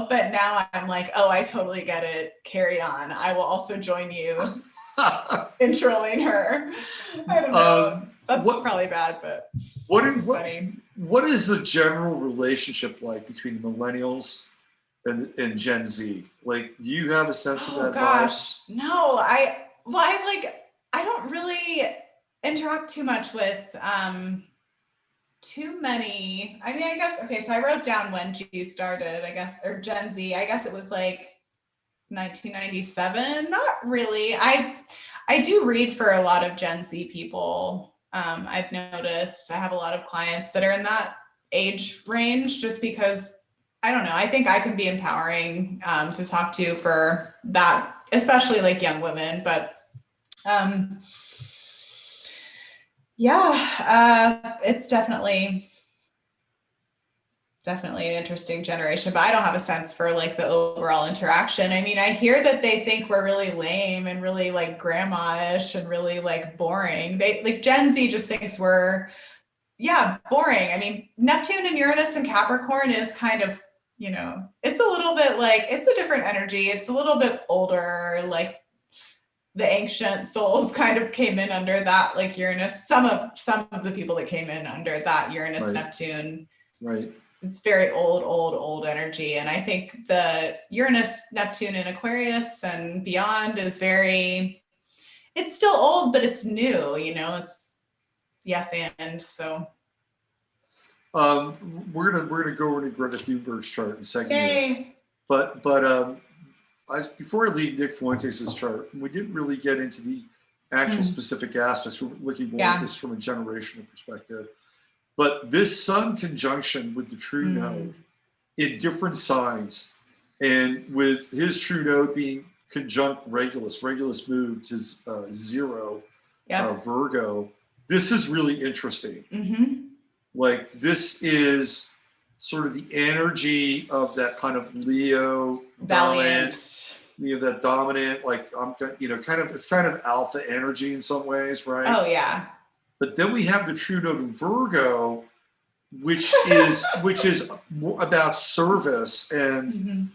But now I'm like, oh, I totally get it. Carry on. I will also join you in trolling her. I don't know. That's probably bad, but what is the general relationship like between the millennials and Gen Z? Like, do you have a sense of that? Oh gosh, no. I don't really interact too much with too many. I mean, I guess, okay, so I wrote down when G started, I guess, or Gen Z. I guess it was like 1997. Not really. I do read for a lot of Gen Z people. I've noticed I have a lot of clients that are in that age range just because, I don't know, I think I can be empowering to talk to for that, especially like young women. But it's definitely an interesting generation, but I don't have a sense for like the overall interaction. I mean, I hear that they think we're really lame and really like grandma-ish and really like boring. They like Gen Z just thinks we're, boring. I mean, Neptune and Uranus and Capricorn is kind of, it's a little bit like, it's a different energy. It's a little bit older, like, the ancient souls kind of came in under that, like Uranus. Some of the people that came in under that Uranus Right. Neptune. Right. It's very old energy, and I think the Uranus Neptune in Aquarius and beyond is very. It's still old, but it's new. You know, it's yes and so. We're gonna go into Greta Thunberg's chart in a second. Yay! But before I leave Nick Fuentes' chart, we didn't really get into the actual specific aspects. We're looking more at this from a generational perspective. But this Sun conjunction with the true node in different signs, and with his true node being conjunct Regulus moved to 0, Virgo. This is really interesting. Like, this is sort of the energy of that kind of Leo Valiant. That dominant, like, it's kind of alpha energy in some ways, right? Oh yeah. But then we have the true node in Virgo, which is more about service and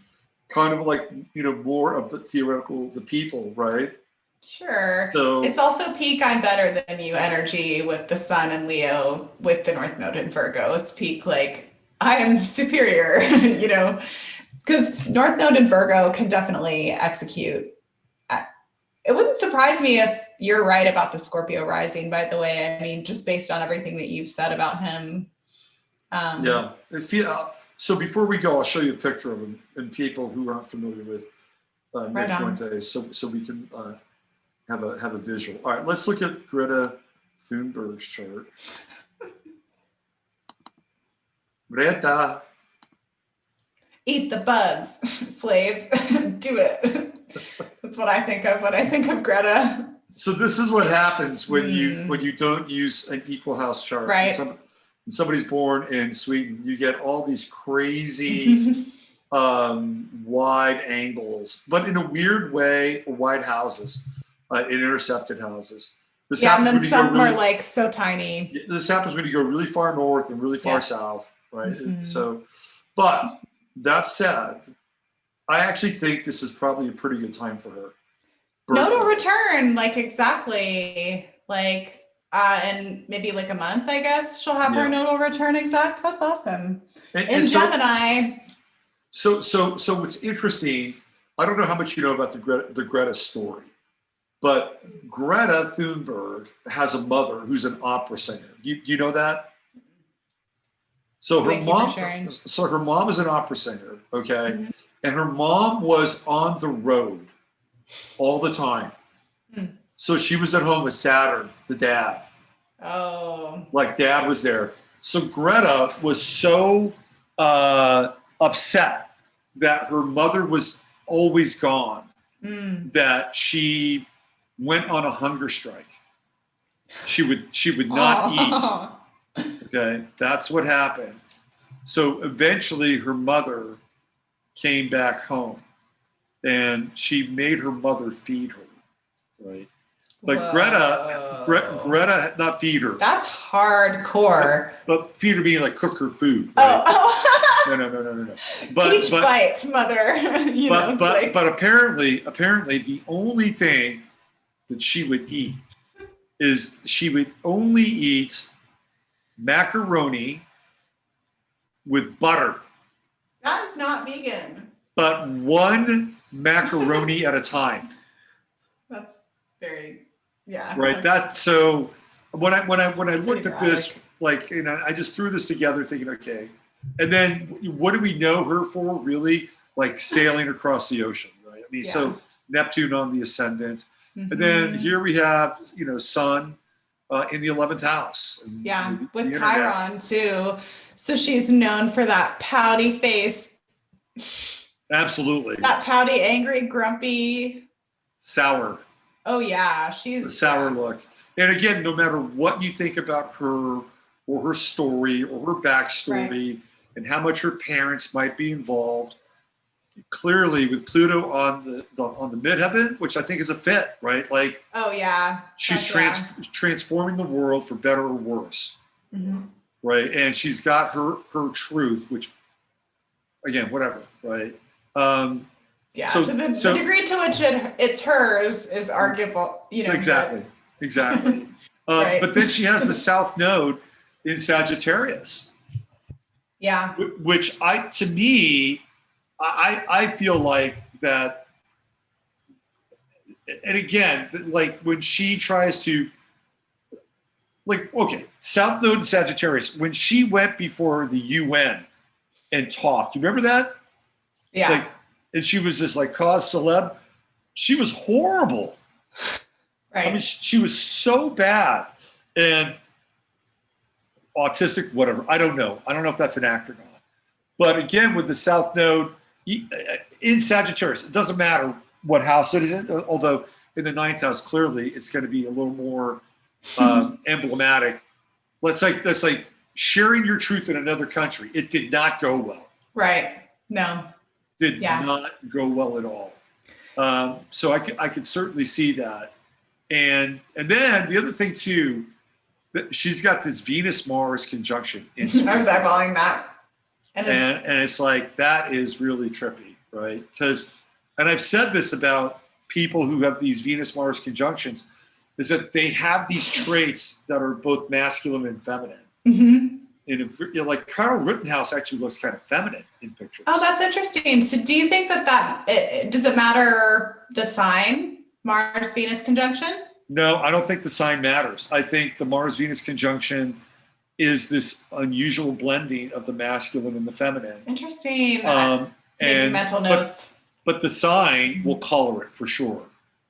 kind of like, more of the theoretical, the people, right? Sure. So it's also peak I'm better than you energy with the Sun and Leo with the North Node in Virgo. It's peak like I am superior, because North Node in Virgo can definitely execute. It wouldn't surprise me if you're right about the Scorpio rising, by the way. I mean, just based on everything that you've said about him. So before we go, I'll show you a picture of him and people who aren't familiar with Nick Fuentes, so we can have a visual. All right, let's look at Greta Thunberg's chart. Greta. Eat the bugs, slave. Do it. That's what I think of when I think of Greta. So this is what happens when you don't use an equal house chart. Right. When somebody's born in Sweden, you get all these crazy wide angles, but in a weird way, wide houses, in intercepted houses. This and then some are like so tiny. This happens when you go really far north and really far south, right? So, but that said, I actually think this is probably a pretty good time for her. Nodal return, like exactly, like in maybe like a month, I guess she'll have her nodal return exact. That's awesome. In Gemini. So what's interesting, I don't know how much you know about the Greta story, but Greta Thunberg has a mother who's an opera singer. You know that? So her mom is an opera singer, okay? And her mom was on the road all the time. So she was at home with Saturn, the dad. Oh. Like dad was there. So Greta was so upset that her mother was always gone that she went on a hunger strike. She would not eat. Okay, that's what happened. So eventually her mother came back home and she made her mother feed her, right? But Greta, not feed her. That's hardcore. But feed her being like cook her food, right? No. Each bite, mother. But apparently the only thing that she would eat is she would only eat macaroni with butter. That is not vegan. But one macaroni at a time. That's very, right. So when I looked at this, like, I just threw this together thinking, okay, and then what do we know her for? Really, like sailing across the ocean, right? I mean, so Neptune on the ascendant, and then here we have Sun in the 11th house. With Chiron too. So she's known for that pouty face. Absolutely. That pouty, angry, grumpy. Sour. Oh yeah, she's a sour look. And again, no matter what you think about her or her story or her backstory and how much her parents might be involved, clearly with Pluto on the midheaven, which I think is a fit, right? Like, oh yeah, she's transforming the world for better or worse, right? And she's got her truth, which, again, whatever, right? Yeah, So, to the degree to which it's hers is arguable, exactly. Right. But then she has the South Node in Sagittarius. Yeah. Which to me, I feel like that. And again, like when she tries to, like, okay, South Node in Sagittarius, when she went before the UN and talked, you remember that? Yeah. Like, and she was this like cause celeb. She was horrible. Right. I mean, she was so bad and autistic, whatever. I don't know. I don't know if that's an act or not. But again, with the South Node in Sagittarius, it doesn't matter what house it is in, although in the ninth house, clearly it's going to be a little more emblematic. That's like sharing your truth in another country. It did not go well. Right. No. Did not go well at all. So I could certainly see that. And then the other thing too, that she's got this Venus-Mars conjunction. I was eyeballing that. And it's like, that is really trippy, right? Because, and I've said this about people who have these Venus-Mars conjunctions, is that they have these traits that are both masculine and feminine. Mm-hmm. And like Kyle Rittenhouse actually looks kind of feminine in pictures. Oh, that's interesting. So do you think that does it matter the sign, Mars-Venus conjunction? No, I don't think the sign matters. I think the Mars-Venus conjunction is this unusual blending of the masculine and the feminine. Interesting. And mental notes. But the sign will color it for sure.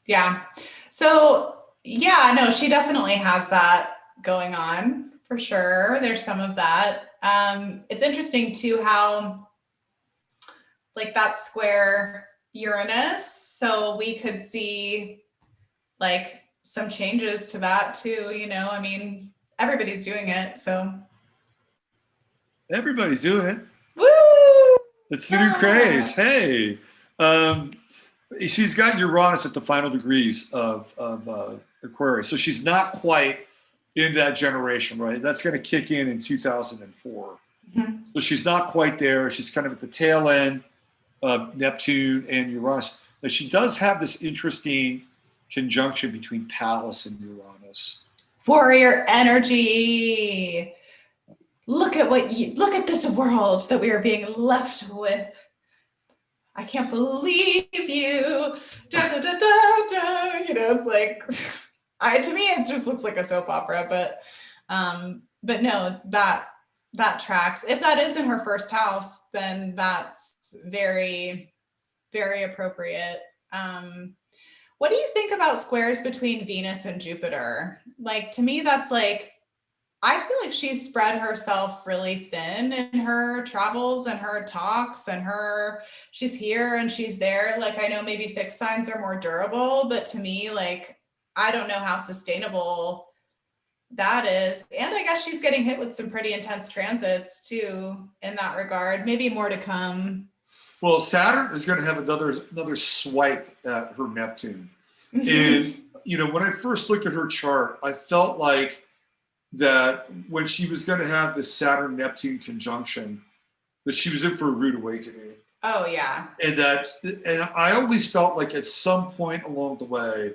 Yeah. So yeah, no, she definitely has that going on for sure. There's some of that. It's interesting too how like that square Uranus. So we could see like some changes to that too, I mean, everybody's doing it, so. Everybody's doing it. Woo! It's the new craze. Hey, she's got Uranus at the final degrees of Aquarius, so she's not quite in that generation, right? That's going to kick in 2004. Mm-hmm. So she's not quite there. She's kind of at the tail end of Neptune and Uranus. Now she does have this interesting conjunction between Pallas and Uranus. Warrior energy. Look at this world that we are being left with. I can't believe you. Da, da, da, da, da. It's like, to me, it just looks like a soap opera, but no, that tracks. If that is in her first house, then that's very, very appropriate. What do you think about squares between Venus and Jupiter? Like, to me, that's like, I feel like she's spread herself really thin in her travels and her talks and she's here and she's there. Like, I know maybe fixed signs are more durable, but to me, like, I don't know how sustainable that is. And I guess she's getting hit with some pretty intense transits too in that regard. Maybe more to come. Well, Saturn is going to have another swipe at her Neptune. And, when I first looked at her chart, I felt like that when she was going to have this Saturn-Neptune conjunction, that she was in for a rude awakening. Oh, yeah. And I always felt like at some point along the way,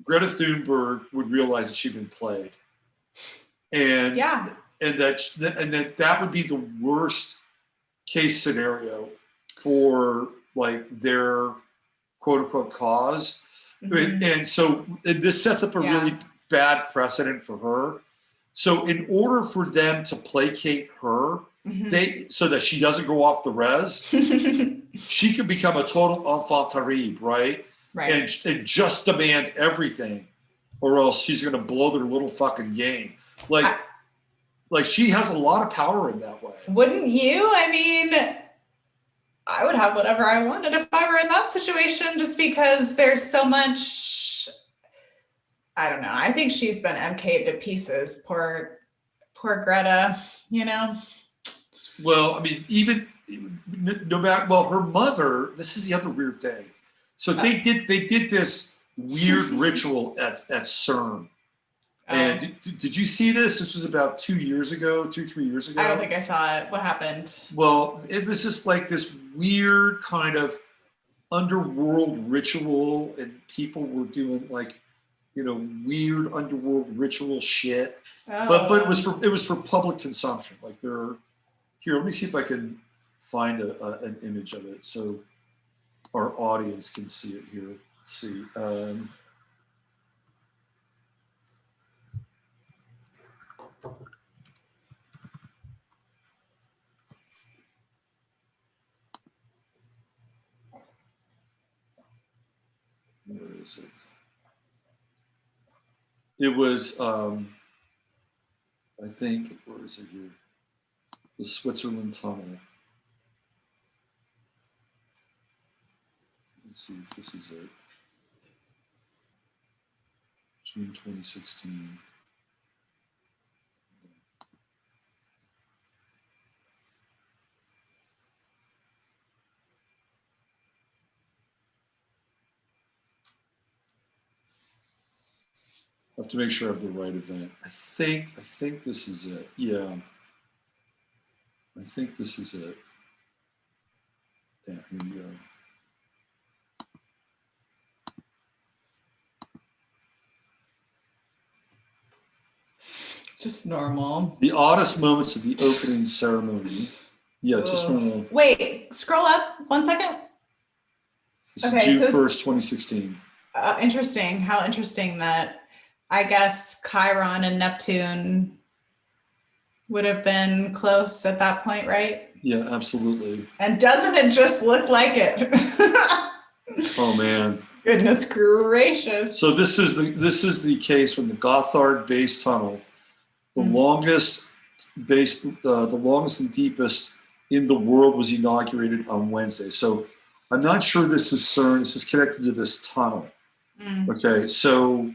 Greta Thunberg would realize that she'd been played. And, and that would be the worst case scenario for like their quote unquote cause. Mm-hmm. And so this sets up a really bad precedent for her. So in order for them to placate her, mm-hmm. So that she doesn't go off the res, she could become a total enfant terrible, right? Right. And just demand everything, or else she's going to blow their little fucking game. Like she has a lot of power in that way. Wouldn't you? I mean, I would have whatever I wanted if I were in that situation, just because there's so much. I don't know. I think she's been MK'd to pieces. Poor Greta, Well, I mean, even no matter, well, her mother, this is the other weird thing. So they did this weird ritual at CERN. And did you see this? This was about 3 years ago. I don't think I saw it. What happened? Well, it was just like this weird kind of underworld ritual, and people were doing like, weird underworld ritual shit. But it was for public consumption. Like here, let me see if I can find an image of it so our audience can see it here. Let's see. Where is it? It was, I think, where is it here? The Switzerland Tunnel. Let's see if this is it. June 2016. I have to make sure I have the right event. I think this is it. Yeah. I think this is it. Yeah, here we go. Just normal. The oddest moments of the opening ceremony. Yeah, just normal. Wait, scroll up 1 second. This is June 1st, 2016. Interesting. How interesting that, I guess, Chiron and Neptune would have been close at that point, right? Yeah, absolutely. And doesn't it just look like it? Oh man. Goodness gracious. So this is the case when the Gothard base tunnel, the longest and deepest in the world, was inaugurated on Wednesday. So I'm not sure this is CERN. This is connected to this tunnel. Okay, so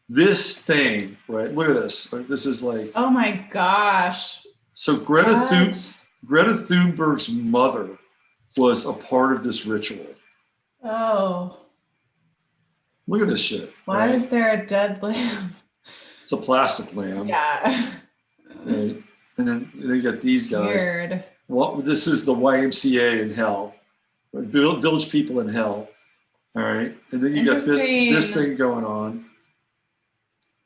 this thing, right? Look at this. Like, this is like. Oh my gosh. So Greta Thunberg's mother was a part of this ritual. Oh. Look at this shit. Why is there a dead lamb? It's a plastic lamb. Yeah. Right. And then you got these guys. Weird. Well, this is the YMCA in hell. Right? Village people in hell. All right. And then you got this thing going on.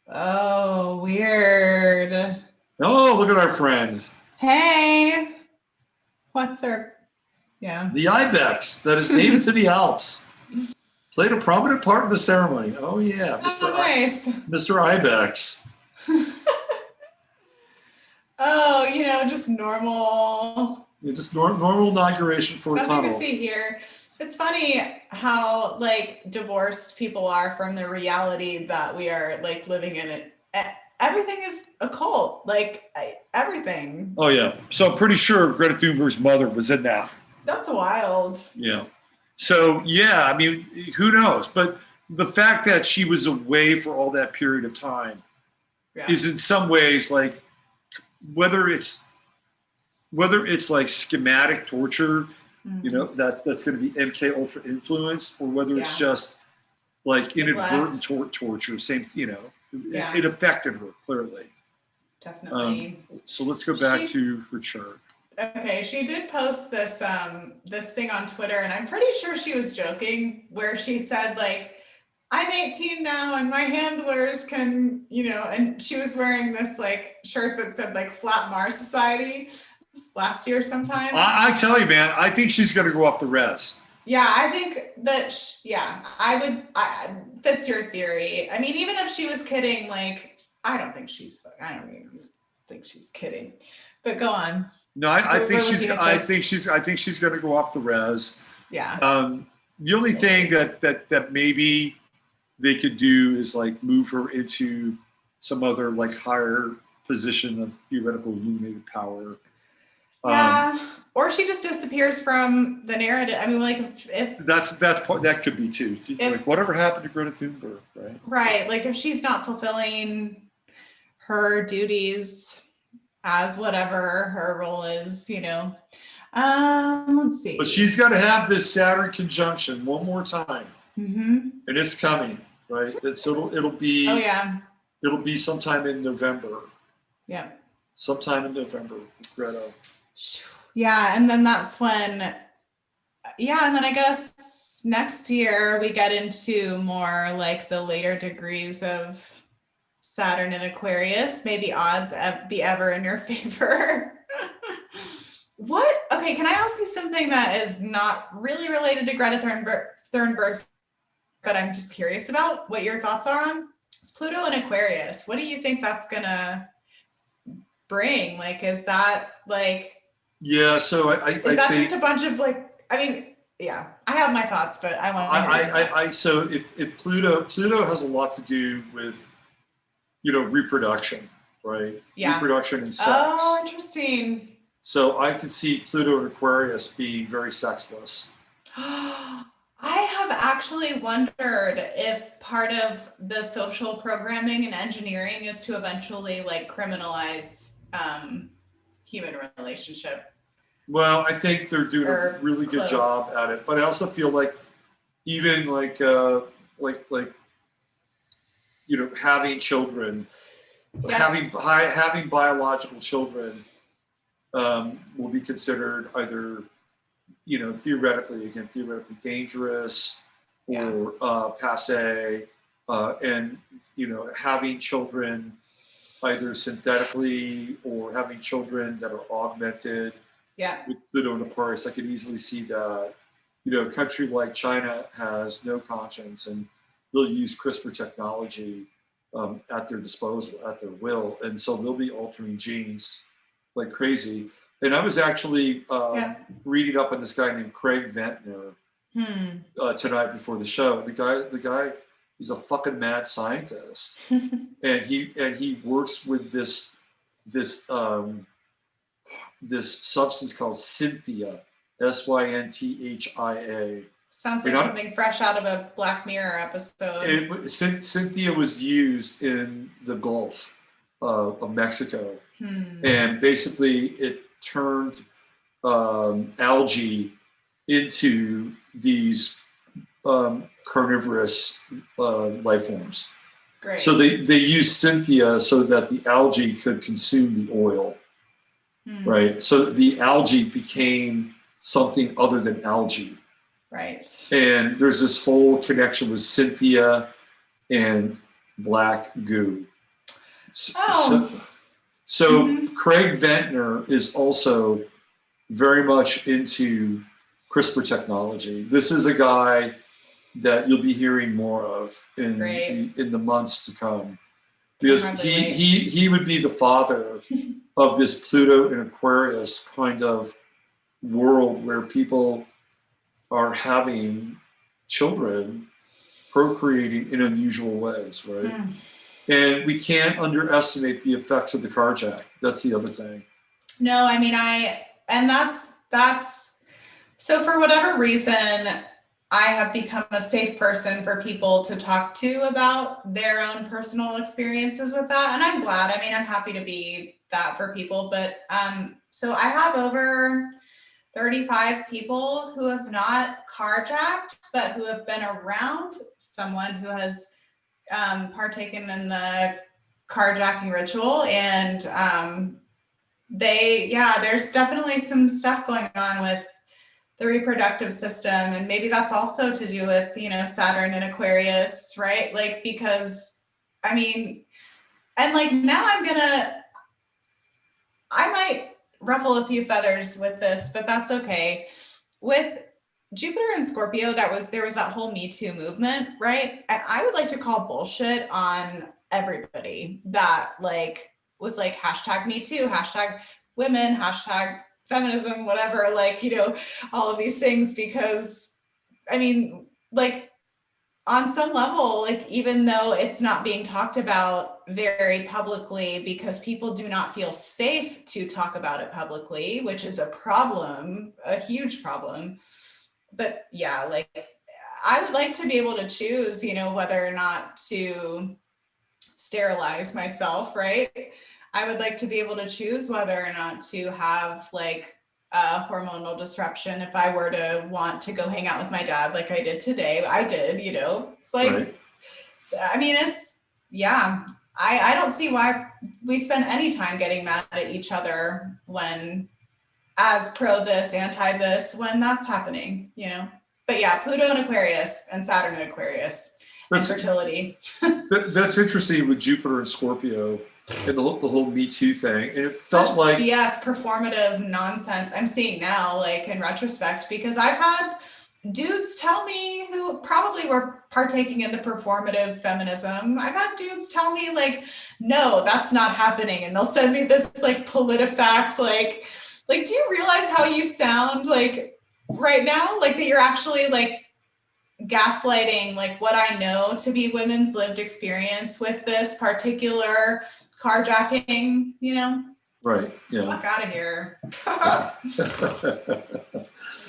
Oh, weird. Oh, look at our friend. Hey. What's her? Yeah. The ibex that is native to the Alps. Played a prominent part in the ceremony. Oh yeah, Mr. Nice. Mr. Ibex. Oh, just normal. Yeah, just normal inauguration for a tunnel. Nothing to see here. It's funny how divorced people are from the reality that we are living in it. Everything is a cult, everything. Oh yeah. So I'm pretty sure Greta Thunberg's mother was in that. That's wild. Yeah. So yeah, I mean, who knows? But the fact that she was away for all that period of time is in some ways whether it's like schematic torture, that's going to be MK Ultra influence, or whether it's just inadvertent torture. Same, it affected her clearly. Definitely. So let's go back to her chart. Okay, she did post this this thing on Twitter, and I'm pretty sure she was joking, where she said I'm 18 now and my handlers can, and she was wearing this shirt that said Flat Mars Society last year sometime. I tell you, man, I think she's going to go off the res. Yeah, I think that, that's your theory. I mean, even if she was kidding, I don't even think she's kidding, but go on. No, I think she's going to go off the res. Yeah. The only thing that maybe they could do is move her into some other higher position of theoretical illuminated power. Yeah. Or she just disappears from the narrative. I mean, if that could be too. Whatever happened to Greta Thunberg, right? Right. If she's not fulfilling her duties as whatever her role is, let's see. But she's got to have this Saturn conjunction one more time, and it's coming, right? It'll be. Oh yeah. It'll be sometime in November. Yeah. Sometime in November, Greta. Yeah, and then that's when. Yeah, and then I guess next year we get into more like the later degrees of Saturn in Aquarius. May the odds be ever in your favor. Okay, can I ask you something that is not really related to Greta Thunberg, but I'm just curious about what your thoughts are on? It's Pluto in Aquarius. What do you think that's gonna bring? Like, is that like... Yeah, so I is that think, just a bunch of like, I mean, yeah, I have my thoughts, but I want to hear your thoughts. so if Pluto has a lot to do with, reproduction, right? Yeah. Reproduction and sex. Oh, interesting. So I could see Pluto in Aquarius being very sexless. I have actually wondered if part of the social programming and engineering is to eventually like criminalize human relationship. Well, I think they're doing a really good job at it, but I also feel like even like having children, having biological children will be considered either, theoretically dangerous or passe, and having children either synthetically or having children that are augmented. Yeah. With Pluto and Aquarius, I could easily see that. A country like China has no conscience, and they'll use CRISPR technology at their disposal, at their will, and so they'll be altering genes like crazy. And I was actually reading up on this guy named Craig Ventner tonight before the show. The guy, he's a fucking mad scientist, and he works with this substance called Cynthia, Synthia. Sounds like something fresh out of a Black Mirror episode. Cynthia was used in the Gulf of Mexico, and basically it turned algae into these carnivorous life forms. Great. So they used Cynthia so that the algae could consume the oil. Right. So the algae became something other than algae. Right. And there's this whole connection with Cynthia and black goo. So Craig Ventner is also very much into CRISPR technology. This is a guy that you'll be hearing more of in the months to come, because he would be the father of this Pluto in Aquarius kind of world where people are having children, procreating in unusual ways, right? And we can't underestimate the effects of the carjack. That's the other thing. No, I mean, that's so for whatever reason, I have become a safe person for people to talk to about their own personal experiences with that. And I'm glad. I mean, I'm happy to be that for people, but so I have over 35 people who have not carjacked, but who have been around someone who has partaken in the carjacking ritual, and there's definitely some stuff going on with the reproductive system, and maybe that's also to do with Saturn and Aquarius, right? Like, because I mean, and like now I might ruffle a few feathers with this, but that's okay. With Jupiter and Scorpio, there was that whole Me Too movement, right? And I would like to call bullshit on everybody that like was like hashtag Me Too, hashtag women, hashtag feminism, whatever, like, all of these things, because I mean, like, on some level, like, even though it's not being talked about very publicly because people do not feel safe to talk about it publicly, which is a problem, a huge problem. But yeah, like, I would like to be able to choose, whether or not to sterilize myself, right? I would like to be able to choose whether or not to have like a hormonal disruption if I were to want to go hang out with my dad like I did today. I did, it's like, right. I mean, I don't see why we spend any time getting mad at each other when as pro this, anti this, when that's happening, Yeah. yeah, Pluto in Aquarius and Saturn in Aquarius and fertility. That's interesting with Jupiter and Scorpio and the whole Me Too thing. And it felt like BS, performative nonsense I'm seeing now, like in retrospect, because I've had dudes tell me who probably were partaking in the performative feminism. I've had dudes tell me like, no, that's not happening. And they'll send me this like PolitiFact, like, do you realize how you sound like right now? Like that you're actually like gaslighting like what I know to be women's lived experience with this particular carjacking, you know? right. Yeah. Fuck out of here.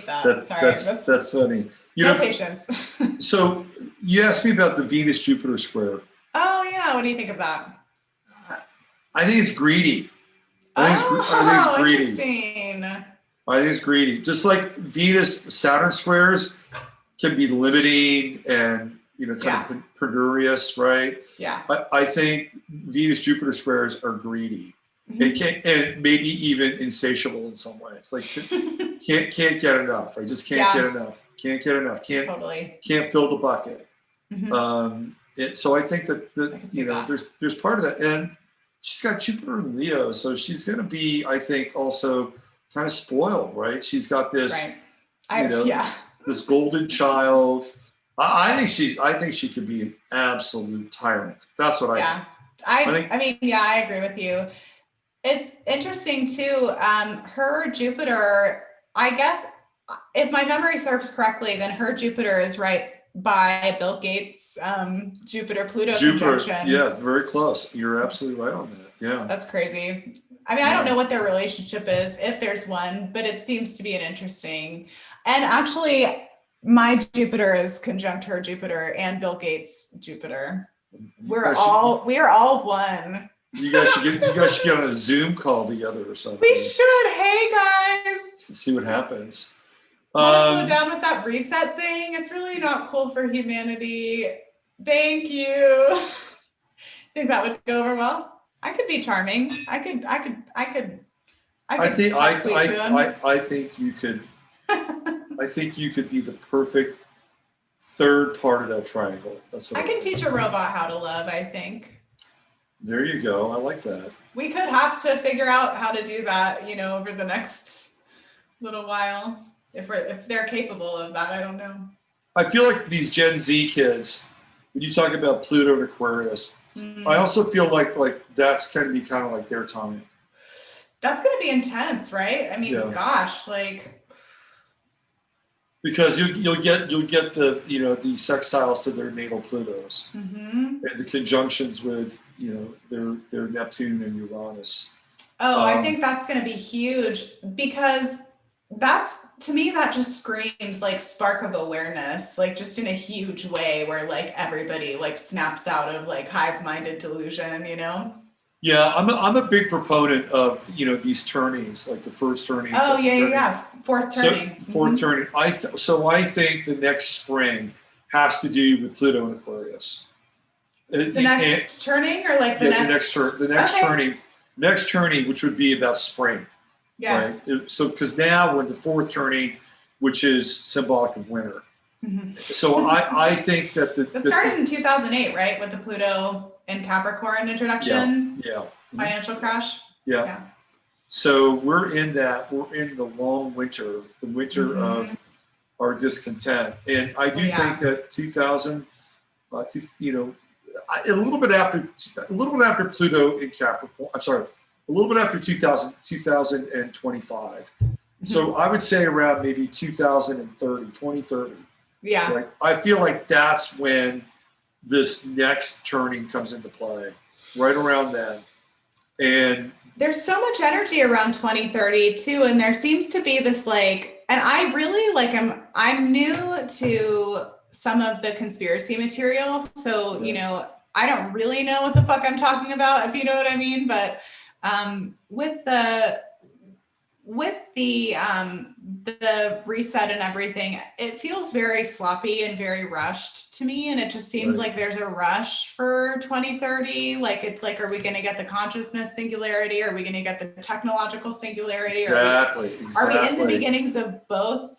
That's funny. No patience. So you asked me about the Venus Jupiter square. Oh yeah, what do you think of that? I think it's greedy. I think it's greedy. Interesting. I think it's greedy. Just like Venus Saturn squares can be limiting and kind of penurious, right? Yeah. I think Venus Jupiter squares are greedy. And maybe even insatiable in some ways. Like can't get enough. I just can't get enough. Can't get enough. Can't fill the bucket. So I think that there's part of that, and she's got Jupiter in Leo, so she's going to be, I think, also kind of spoiled, right? She's got this, this golden child. I think she could be an absolute tyrant. That's what I think. I agree with you. It's interesting too. Her Jupiter, I guess, if my memory serves correctly, then her Jupiter is right by Bill Gates' Jupiter-Pluto conjunction. Yeah, very close. You're absolutely right on that. Yeah. That's crazy. I mean, I don't know what their relationship is, if there's one, but it seems to be an interesting. And actually, my Jupiter is conjunct her Jupiter and Bill Gates' Jupiter. We are all one. You guys should get on a Zoom call together or something. We should. Hey guys. Let's see what happens. Want to slow down with that reset thing? It's really not cool for humanity. Thank you. Think that would go over well? I could be charming. I think you could. I think you could be the perfect third part of that triangle. That's what I can teach a robot how to love, I think. There you go. I like that. We could have to figure out how to do that, over the next little while. If they're capable of that, I don't know. I feel like these Gen Z kids, when you talk about Pluto and Aquarius, I also feel like that's going to be kind of like their time. That's going to be intense, right? I mean, gosh, because you'll get the the sextiles to their natal Plutos and the conjunctions with their Neptune and Uranus. I think that's going to be huge, because to me that just screams like spark of awareness, like just in a huge way, where like everybody like snaps out of like hive-minded delusion. Yeah, I'm a big proponent of these turnings, like the first turning. Fourth turning. Fourth turning. I think the next spring has to do with Pluto and Aquarius. The next turning, or like the next turning, which would be about spring. Yes. Right? So because now we're in the fourth turning, which is symbolic of winter. So I think that that started in 2008, right, with the Pluto and Capricorn introduction. Financial crash. Yeah. So we're in the long winter, the winter of our discontent, and I do think that 2000, a little bit after Pluto in Capricorn. I'm sorry, a little bit after 2025. So I would say around maybe 2030. Yeah. Like, I feel like that's when this next turning comes into play, right around then. And there's so much energy around 2030 too, and there seems to be this and I really I'm new to some of the conspiracy material, so I don't really know what the fuck I'm talking about, if you know what I mean, but with the reset and everything, it feels very sloppy and very rushed to me, and it just seems like there's a rush for 2030. Like, it's like, are we going to get the consciousness singularity? Are we going to get the technological singularity? Exactly. Are we in the beginnings of both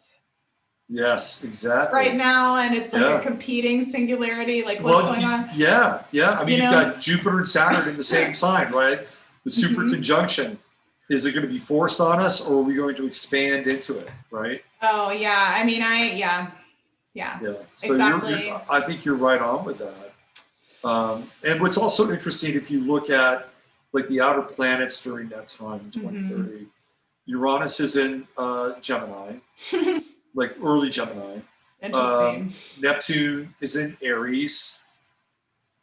Yes, exactly. right now, and it's like a competing singularity. Like what's going on? Yeah. I mean, you've got Jupiter and Saturn in the same sign, right? The super Mm-hmm. conjunction. Is it going to be forced on us, or are we going to expand into it, right? Oh yeah. I mean, yeah. So exactly. I think you're right on with that. And what's also interesting, if you look at like the outer planets during that time, 2030, Uranus is in Gemini, like early Gemini. Interesting. Neptune is in Aries.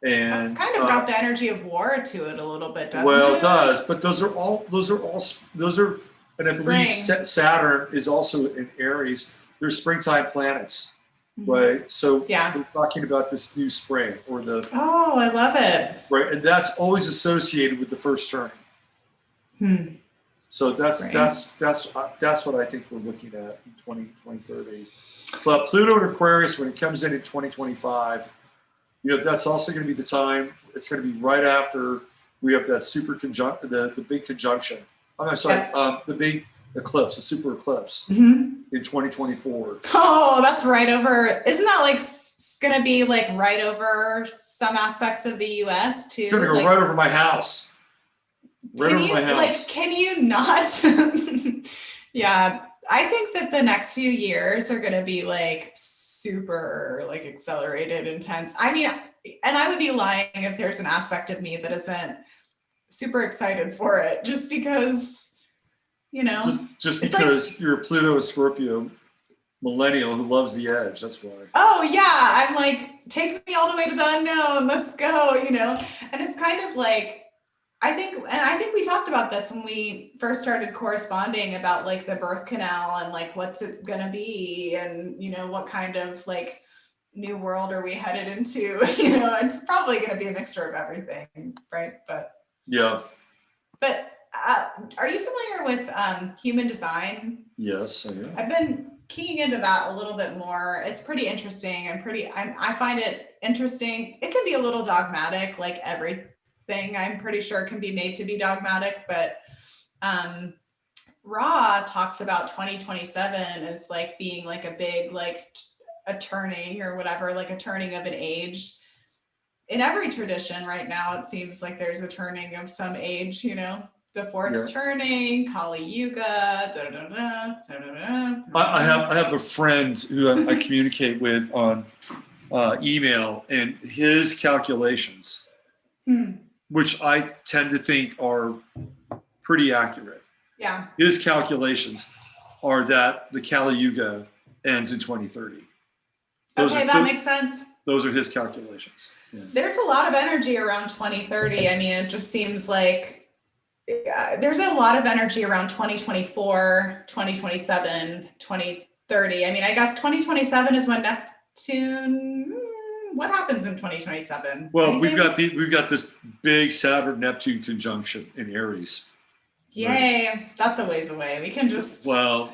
And it's kind of got the energy of war to it a little bit, doesn't it? Well, it does, but those are, and I believe Saturn is also in Aries. They're springtime planets, right? So we're talking about this new spring or the. Oh, I love it. Right, and that's always associated with the first turning. So that's what I think we're looking at in 2030. But Pluto and Aquarius, when it comes in 2025, that's also going to be the time. It's going to be right after we have that the big conjunction. I'm sorry, the big eclipse, the super eclipse in 2024. Oh, that's right over. Isn't that like going to be like right over some aspects of the U.S. too? It's going to go right over my house. Right over my house. Like, can you not? Yeah, I think that the next few years are going to be like super like accelerated, intense. I mean, and I would be lying if there's an aspect of me that isn't super excited for it, just because, just because like, you're a Pluto, Scorpio millennial who loves the edge. That's why. Oh yeah, I'm like, take me all the way to the unknown. Let's go, And it's kind of like, I think we talked about this when we first started corresponding about like the birth canal and like what's it gonna be, and what kind of like new world are we headed into? It's probably gonna be a mixture of everything, right? But are you familiar with human design? Yes, I am. I've been keying into that a little bit more. It's pretty interesting. I find it interesting. It can be a little dogmatic, like everything. I'm pretty sure can be made to be dogmatic, but Ra talks about 2027 as like being like a big, like a turning or whatever, like a turning of an age. In every tradition right now, it seems like there's a turning of some age, the fourth turning, Kali Yuga. I have a friend who I communicate with on email, and his calculations, which I tend to think are pretty accurate. Yeah. His calculations are that the Kali Yuga ends in 2030. That makes sense. Those are his calculations. Yeah. There's a lot of energy around 2030. I mean, it just seems like there's a lot of energy around 2024, 2027, 2030. I mean, I guess 2027 is when Neptune. What happens in 2027? Well, we've got this big Saturn Neptune conjunction in Aries. Yay! Right? That's a ways away. We can just. Well,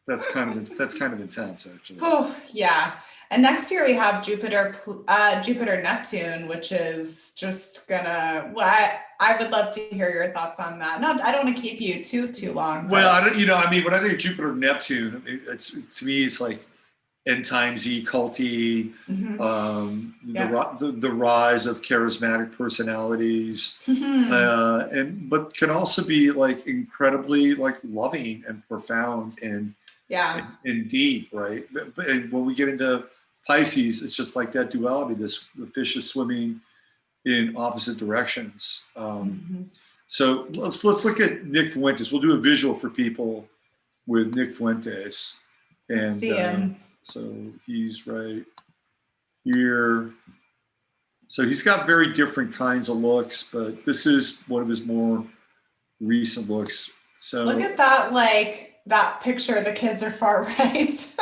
that's kind of intense, actually. Oh yeah. And next year we have Jupiter Neptune, which is just gonna. Well, I would love to hear your thoughts on that. I don't want to keep you too long. Well, I don't. I mean, when I think of Jupiter Neptune, to me it's like end timesy, culty, the rise of charismatic personalities, but can also be like incredibly like loving and profound and deep, right? But when we get into Pisces, it's just like that duality. The fish is swimming in opposite directions. So let's look at Nick Fuentes. We'll do a visual for people with Nick Fuentes, and see him. So he's right here. So he's got very different kinds of looks, but this is one of his more recent looks. So look at that, like that picture. The kids are far right.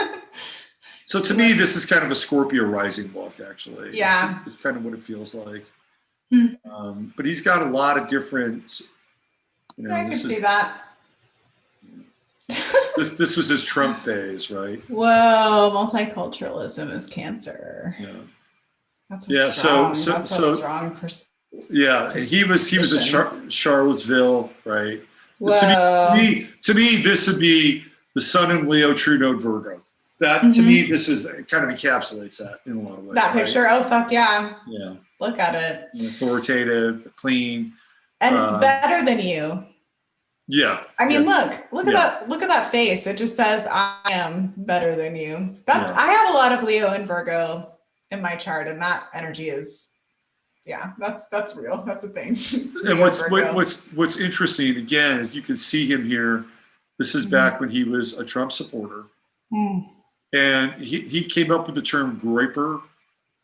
So to me, this is kind of a Scorpio rising look, actually. Yeah. It's kind of what it feels like. But he's got a lot of different, I can see that. This was his Trump phase, right? Whoa, multiculturalism is Cancer. Yeah. That's a strong yeah, he was at Charlottesville, right? Whoa. To me, this would be the Sun in Leo, True Node Virgo. that to me, this is kind of encapsulates that in a lot of ways. That picture, oh fuck yeah. Yeah. Look at it. Authoritative, clean. And better than you. Yeah. I mean, look at that face. It just says, I am better than you. I have a lot of Leo and Virgo in my chart, and that energy is, that's real. That's a thing. And what's interesting again is you can see him here. This is back when he was a Trump supporter. And he came up with the term groiper,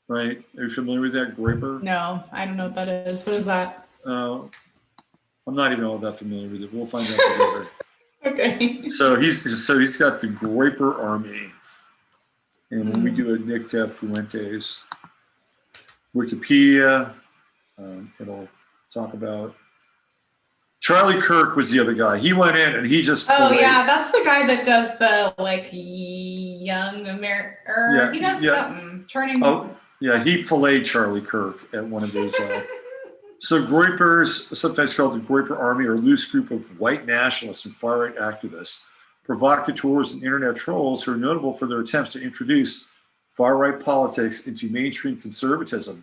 right? Are you familiar with that, groiper? No, I don't know what that is. What is that? I'm not even all that familiar with it. We'll find out together. Okay. So he's got the groiper army. And when we do a Nick Fuentes Wikipedia, it'll talk about Charlie Kirk was the other guy. He went in and he just that's the guy that does the like young American. He does something turning. He filleted Charlie Kirk at one of his. So groipers, sometimes called the groiper army, are a loose group of white nationalists and far-right activists, provocateurs, and internet trolls who are notable for their attempts to introduce far-right politics into mainstream conservatism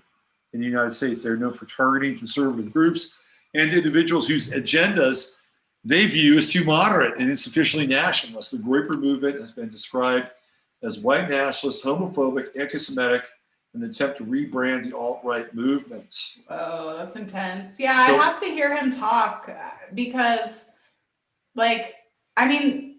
in the United States. They're known for targeting conservative groups and individuals whose agendas they view as too moderate and insufficiently nationalist. The groiper movement has been described as white nationalist, homophobic, anti-Semitic, an attempt to rebrand the alt-right movement. Oh, that's intense. Yeah, I have to hear him talk because, like, I mean,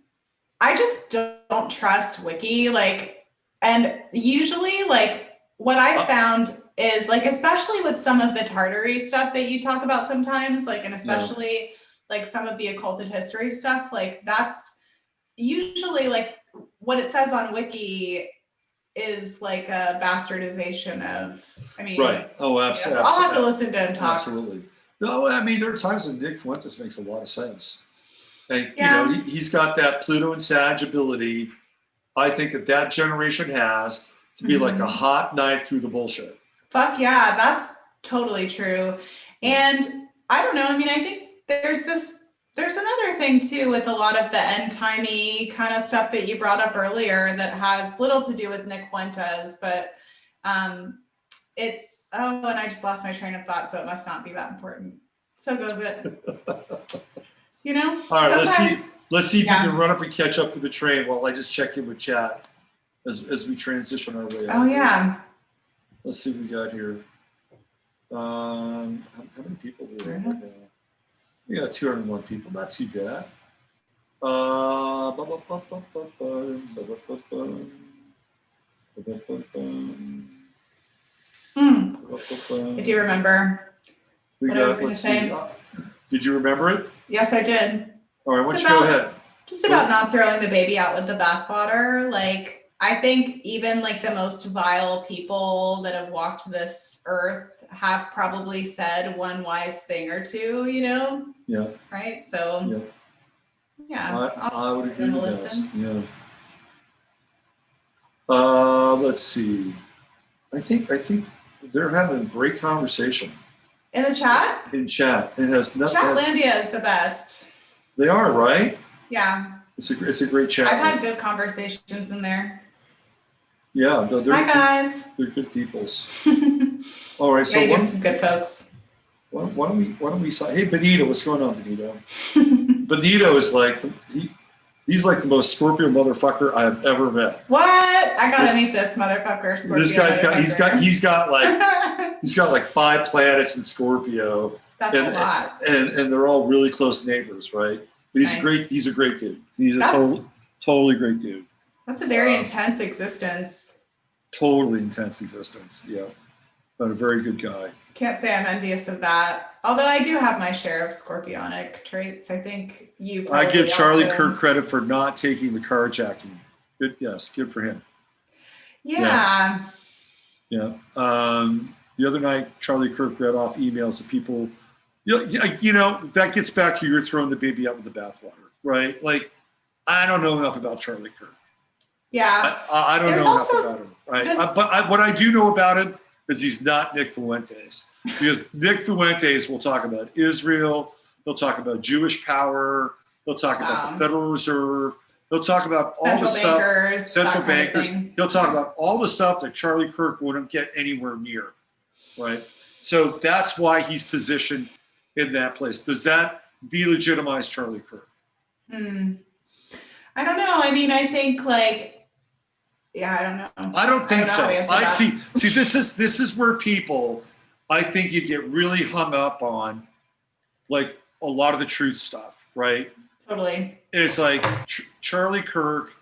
I just don't trust Wiki. Like, and usually, like, what I found is, like, especially with some of the Tartary stuff that you talk about sometimes, like, and especially, like, some of the occulted history stuff, like, that's usually, like, what it says on Wiki is like a bastardization of, I mean, right. Oh, absolutely. So I'll have to listen to him talk. Absolutely. No, I mean, there are times when Nick Fuentes makes a lot of sense. And, you know, he's got that Pluto and Sag ability, I think that generation has, to be like a hot knife through the bullshit. Fuck yeah, that's totally true. And I don't know, I mean, I think there's another thing too with a lot of the end-timey kind of stuff that you brought up earlier that has little to do with Nick Fuentes, but it's, and I just lost my train of thought, so it must not be that important. So goes it. You know? All right, let's see if you can run up and catch up with the train while I just check in with chat as we transition our way out. Oh, yeah. Let's see what we got here. How many people are there right now? We got 201 people, not too bad. Do you remember what I was going to say? Did you remember it? Yes, I did. All right, why don't you go ahead? Just about not throwing the baby out with the bathwater. Like, I think even like the most vile people that have walked this earth have probably said one wise thing or two, you know? Yeah. Right? So, yeah. I would agree with that. Yeah. Let's see. I think they're having a great conversation. In the chat? In chat. It has nothing. Chatlandia is the best. They are, right? Yeah. It's a great chat. I've had good conversations in there. Yeah. No, hi, guys. They're good peoples. All right. So yeah, some good folks. Why don't we say, hey, Benito, what's going on, Benito? Benito is like, he's like the most Scorpio motherfucker I have ever met. What? I gotta meet this motherfucker. Scorpio this guy's got like 5 planets in Scorpio. That's a lot. And they're all really close neighbors, right? But he's great. He's a great dude. He's a totally great dude. That's a very intense existence. Totally intense existence. Yeah. But a very good guy. Can't say I'm envious of that. Although I do have my share of Scorpionic traits. I think you probably I give Charlie Kirk credit for not taking the carjacking. Good, yes, good for him. Yeah. Yeah. The other night, Charlie Kirk read off emails of people. You know, that gets back to you're throwing the baby out with the bathwater, right? Like, I don't know enough about Charlie Kirk. Yeah. I don't know enough about him, right? But what I do know about him is he's not Nick Fuentes. Because Nick Fuentes will talk about Israel. He'll talk about Jewish power. He'll talk about the Federal Reserve. He'll talk about all the Central stuff, bankers, central that kind of bankers. thing. He'll talk about all the stuff that Charlie Kirk wouldn't get anywhere near, right? So that's why he's positioned in that place. Does that delegitimize Charlie Kirk? I don't know. I mean, I think like, yeah, I don't know. I don't think so. I see. This is where people, I think you get really hung up on, like a lot of the truth stuff, right? Totally. It's like Charlie Kirk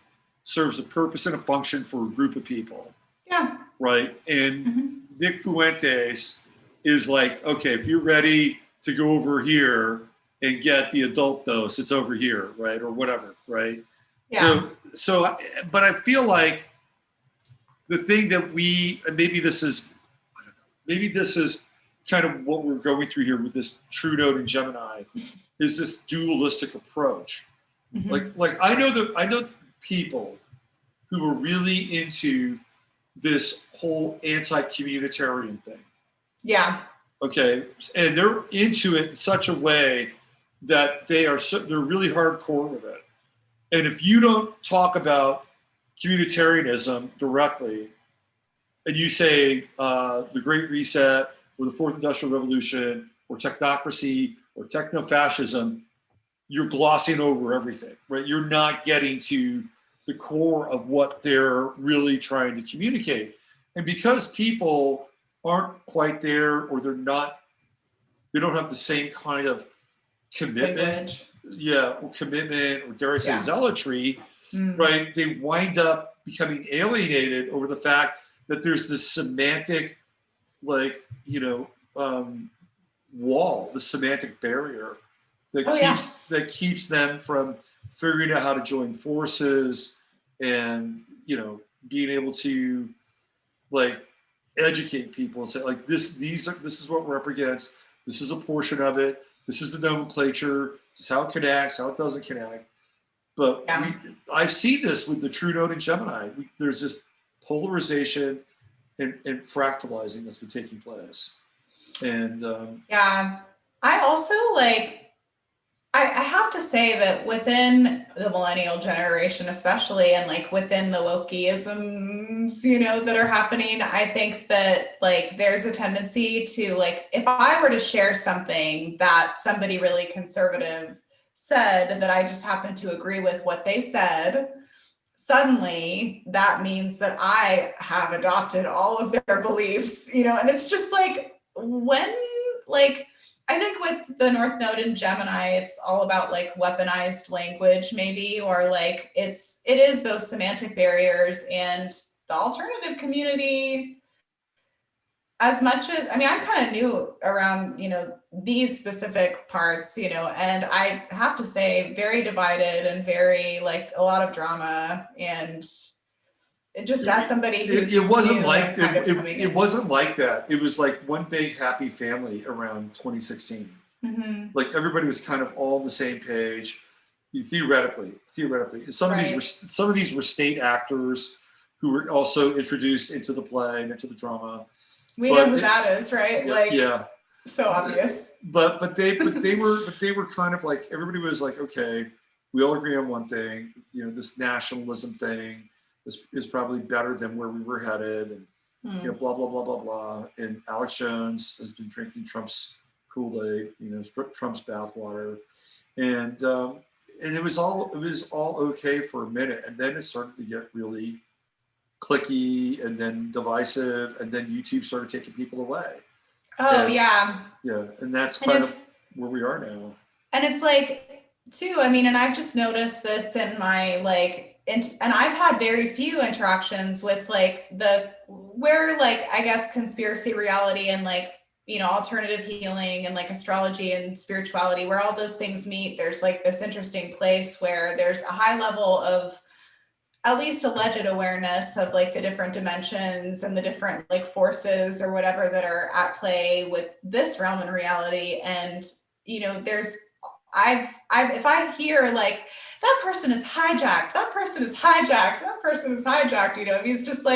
serves a purpose and a function for a group of people. Yeah. Right. And Nick Fuentes is like, okay, if you're ready to go over here and get the adult dose, it's over here, right? Or whatever, right? Yeah. So, but I feel like the thing that maybe this is kind of what we're going through here with this True Note in Gemini, is this dualistic approach. Like I know people who are really into this whole anti-communitarian thing. Yeah. Okay, and they're into it in such a way that they're really hardcore with it. And if you don't talk about communitarianism directly, and you say the Great Reset or the Fourth Industrial Revolution or technocracy or techno-fascism, you're glossing over everything, right? You're not getting to the core of what they're really trying to communicate. And because people aren't quite there, or they don't have the same kind of commitment, or dare I say zealotry, right? They wind up becoming alienated over the fact that there's this semantic, wall, the semantic barrier that keeps them from figuring out how to join forces and, being able to educate people and say this is what we're up against. This is a portion of it. This is the nomenclature. This is how it connects, how it doesn't connect. But I've seen this with the True Note in Gemini. There's this polarization and fractalizing that's been taking place. And I also I have to say that within the millennial generation, especially, and within the wokeisms, that are happening, I think that there's a tendency to if I were to share something that somebody really conservative said that I just happen to agree with what they said, suddenly that means that I have adopted all of their beliefs, and it's just when I think with the North Node in Gemini, it's all about weaponized language, maybe, or it is those semantic barriers, and the alternative community, as much as, I'm kind of new around, these specific parts, and I have to say very divided and very a lot of drama, and it just as somebody who it wasn't like it wasn't like that. It was like one big happy family around 2016. Everybody was kind of all on the same page. Theoretically, some of these were state actors who were also introduced into the play and into the drama. We know who that is, right? So obvious. But they were kind of everybody was okay, we all agree on one thing. This nationalism thing is probably better than where we were headed, and blah blah blah blah blah. And Alex Jones has been drinking Trump's Kool-Aid, Trump's bathwater, and it was all okay for a minute, and then it started to get really cliquey and then divisive, and then YouTube started taking people away. And that's kind of where we are now. And it's too, and I've just noticed this in my and I've had very few interactions with where I guess conspiracy reality and alternative healing and astrology and spirituality, where all those things meet. There's this interesting place where there's a high level of at least alleged awareness of the different dimensions and the different forces or whatever that are at play with this realm in reality. And there's if I hear that person is hijacked, it's just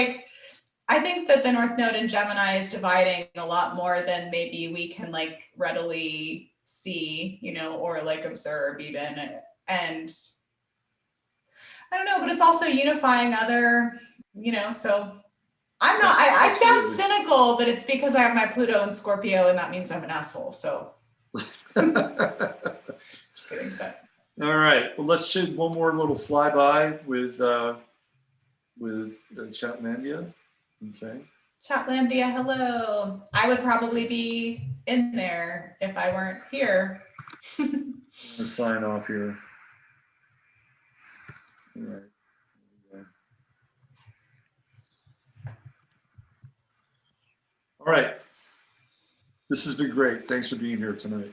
I think that the North Node in Gemini is dividing a lot more than maybe we can readily see, or observe even. And I don't know, but it's also unifying other, so I'm not, Yes, I sound absolutely. cynical, but it's because I have my Pluto in Scorpio and that means I'm an asshole. So just kidding, but. All right. Well, let's do one more little flyby with Chatlandia. Okay. Chatlandia, hello. I would probably be in there if I weren't here. I'm gonna sign off here. All right. All right. This has been great. Thanks for being here tonight.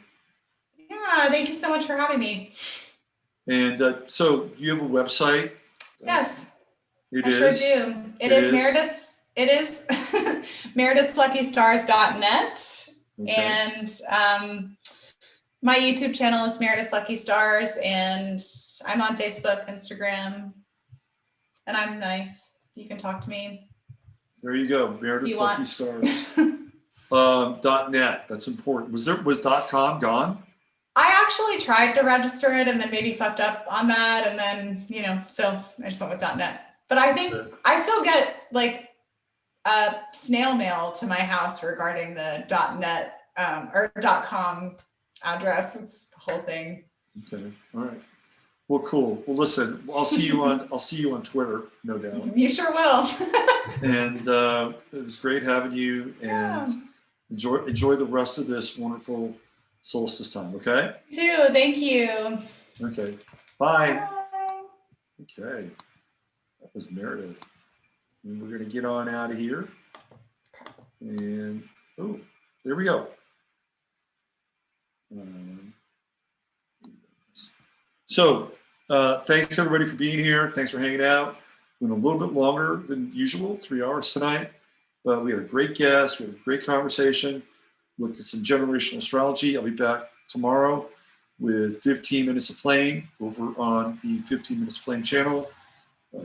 Yeah, thank you so much for having me. And so you have a website? Yes, It I is. sure do. It It is Meredith's. It is meredithsluckystars.net. Okay. And my YouTube channel is Meredith's Lucky Stars, and I'm on Facebook, Instagram, and I'm nice. You can talk to me. There you go. Meredith's Lucky Stars. .net. That's important. Was .com gone? I actually tried to register it and then maybe fucked up on that, and then so I just went with .net. But I think I still get like a snail mail to my house regarding the .net or .com address. It's the whole thing. Okay. All right. Well, cool. Well, listen, I'll see you on Twitter, no doubt. You sure will. And it was great having you, and enjoy the rest of this wonderful solstice time. Okay. You too. Thank you. Okay. Bye. Bye. Okay. That was Meredith. And we're going to get on out of here. And, oh, there we go. So, thanks everybody for being here. Thanks for hanging out. Went a little bit longer than usual, 3 hours tonight, but we had a great guest. We had a great conversation. Looked at some generational astrology. I'll be back tomorrow with 15 Minutes of Flame over on the 15 Minutes of Flame channel.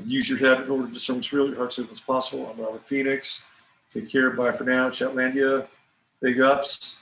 Use your head in order to discern what's real, your heart says what's possible. I'm Robert Phoenix. Take care. Bye for now. Chatlandia. Big ups.